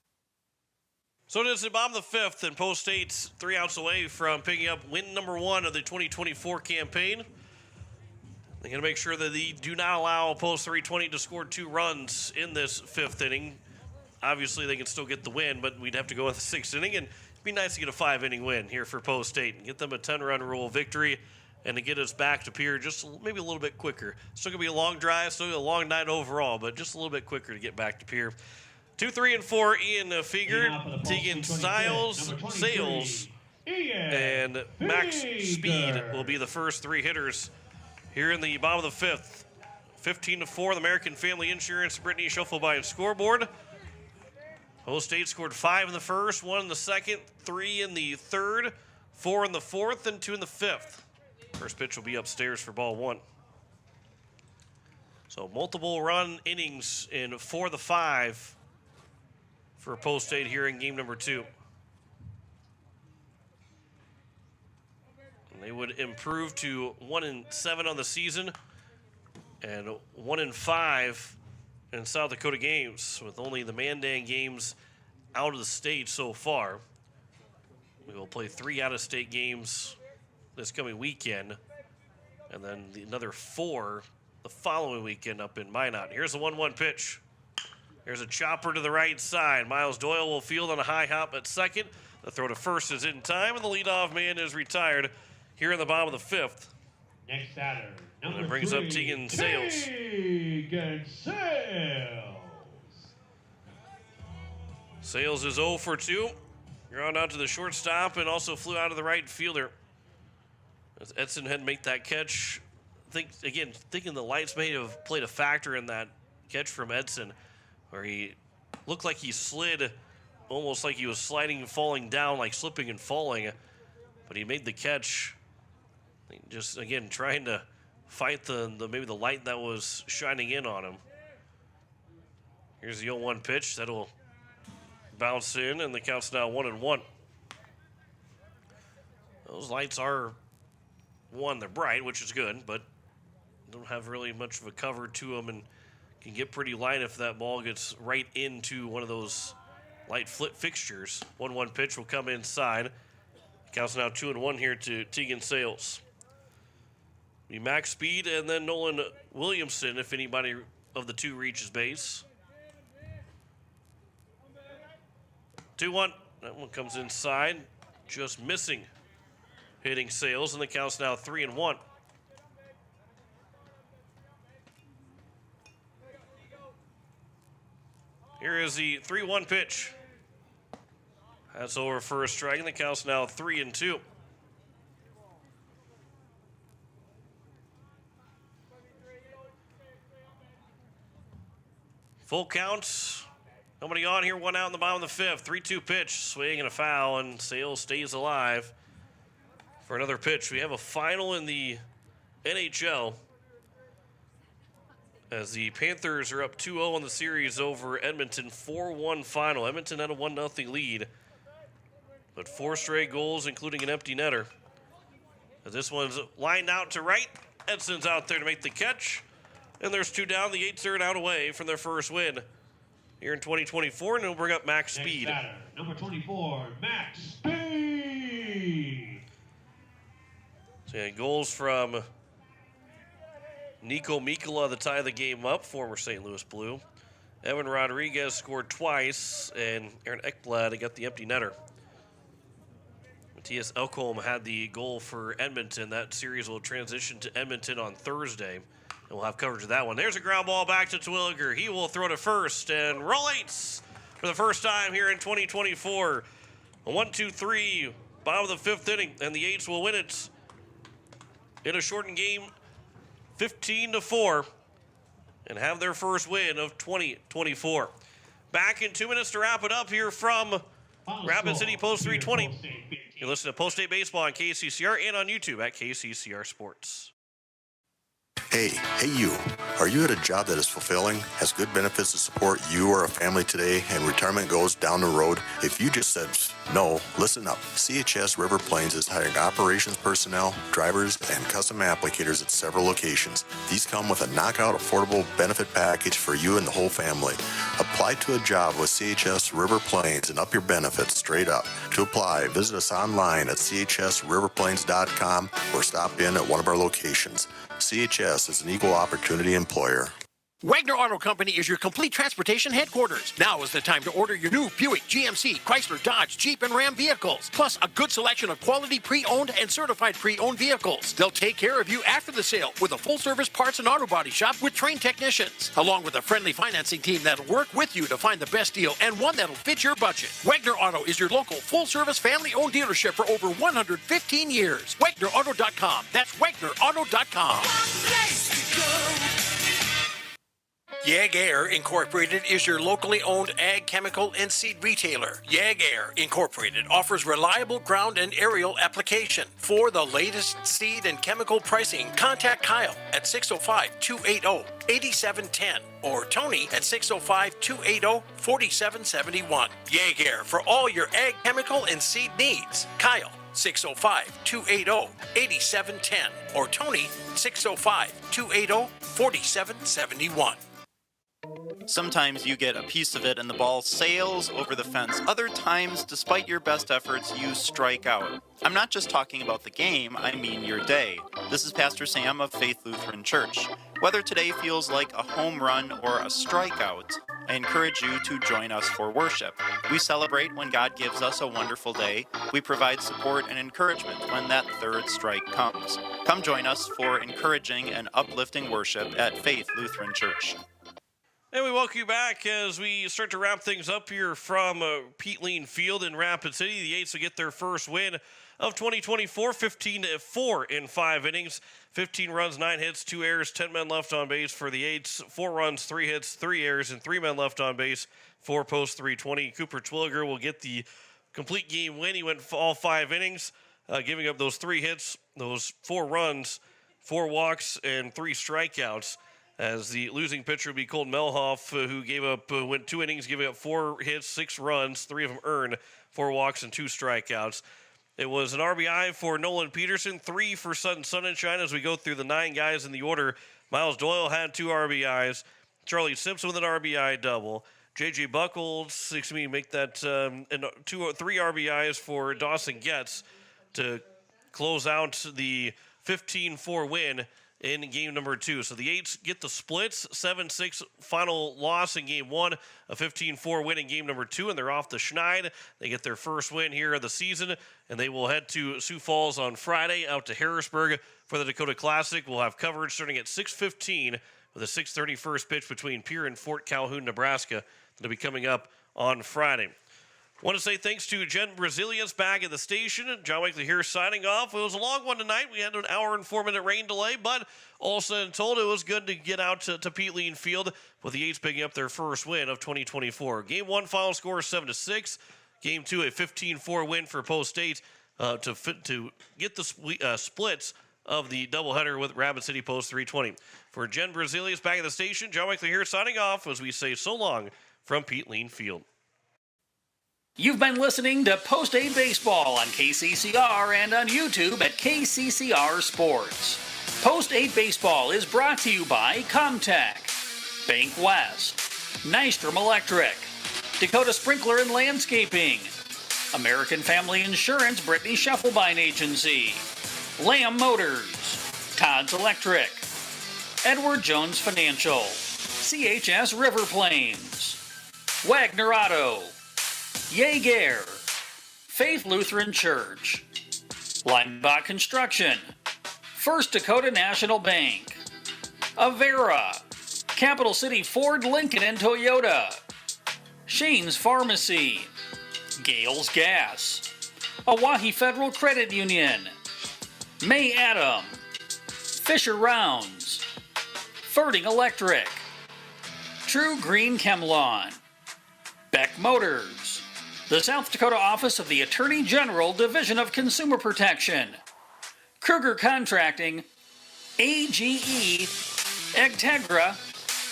So it is the bottom of the fifth, and Post State's 3 outs away from picking up win number 1 of the 2024 campaign. They're going to make sure that they do not allow Post 320 to score 2 runs in this fifth inning. Obviously, they can still get the win, but we'd have to go with the sixth inning, and it'd be nice to get a 5-inning win here for Post State and get them a 10-run rule victory and to get us back to Pierre just maybe a little bit quicker. Still going to be a long drive, still a long night overall, but just a little bit quicker to get back to Pierre. 2, 3, and 4, Ian Figert, Tegan Sales, and Max Speed will be the first 3 hitters here in the bottom of the fifth. 15-4, the American Family Insurance, Brittany Shufflebine scoreboard. Post State scored 5 in the first, 1 in the second, 3 in the third, 4 in the 4th and 2 in the 5th. First pitch will be upstairs for ball 1. So multiple run innings in 4 of the 5 for Post State here in game number 2. And they would improve to 1-7 on the season and 1-5 in South Dakota games, with only the Mandan games out of the state so far. We will play 3 out-of-state games this coming weekend, and then another 4 the following weekend up in Minot. Here's the 1-1 pitch. There's a chopper to the right side. Miles Doyle will field on a high hop at second. The throw to first is in time, and the leadoff man is retired here in the bottom of the 5th. Next batter, And number it brings up 3, Tegan Sales. Tegan Sales. Sales is 0 for 2. Ground out to the shortstop and also flew out of the right fielder. As Edson had make that catch, thinking the lights may have played a factor in that catch from Edson, where he looked like he slid, almost like he was sliding and falling down, like slipping and falling. But he made the catch, just again trying to fight the maybe the light that was shining in on him. Here's the 0-1 pitch that'll bounce in, and the count's now 1-1. Those lights are they're bright, which is good, but don't have really much of a cover to them and can get pretty light if that ball gets right into one of those light flip fixtures. 1-1 pitch will come inside. Counts now 2-1 here to Tegan Sales. Be Max Speed and then Nolan Williamson if anybody of the two reaches base. 2-1. That one comes inside, just missing. Hitting Sales, and the count's now 3-1. Here is the 3-1 pitch. That's over for a strike, and the count's now 3-2. Full count. Nobody on here, 1 out in the bottom of the 5th. 3-2 pitch, swing and a foul, and Sales stays alive for another pitch. We have a final in the NHL as the Panthers are up 2-0 in the series over Edmonton. 4-1 final. Edmonton had a 1-0 lead, but 4 straight goals, including an empty netter. As this one's lined out to right. Edson's out there to make the catch, and there's 2 down. The 8s are an out away from their first win here in 2024, and it'll bring up Max Speed. Next batter, number 24, Max Speed. So yeah, goals from Nico Mikula to tie the game up, former St. Louis Blue. Evan Rodriguez scored twice, and Aaron Ekblad got the empty netter. Matthias Elkholm had the goal for Edmonton. That series will transition to Edmonton on Thursday, and we'll have coverage of that one. There's a ground ball back to Twilliger. He will throw to first, and roll 8s for the first time here in 2024. A 1-2-3, bottom of the 5th inning, and the 8s will win it in a shortened game, 15-4, and have their first win of 2024. Back in 2 minutes to wrap it up here from Rapid City Post 320. You listen to Post State Baseball on KCCR and on YouTube at KCCR Sports. Hey you. Are you at a job that is fulfilling, has good benefits to support you or a family today, and retirement goes down the road? If you just said no, listen up. CHS River Plains is hiring operations personnel, drivers, and custom applicators at several locations. These come with a knockout affordable benefit package for you and the whole family. Apply to a job with CHS River Plains and up your benefits straight up. To apply, visit us online at chsriverplains.com or stop in at one of our locations. CHS is an equal opportunity employer. Wagner Auto Company is your complete transportation headquarters. Now is the time to order your new Buick, GMC, Chrysler, Dodge, Jeep, and Ram vehicles, plus a good selection of quality pre-owned and certified pre-owned vehicles. They'll take care of you after the sale with a full-service parts and auto body shop with trained technicians, along with a friendly financing team that'll work with you to find the best deal and one that'll fit your budget. Wagner Auto is your local full-service family-owned dealership for over 115 years. WagnerAuto.com. That's WagnerAuto.com. Air Incorporated is your locally owned ag chemical and seed retailer. Air Incorporated offers reliable ground and aerial application. For the latest seed and chemical pricing, contact Kyle at 605-280-8710 or Tony at 605-280-4771. Air for all your ag chemical and seed needs. Kyle 605-280-8710 or Tony 605-280-4771. Sometimes you get a piece of it and the ball sails over the fence. Other times, despite your best efforts, you strike out. I'm not just talking about the game, I mean your day. This is Pastor Sam of Faith Lutheran Church. Whether today feels like a home run or a strikeout, I encourage you to join us for worship. We celebrate when God gives us a wonderful day. We provide support and encouragement when that third strike comes. Come join us for encouraging and uplifting worship at Faith Lutheran Church. And we welcome you back as we start to wrap things up here from Peatline Field in Rapid City. The Eights will get their first win of 2024, 15-4 in 5 innings. 15 runs, 9 hits, 2 errors, 10 men left on base for the Eights. 4 runs, 3 hits, 3 errors, and 3 men left on base for post 320. Cooper Twilliger will get the complete game win. He went all 5 innings, giving up those 3 hits, those 4 runs, 4 walks, and 3 strikeouts. As the losing pitcher will be Colton Melhoff, who went 2 innings, giving up 4 hits, 6 runs, 3 of them earned, 4 walks, and 2 strikeouts. It was an RBI for Nolan Peterson, 3 for Sutton Sunshine. As we go through the 9 guys in the order, Miles Doyle had 2 RBIs. Charlie Simpson with an RBI double. J.J. Buckles, make that and 3 RBIs for Dawson Getz to close out the 15-4 win in game number 2. So the Eights get the splits, 7-6 final loss in game 1, a 15-4 win in game number 2, and they're off the Schneid. They get their first win here of the season, and they will head to Sioux Falls on Friday, out to Harrisburg for the Dakota Classic. We'll have coverage starting at 6:15 with a 6:30 first pitch between Pierre and Fort Calhoun, Nebraska. That'll be coming up on Friday. Want to say thanks to Jen Brazilians back at the station. John Wakely here signing off. It was a long one tonight. We had an hour and 4-minute rain delay, but all said and told, it was good to get out to Peatline Field with the Eights picking up their first win of 2024. Game 1 final score 7-6. Game 2 a 15-4 win for Post State to get the splits of the doubleheader with Rapid City Post 320. For Jen Brazilians back at the station, John Wakely here signing off as we say so long from Peatline Field. You've been listening to Post 8 Baseball on KCCR and on YouTube at KCCR Sports. Post 8 Baseball is brought to you by Comtech, Bank West, Nystrom Electric, Dakota Sprinkler and Landscaping, American Family Insurance Brittany Scheffelbein Agency, Lamb Motors, Todd's Electric, Edward Jones Financial, CHS River Plains, Wagner Auto, Jaeger, Faith Lutheran Church, Leinbach Construction, First Dakota National Bank, Avera, Capital City Ford, Lincoln, and Toyota, Shane's Pharmacy, Gales Gas, Owyhee Federal Credit Union, May Adam, Fisher Rounds, Ferding Electric, True Green Chemlon, Beck Motors, the South Dakota Office of the Attorney General, Division of Consumer Protection, Kruger Contracting, AGE, Egtegra,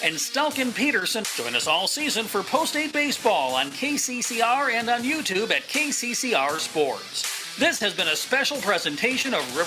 and Stelkin Peterson. Join us all season for Post 8 Baseball on KCCR and on YouTube at KCCR Sports. This has been a special presentation of River